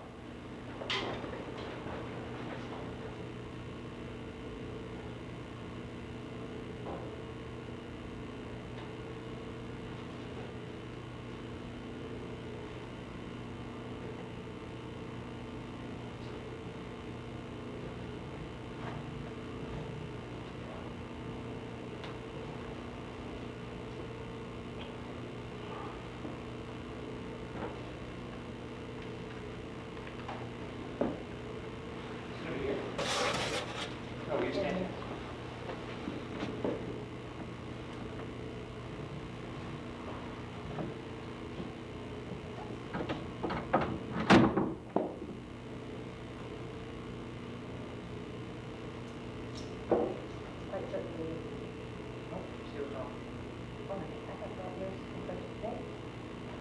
[SPEAKER 3] Oh, you standing?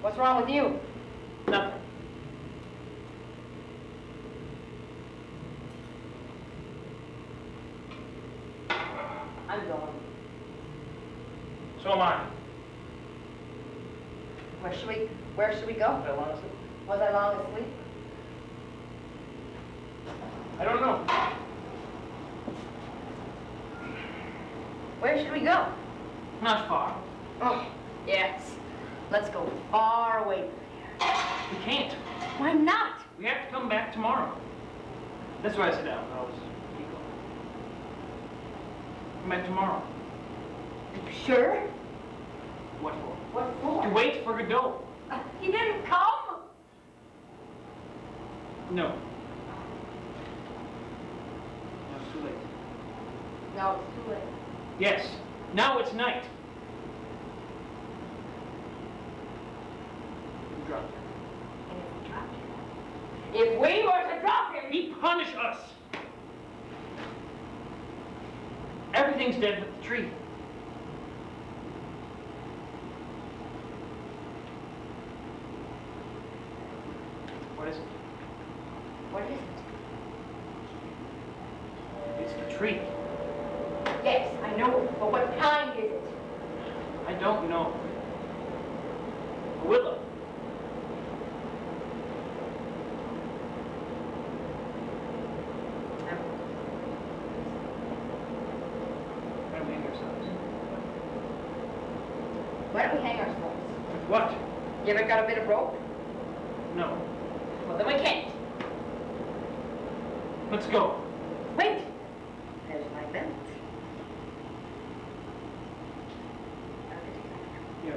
[SPEAKER 4] What's wrong with you?
[SPEAKER 3] Nothing.
[SPEAKER 4] I'm going.
[SPEAKER 3] So am I.
[SPEAKER 4] Where should we go?
[SPEAKER 3] Did I want to sleep?
[SPEAKER 4] Was I long asleep?
[SPEAKER 3] I don't know.
[SPEAKER 4] Where should we go?
[SPEAKER 3] Not far.
[SPEAKER 4] Oh, yes. Let's go far away from here.
[SPEAKER 3] We can't.
[SPEAKER 4] Why not?
[SPEAKER 3] We have to come back tomorrow. That's where I sit down. I was Come back tomorrow.
[SPEAKER 2] Sure?
[SPEAKER 3] What for?
[SPEAKER 2] What for?
[SPEAKER 3] To wait for Godot.
[SPEAKER 2] He didn't come?
[SPEAKER 3] No. No, it's too late.
[SPEAKER 2] No, it's too late.
[SPEAKER 3] Yes. Now it's night. You dropped him.
[SPEAKER 2] And if we dropped him? If we were to drop him,
[SPEAKER 3] He punished us. Everything's dead but the tree. What is it?
[SPEAKER 2] what is it?
[SPEAKER 3] It's the tree.
[SPEAKER 2] Yes, I know, but what kind is it?
[SPEAKER 3] I don't know. A willow. Why don't we hang ourselves?
[SPEAKER 2] Why don't we hang ourselves?
[SPEAKER 3] With what?
[SPEAKER 2] You ever got a bit of rope?
[SPEAKER 3] No.
[SPEAKER 2] Well, then we can't.
[SPEAKER 3] Let's go.
[SPEAKER 2] Wait! There's my belt.
[SPEAKER 3] Yeah.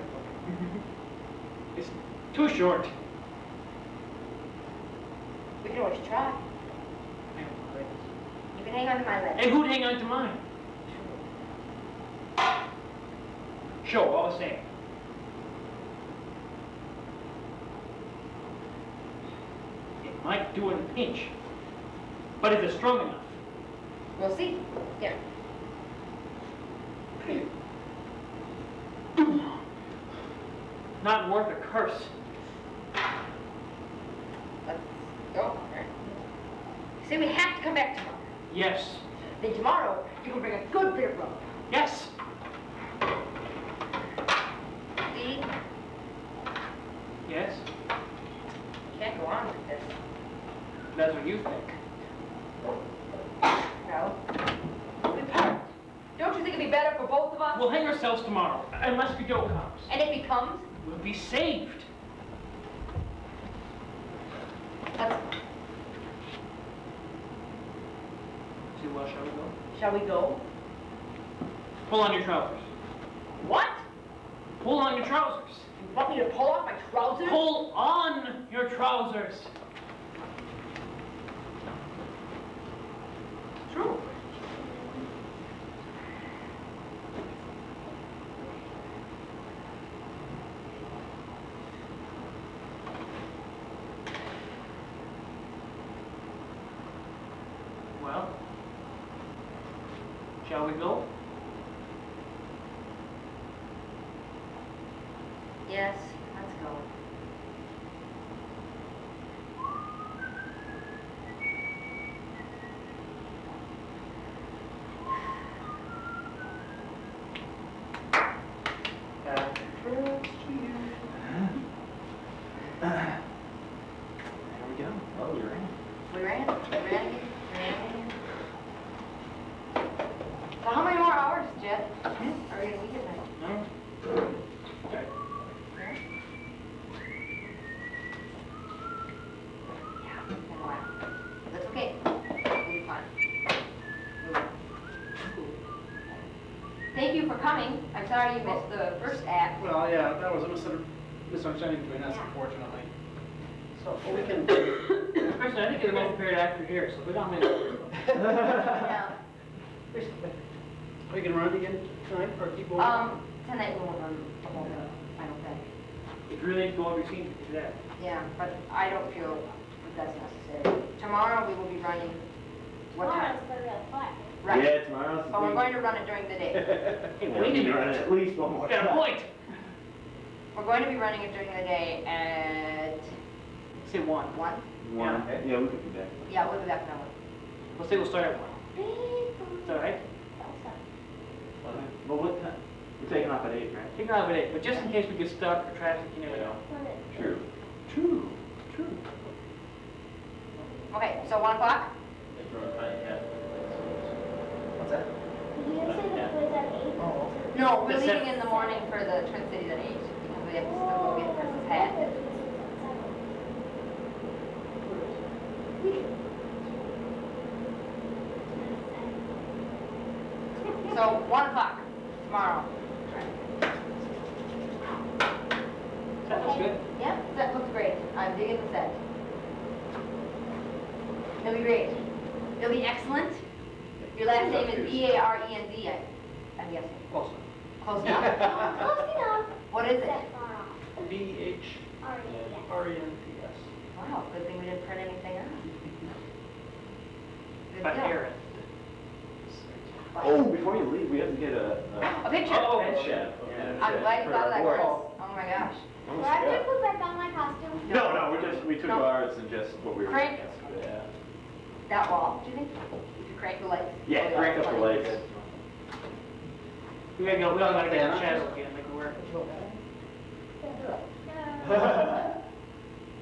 [SPEAKER 3] It's too short.
[SPEAKER 2] We can always try. You can hang on to my leg.
[SPEAKER 3] And who'd hang on to mine? Sure, all the same. It might do in a pinch. But is it strong enough?
[SPEAKER 2] We'll see. Here.
[SPEAKER 3] Not worth a curse.
[SPEAKER 2] Let's go. All right. See, we have to come back tomorrow.
[SPEAKER 3] Yes.
[SPEAKER 2] Then tomorrow, you can bring a good bit of rope.
[SPEAKER 3] Yes.
[SPEAKER 2] See?
[SPEAKER 3] Yes.
[SPEAKER 2] You can't go on with this.
[SPEAKER 3] That's what you think.
[SPEAKER 2] No. We part. Don't you think it'd be better for both of us?
[SPEAKER 3] We'll hang ourselves tomorrow, unless Godot comes.
[SPEAKER 2] And if he comes,
[SPEAKER 3] We'll be saved.
[SPEAKER 2] let's...
[SPEAKER 3] See, well, shall we go?
[SPEAKER 2] Shall we go?
[SPEAKER 3] Pull on your trousers.
[SPEAKER 2] What?
[SPEAKER 3] Pull on your trousers.
[SPEAKER 2] You want me to pull off my trousers?
[SPEAKER 3] Pull on your trousers.
[SPEAKER 2] True.
[SPEAKER 3] Well, shall we go?
[SPEAKER 2] Yes, let's go.
[SPEAKER 7] There we go. Oh, you're in.
[SPEAKER 2] We ran again. So how many more hours, Jet? Are we gonna be here tonight?
[SPEAKER 3] No? Okay.
[SPEAKER 2] Yeah, it's been a while. That's okay. We'll be fine. Thank you for coming. I'm sorry you missed the first act.
[SPEAKER 5] Well, yeah, that was a misunderstanding between us,
[SPEAKER 2] Yeah.
[SPEAKER 5] unfortunately. So, we can...
[SPEAKER 3] Personally, I think you're the most prepared actor here, so we don't mind.
[SPEAKER 2] Yeah.
[SPEAKER 5] We can run again tonight, or keep going?
[SPEAKER 2] Tonight we won't run the whole final thing.
[SPEAKER 3] If you really need to go over your scene, do that.
[SPEAKER 2] Yeah, but I don't feel that that's necessary. Tomorrow we will be running, what time? Right.
[SPEAKER 7] Yeah, tomorrow's the
[SPEAKER 2] But we're
[SPEAKER 7] big-
[SPEAKER 2] going to run it during the day.
[SPEAKER 3] Hey,
[SPEAKER 7] Yeah,
[SPEAKER 3] wait
[SPEAKER 7] we
[SPEAKER 3] a
[SPEAKER 7] need to run it
[SPEAKER 3] minute.
[SPEAKER 7] at least one more
[SPEAKER 3] Got a
[SPEAKER 7] time.
[SPEAKER 3] point.
[SPEAKER 2] We're going to be running it during the day at
[SPEAKER 3] Say 1.
[SPEAKER 2] 1?
[SPEAKER 7] One.
[SPEAKER 3] Yeah.
[SPEAKER 7] Yeah, we could be back.
[SPEAKER 2] Yeah, we'll be back now.
[SPEAKER 3] Let's say we'll start at 1. Is that all right?
[SPEAKER 7] Well, what time? We're taking off at 8, right?
[SPEAKER 3] Take it off at 8, but just in case we get stuck or traffic, you never know.
[SPEAKER 7] True. True. True.
[SPEAKER 2] Okay, so 1 o'clock?
[SPEAKER 5] What's that? Oh,
[SPEAKER 2] No, we're
[SPEAKER 3] That's
[SPEAKER 2] leaving
[SPEAKER 3] it.
[SPEAKER 2] in the morning for the Twin Cities at 8 because we have to still go get Chris's hat. So
[SPEAKER 4] So 1 o'clock tomorrow.
[SPEAKER 7] That looks good.
[SPEAKER 4] Yeah, set looks great. I'm digging the set. It'll be great. It'll be excellent. Your last name is B-A-R-E-N-D, I'm guessing.
[SPEAKER 7] Close enough.
[SPEAKER 4] Close enough?
[SPEAKER 2] Close enough.
[SPEAKER 4] What is it?
[SPEAKER 2] That far off.
[SPEAKER 7] B-H-R-E-N-T-S.
[SPEAKER 4] Wow, good thing we didn't print anything out. Good
[SPEAKER 3] But
[SPEAKER 4] deal.
[SPEAKER 3] Aaron.
[SPEAKER 7] Oh, before you leave, we have to get a
[SPEAKER 4] A picture.
[SPEAKER 3] Oh,
[SPEAKER 7] head
[SPEAKER 3] okay.
[SPEAKER 7] chef.
[SPEAKER 4] I'm glad you thought of that,
[SPEAKER 7] board.
[SPEAKER 4] Chris. Oh my gosh.
[SPEAKER 2] Do I have to put back on my costume?
[SPEAKER 7] No, we took
[SPEAKER 4] No.
[SPEAKER 7] ours and just what we were.
[SPEAKER 4] Crank.
[SPEAKER 7] Yeah.
[SPEAKER 4] That wall, do you think? If you crank the lights?
[SPEAKER 7] Yeah,
[SPEAKER 4] Oh,
[SPEAKER 7] crank up the lights.
[SPEAKER 3] We gotta go, we gotta get the shadow again, make it work.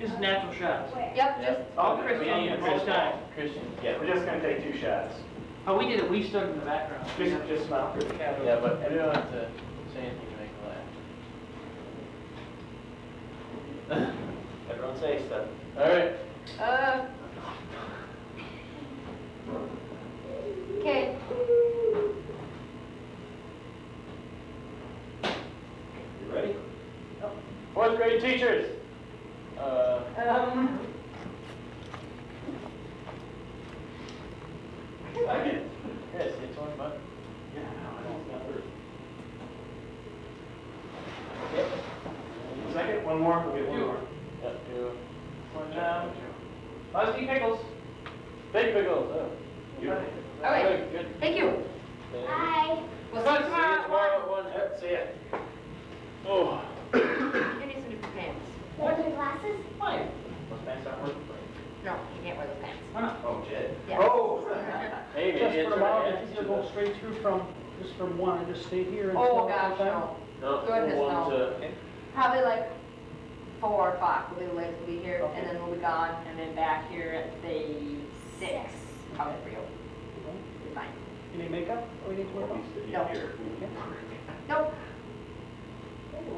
[SPEAKER 3] Just natural shots.
[SPEAKER 4] Yep, just,
[SPEAKER 3] All Christian, most time.
[SPEAKER 5] Christian.
[SPEAKER 7] Yeah, we're just gonna take 2 shots.
[SPEAKER 3] Oh, we did it, we stood in the background.
[SPEAKER 7] Just smile.
[SPEAKER 5] Yeah, but you don't have to say anything to make her laugh.
[SPEAKER 7] Everyone say stuff.
[SPEAKER 5] All right.
[SPEAKER 4] Okay.
[SPEAKER 7] You ready?
[SPEAKER 5] 4th grade teachers.
[SPEAKER 7] Second.
[SPEAKER 5] Yes, it's one buck.
[SPEAKER 7] Yeah, I don't know. Second, one more, we'll get one more.
[SPEAKER 5] Yep, 2. One down. Lusty pickles. Big pickles. Oh.
[SPEAKER 7] You.
[SPEAKER 4] Okay.
[SPEAKER 5] Good, good.
[SPEAKER 4] Thank you.
[SPEAKER 2] Bye.
[SPEAKER 4] We'll see you tomorrow.
[SPEAKER 5] Tomorrow at 1.
[SPEAKER 7] Yep, see ya.
[SPEAKER 5] Oh.
[SPEAKER 4] You need some new pants.
[SPEAKER 2] What? Your glasses?
[SPEAKER 3] Why?
[SPEAKER 7] Those pants aren't working for you.
[SPEAKER 4] No, you can't wear those pants.
[SPEAKER 3] Why not?
[SPEAKER 7] Oh, Jed.
[SPEAKER 4] Yeah.
[SPEAKER 7] Oh!
[SPEAKER 5] Hey, maybe
[SPEAKER 8] Just
[SPEAKER 5] it's
[SPEAKER 8] for a while,
[SPEAKER 5] right.
[SPEAKER 8] it's easier to go straight through just from one and just stay here until.
[SPEAKER 4] Oh
[SPEAKER 8] all the
[SPEAKER 4] gosh,
[SPEAKER 8] time.
[SPEAKER 4] no.
[SPEAKER 5] No,
[SPEAKER 4] Goodness,
[SPEAKER 5] one
[SPEAKER 4] no.
[SPEAKER 5] to.
[SPEAKER 4] Probably like 4 o'clock will be the latest we'll be here,
[SPEAKER 8] Okay.
[SPEAKER 4] and then we'll be gone, and then back here at say 6. Probably for you. Be fine.
[SPEAKER 8] Any makeup we need to worry about?
[SPEAKER 4] No. Nope.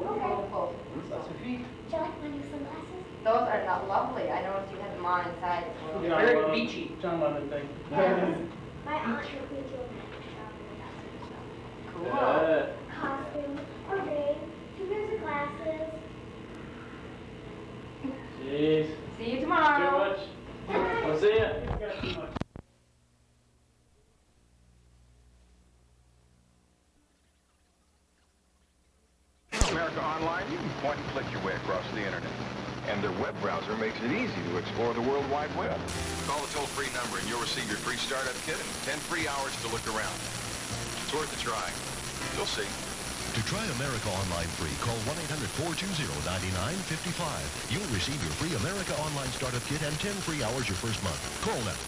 [SPEAKER 2] Okay.
[SPEAKER 4] Close.
[SPEAKER 8] That's your feet.
[SPEAKER 2] Would you like my new sunglasses?
[SPEAKER 4] Those are not lovely. I noticed you had them on inside. as well.
[SPEAKER 8] John
[SPEAKER 3] Very
[SPEAKER 8] Lennon-
[SPEAKER 3] beachy.
[SPEAKER 8] John Lennon thing.
[SPEAKER 2] Yes. My aunt took me to a magic shop and I got some stuff.
[SPEAKER 4] Cool.
[SPEAKER 2] Costume, a ring, 2 pairs of glasses.
[SPEAKER 5] Jeez.
[SPEAKER 4] See you
[SPEAKER 5] Too
[SPEAKER 4] tomorrow.
[SPEAKER 5] much. I'll see ya.
[SPEAKER 9] America Online, you can point and click your way across the internet. And their web browser makes it easy to explore the World Wide Web. Call the toll-free number and you'll receive your free startup kit and 10 free hours to look around. It's worth a try. You'll see.
[SPEAKER 10] To try America Online free, call 1-800-420-9955. You'll receive your free America Online startup kit and 10 free hours your first month. Call now.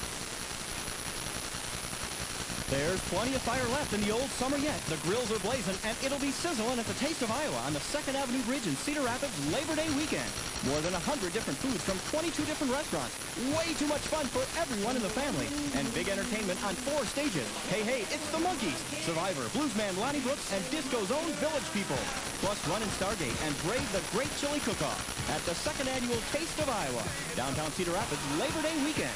[SPEAKER 11] There's plenty of fire left in the old summer yet. The grills are blazing, and it'll be sizzling at the Taste of Iowa on the 2nd Avenue Bridge in Cedar Rapids Labor Day weekend. More than 100 different foods from 22 different restaurants. Way too much fun for everyone in the family. And big entertainment on 4 stages. Hey, it's the Monkees, Survivor, Bluesman Lonnie Brooks, and Disco's own Village People. Plus run in Stargate and brave the Great Chili Cook-Off at the 2nd Annual Taste of Iowa. Downtown Cedar Rapids Labor Day weekend.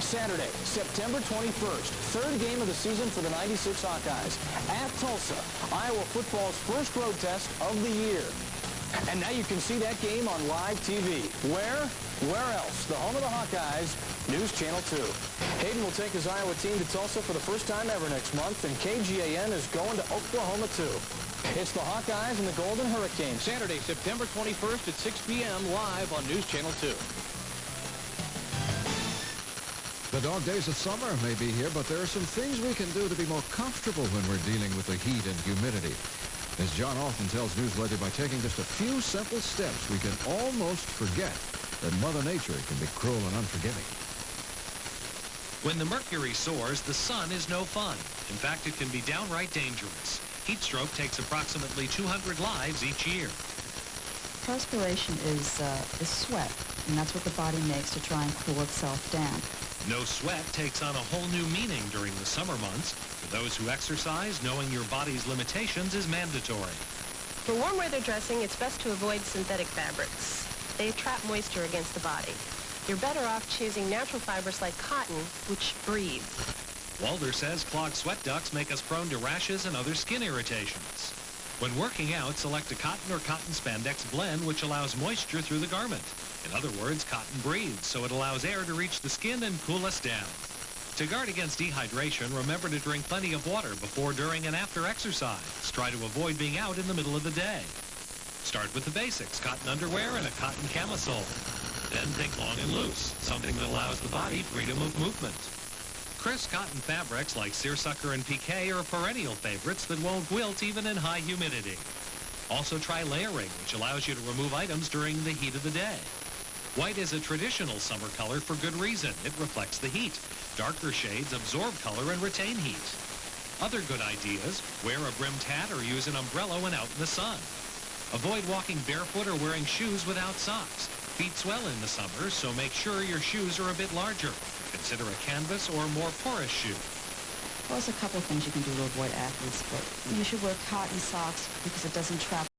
[SPEAKER 12] Saturday, September 21st, 3rd game of the season for the 96 Hawkeyes. At Tulsa, Iowa football's first road test of the year. And now you can see that game on live TV. Where? Where else? The home of the Hawkeyes, News Channel 2. Hayden will take his Iowa team to Tulsa for the first time ever next month, and KGAN is going to Oklahoma too. It's the Hawkeyes and the Golden Hurricanes.
[SPEAKER 11] Saturday, September 21st at 6 p.m. live on News Channel 2.
[SPEAKER 13] The dog days of summer may be here, but there are some things we can do to be more comfortable when we're dealing with the heat and humidity. As John often tells Newsletter, by taking just a few simple steps, we can almost forget that Mother Nature can be cruel and unforgiving.
[SPEAKER 10] When the mercury soars, the sun is no fun. In fact, it can be downright dangerous. Heat stroke takes approximately 200 lives each year.
[SPEAKER 14] Perspiration is sweat, and that's what the body makes to try and cool itself down.
[SPEAKER 10] No sweat takes on a whole new meaning during the summer months. For those who exercise, knowing your body's limitations is mandatory.
[SPEAKER 15] For warm weather dressing, it's best to avoid synthetic fabrics. They trap moisture against the body. You're better off choosing natural fibers like cotton, which breathe.
[SPEAKER 10] Walter says clogged sweat ducts make us prone to rashes and other skin irritations. When working out, select a cotton or cotton spandex blend which allows moisture through the garment. In other words, cotton breathes, so it allows air to reach the skin and cool us down. To guard against dehydration, remember to drink plenty of water before, during, and after exercise. Try to avoid being out in the middle of the day. Start with the basics, cotton underwear and a cotton camisole. Then think long and loose, something that allows the body freedom of movement. Crisp cotton fabrics like seersucker and piqué are perennial favorites that won't wilt even in high humidity. Also try layering, which allows you to remove items during the heat of the day. White is a traditional summer color for good reason. It reflects the heat. Darker shades absorb color and retain heat. Other good ideas: wear a brimmed hat or use an umbrella when out in the sun. Avoid walking barefoot or wearing shoes without socks. Feet swell in the summer, so make sure your shoes are a bit larger. Consider a canvas or more porous shoe.
[SPEAKER 14] Well, there's a couple of things you can do to avoid athletes' foot. You should wear cotton socks because it doesn't trap